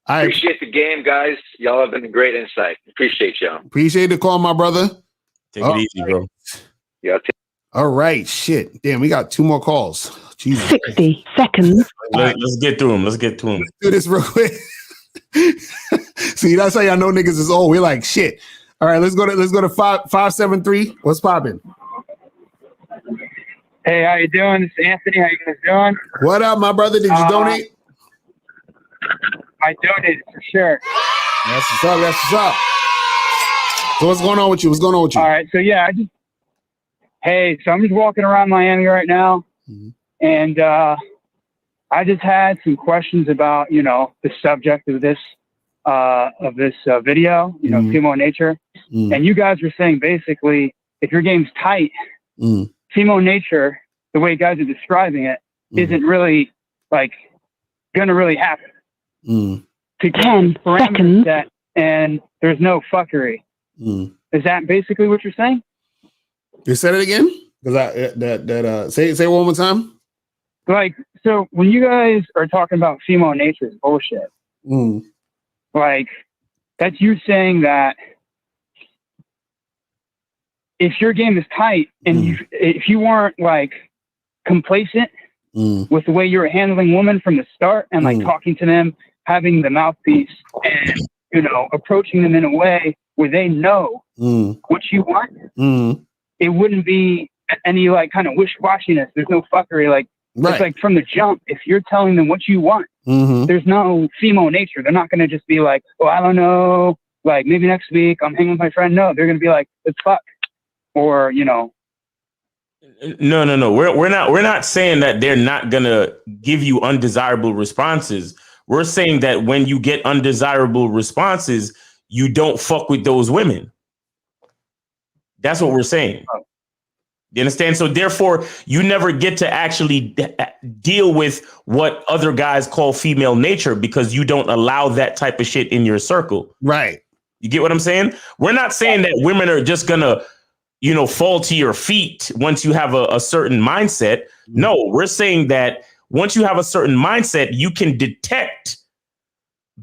Speaker 1: I
Speaker 13: appreciate the game, guys. Y'all have been a great insight. Appreciate y'all.
Speaker 1: Appreciate the call, my brother.
Speaker 2: Take it easy, bro.
Speaker 13: Yeah.
Speaker 1: All right, shit. Damn, we got 2 more calls. Jesus.
Speaker 14: 60 seconds.
Speaker 2: Let's get through them. Let's do
Speaker 1: this real quick. See, that's how y'all know niggas is old. We're like, shit. All right, let's go to 573. What's popping?
Speaker 15: Hey, how you doing? This is Anthony. How you guys doing?
Speaker 1: What up, my brother? Did you donate?
Speaker 15: I donated for sure.
Speaker 1: That's what's up. That's what's up. So what's going on with you?
Speaker 15: All right. So yeah, I'm just walking around Miami right now, and I just had some questions about the subject of this video, female nature, and you guys were saying basically if your game's tight, female nature, the way you guys are describing it, isn't really gonna really happen. To
Speaker 14: 10 seconds.
Speaker 15: Set and there's no fuckery. Is that basically what you're saying?
Speaker 1: You said it again? Because say it one more time.
Speaker 15: So when you guys are talking about female nature is bullshit. That's you saying that if your game is tight and if you weren't complacent with the way you were handling women from the start and talking to them, having the mouthpiece and approaching them in a way where they know what you want, it wouldn't be any kind of wish-washiness. There's no fuckery. It's from the jump. If you're telling them what you want, there's no female nature. They're not going to just be like, oh, I don't know, maybe next week I'm hanging with my friend. No, they're going to be like, let's fuck, or
Speaker 2: No. We're not saying that they're not gonna give you undesirable responses. We're saying that when you get undesirable responses, you don't fuck with those women. That's what we're saying. You understand? So therefore, you never get to actually deal with what other guys call female nature because you don't allow that type of shit in your circle.
Speaker 1: Right.
Speaker 2: You get what I'm saying? We're not saying that women are just gonna fall to your feet once you have a certain mindset. No, we're saying that once you have a certain mindset, you can detect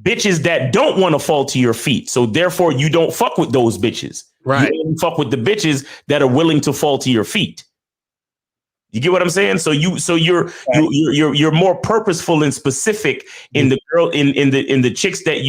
Speaker 2: bitches that don't want to fall to your feet. So therefore, you don't fuck with those bitches.
Speaker 1: Right.
Speaker 2: You only fuck with the bitches that are willing to fall to your feet. You get what I'm saying? So you're more purposeful and specific in the girl in the chicks that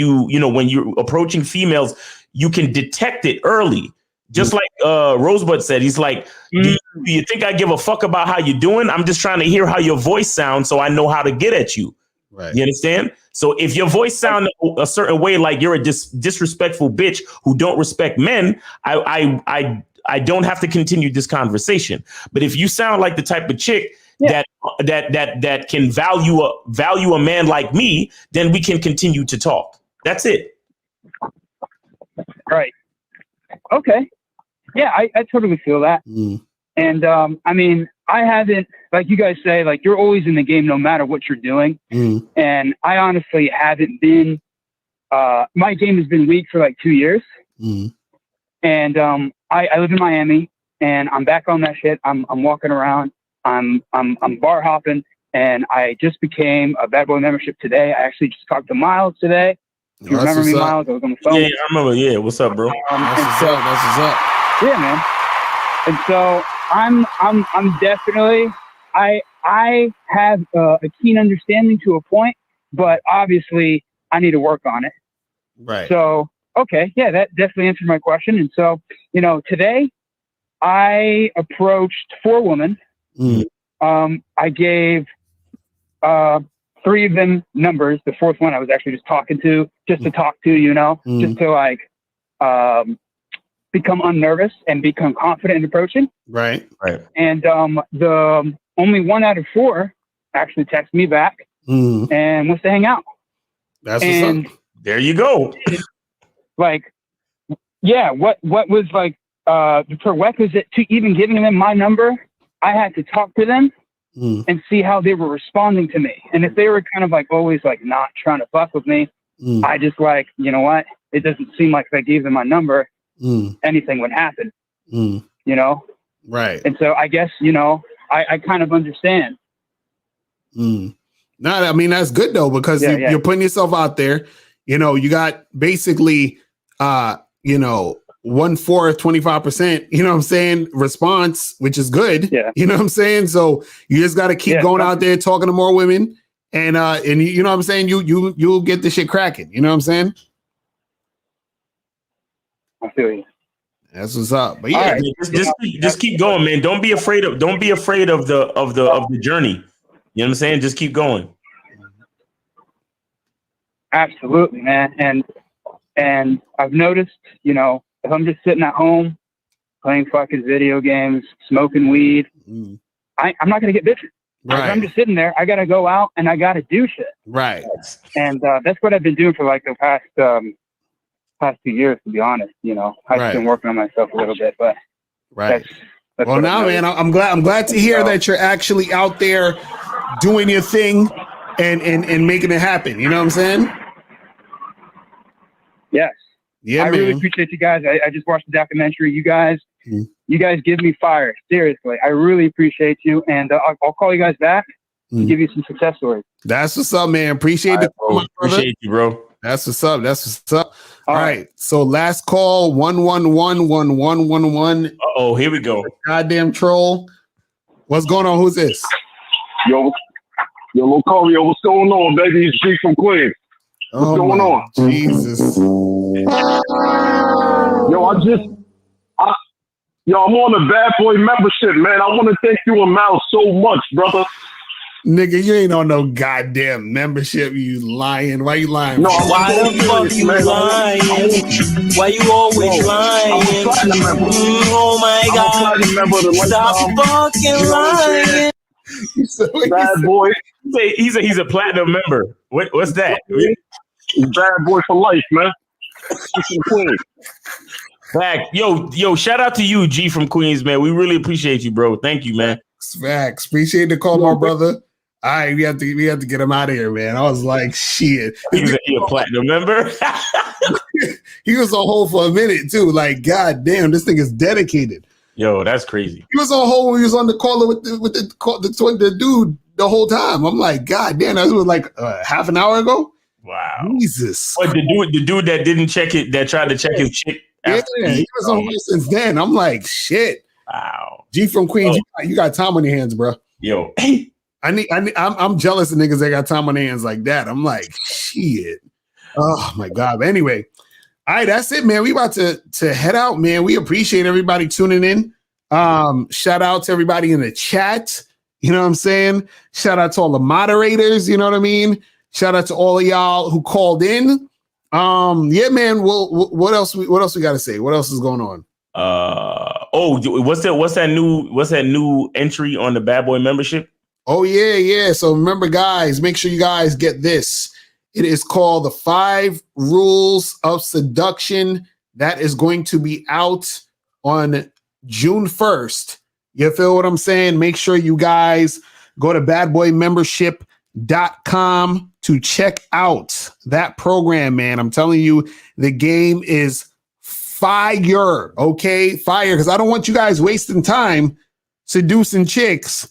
Speaker 2: when you're approaching females, you can detect it early. Just like Rosebud said, he's like, do you think I give a fuck about how you're doing? I'm just trying to hear how your voice sounds so I know how to get at you.
Speaker 1: Right.
Speaker 2: You understand? So if your voice sounds a certain way, like you're a disrespectful bitch who don't respect men, I don't have to continue this conversation. But if you sound like the type of chick that can value a man like me, then we can continue to talk. That's it.
Speaker 15: Right. Okay. Yeah, I totally feel that. And I haven't, like you guys say, you're always in the game no matter what you're doing. And I honestly haven't been, my game has been weak for 2 years. And I live in Miami and I'm back on that shit. I'm walking around, I'm bar hopping, and I just became a Bad Boy membership today. I actually just talked to Miles today. You remember me, Miles? I was on the phone.
Speaker 2: Yeah, I remember. Yeah, what's up, bro?
Speaker 1: That's what's up.
Speaker 15: Yeah, man. And so I'm definitely, I have a keen understanding to a point, but obviously I need to work on it.
Speaker 1: Right.
Speaker 15: So, okay. Yeah, that definitely answered my question. And so, today I approached 4 women. I gave 3 of them numbers. The 4th one I was actually just talking to, just to talk to, just to like become unnervous and become confident in approaching.
Speaker 1: Right.
Speaker 15: And the only 1 out of 4 actually texted me back and wants to hang out.
Speaker 1: That's what's up.
Speaker 2: There you go.
Speaker 15: Like, yeah, what was like the prerequisite to even giving them my number? I had to talk to them and see how they were responding to me. And if they were kind of like always like not trying to fuck with me, I just like, you know what? It doesn't seem like if I gave them my number, anything would happen.
Speaker 1: Right.
Speaker 15: And so I guess, I kind of understand.
Speaker 1: No, I mean, that's good though, because you're putting yourself out there. You got basically 1/4, 25%, you know what I'm saying, response, which is good.
Speaker 15: Yeah.
Speaker 1: You know what I'm saying? So you just got to keep going out there talking to more women, and you know what I'm saying? You'll get the shit cracking. You know what I'm saying?
Speaker 15: I feel you.
Speaker 1: That's what's up. But yeah,
Speaker 2: just keep going, man. Don't be afraid of the journey. You know what I'm saying? Just keep going.
Speaker 15: Absolutely, man. And I've noticed, if I'm just sitting at home playing fucking video games, smoking weed, I'm not gonna get bitches.
Speaker 1: Right.
Speaker 15: If I'm just sitting there, I gotta go out and I gotta do shit.
Speaker 1: Right.
Speaker 15: And that's what I've been doing for like the past 2 years, to be honest. I've been working on myself a little bit, but
Speaker 1: right.
Speaker 15: That's
Speaker 1: well, now, man, I'm glad to hear that you're actually out there doing your thing and making it happen. You know what I'm saying?
Speaker 15: Yes.
Speaker 1: Yeah,
Speaker 15: I really appreciate you guys. I just watched the documentary. You guys give me fire. Seriously, I really appreciate you, and I'll call you guys back and give you some success stories.
Speaker 1: That's what's up, man. Appreciate it.
Speaker 2: Appreciate you, bro.
Speaker 1: That's what's up. All right. So last call, 111-1111.
Speaker 2: Oh, here we go.
Speaker 1: Goddamn troll. What's going on? Who's this?
Speaker 16: Yo, Locario, what's going on, baby? It's G from Queens. What's going on?
Speaker 1: Jesus.
Speaker 16: I'm on the Bad Boy membership, man. I want to thank you and Mal so much, brother.
Speaker 1: Nigga, you ain't on no goddamn membership, you lying. Why you lying?
Speaker 16: No,
Speaker 17: why the fuck you lying? Why you always lying? Oh my God. Stop fucking lying.
Speaker 16: Bad Boy.
Speaker 2: He's a platinum member. What's that?
Speaker 16: Bad Boy for life, man.
Speaker 2: Fact. Yo, shout out to you, G from Queens, man. We really appreciate you, bro. Thank you, man.
Speaker 1: Facts. Appreciate the call, my brother. All right, we have to get him out of here, man. I was like, shit.
Speaker 2: He's a platinum member.
Speaker 1: He was on hold for a minute too. Like, god damn, this thing is dedicated.
Speaker 2: Yo, that's crazy.
Speaker 1: He was on hold when he was on the caller with the dude the whole time. I'm like, god damn, that was like half an hour ago.
Speaker 2: Wow.
Speaker 1: Jesus.
Speaker 2: But the dude that didn't check it, that tried to check his chick.
Speaker 1: Yeah, he was on hold since then. I'm like, shit.
Speaker 2: Wow.
Speaker 1: G from Queens, you got time on your hands, bro.
Speaker 2: Yo.
Speaker 1: I'm jealous of niggas that got time on their hands like that. I'm like, shit. Oh my God. But anyway, all right, that's it, man. We about to head out, man. We appreciate everybody tuning in. Shout out to everybody in the chat. You know what I'm saying? Shout out to all the moderators. You know what I mean? Shout out to all of y'all who called in. Yeah, man. Well, what else we got to say? What else is going on?
Speaker 2: What's that new entry on the Bad Boy membership?
Speaker 1: Oh, yeah. So remember, guys, make sure you guys get this. It is called The 5 Rules of Seduction. That is going to be out on June 1st. You feel what I'm saying? Make sure you guys go to badboymembership.com to check out that program, man. I'm telling you, the game is fire, okay? Fire, because I don't want you guys wasting time seducing chicks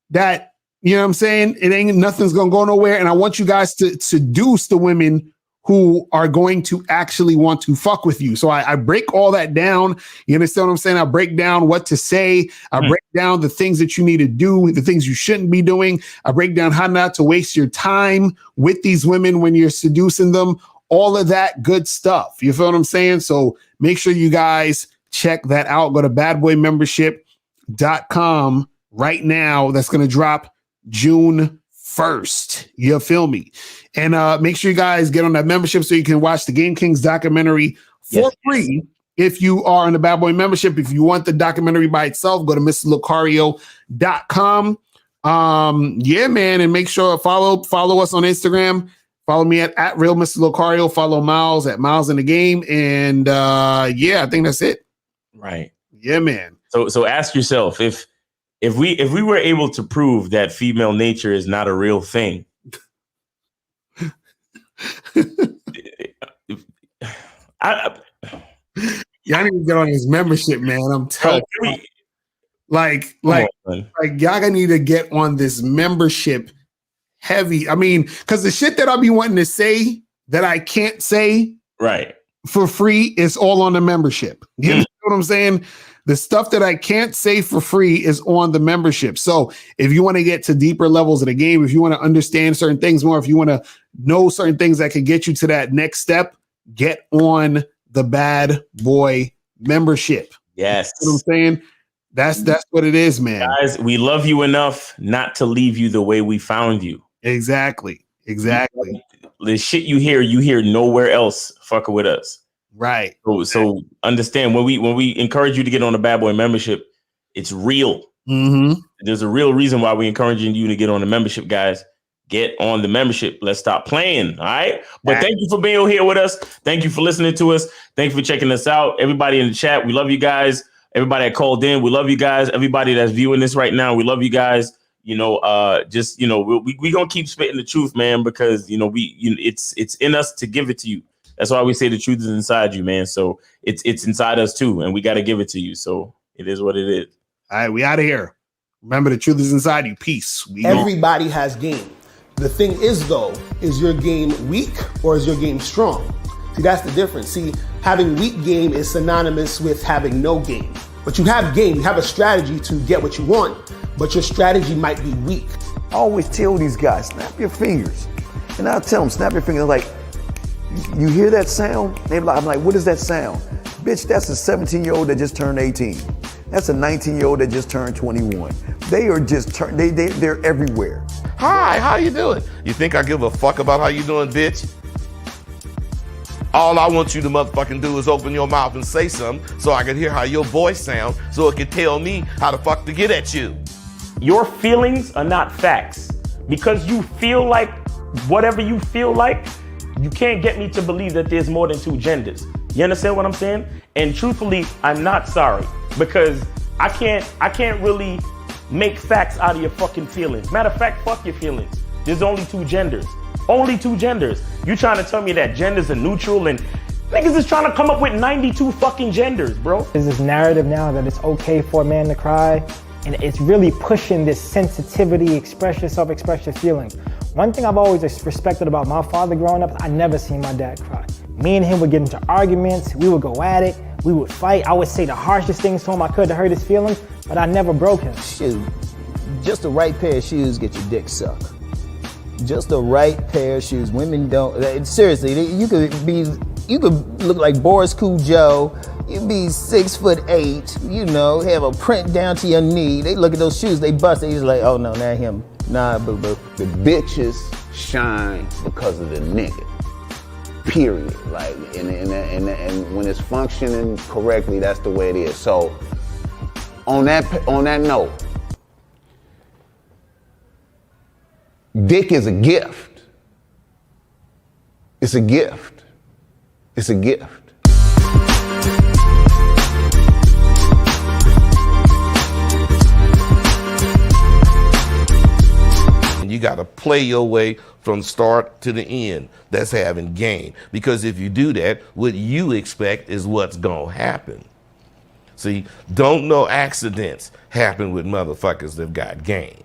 Speaker 1: that, you know what I'm saying? Nothing's going to go nowhere. And I want you guys to seduce the women who are going to actually want to fuck with you. So I break all that down. You understand what I'm saying? I break down what to say. I break down the things that you need to do, the things you shouldn't be doing. I break down how not to waste your time with these women when you're seducing them, all of that good stuff. You feel what I'm saying? So make sure you guys check that out. Go to badboymembership.com right now. That's going to drop June 1st. You feel me? And make sure you guys get on that membership so you can watch the Game Kings documentary for free. If you are on the Bad Boy membership, if you want the documentary by itself, go to mr.locario.com. Yeah, man. And make sure follow us on Instagram. Follow me at real Mr. Locario. Follow Miles at Miles in the Game. And yeah, I think that's it.
Speaker 2: Right.
Speaker 1: Yeah, man.
Speaker 2: So ask yourself, if we were able to prove that female nature is not a real thing,
Speaker 1: I need to get on his membership, man. I'm telling you. Like y'all need to get on this membership heavy. I mean, because the shit that I'll be wanting to say that I can't say for free is all on the membership. You know what I'm saying? The stuff that I can't say for free is on the membership. So if you want to get to deeper levels of the game, if you want to understand certain things more, if you want to know certain things that could get you to that next step, get on the Bad Boy membership.
Speaker 2: Yes.
Speaker 1: You know what I'm saying? That's what it is, man.
Speaker 2: Guys, we love you enough not to leave you the way we found you.
Speaker 1: Exactly.
Speaker 2: The shit you hear nowhere else fucking with us.
Speaker 1: Right.
Speaker 2: So understand when we encourage you to get on the Bad Boy membership, it's real.
Speaker 1: Mm-hmm.
Speaker 2: There's a real reason why we're encouraging you to get on the membership, guys. Get on the membership. Let's stop playing. All right. But thank you for being here with us. Thank you for listening to us. Thank you for checking us out. Everybody in the chat, we love you guys. Everybody that called in, we love you guys. Everybody that's viewing this right now, we love you guys. You know, we gonna keep spitting the truth, man, because it's in us to give it to you. That's why we say the truth is inside you, man. So it's inside us too, and we got to give it to you. So it is what it is.
Speaker 1: All right, we out of here. Remember, the truth is inside you. Peace.
Speaker 3: Everybody has game. The thing is, though, is your game weak or is your game strong? See, that's the difference. See, having weak game is synonymous with having no game. But you have game, you have a strategy to get what you want, but your strategy might be weak.
Speaker 4: I always tell these guys, snap your fingers. And I'll tell them, snap your fingers. Like, you hear that sound? I'm like, what is that sound? Bitch, that's a 17-year-old that just turned 18. That's a 19-year-old that just turned 21. They are just, they're everywhere.
Speaker 5: Hi, how you doing? You think I give a fuck about how you doing, bitch? All I want you to motherfucking do is open your mouth and say something so I can hear how your voice sounds so it can tell me how the fuck to get at you.
Speaker 2: Your feelings are not facts. Because you feel like whatever you feel like, you can't get me to believe that there's more than two genders. You understand what I'm saying? And truthfully, I'm not sorry because I can't really make facts out of your fucking feelings. Matter of fact, fuck your feelings. There's only two genders. Only two genders. You trying to tell me that genders are neutral and niggas is trying to come up with 92 fucking genders, bro.
Speaker 6: There's this narrative now that it's okay for a man to cry, and it's really pushing this sensitivity, express yourself, express your feelings. One thing I've always respected about my father growing up, I never seen my dad cry. Me and him would get into arguments, we would go at it, we would fight. I would say the harshest things to him I could to hurt his feelings, but I never broke him.
Speaker 7: Shoot, just the right pair of shoes get your dick sucked. Just the right pair of shoes. Women don't, seriously, you could look like Boris Cool Joe, you'd be 6'8", you know, have a print down to your knee. They look at those shoes, they bust, they just like, oh no, not him. Nah, boo-boo.
Speaker 8: The bitches shine because of the nigga. Period. Like, and when it's functioning correctly, that's the way it is. So, on that note, dick is a gift. It's a gift. It's a gift.
Speaker 5: You got to play your way from start to the end. That's having game. Because if you do that, what you expect is what's going to happen. See, don't no accidents happen with motherfuckers that got game.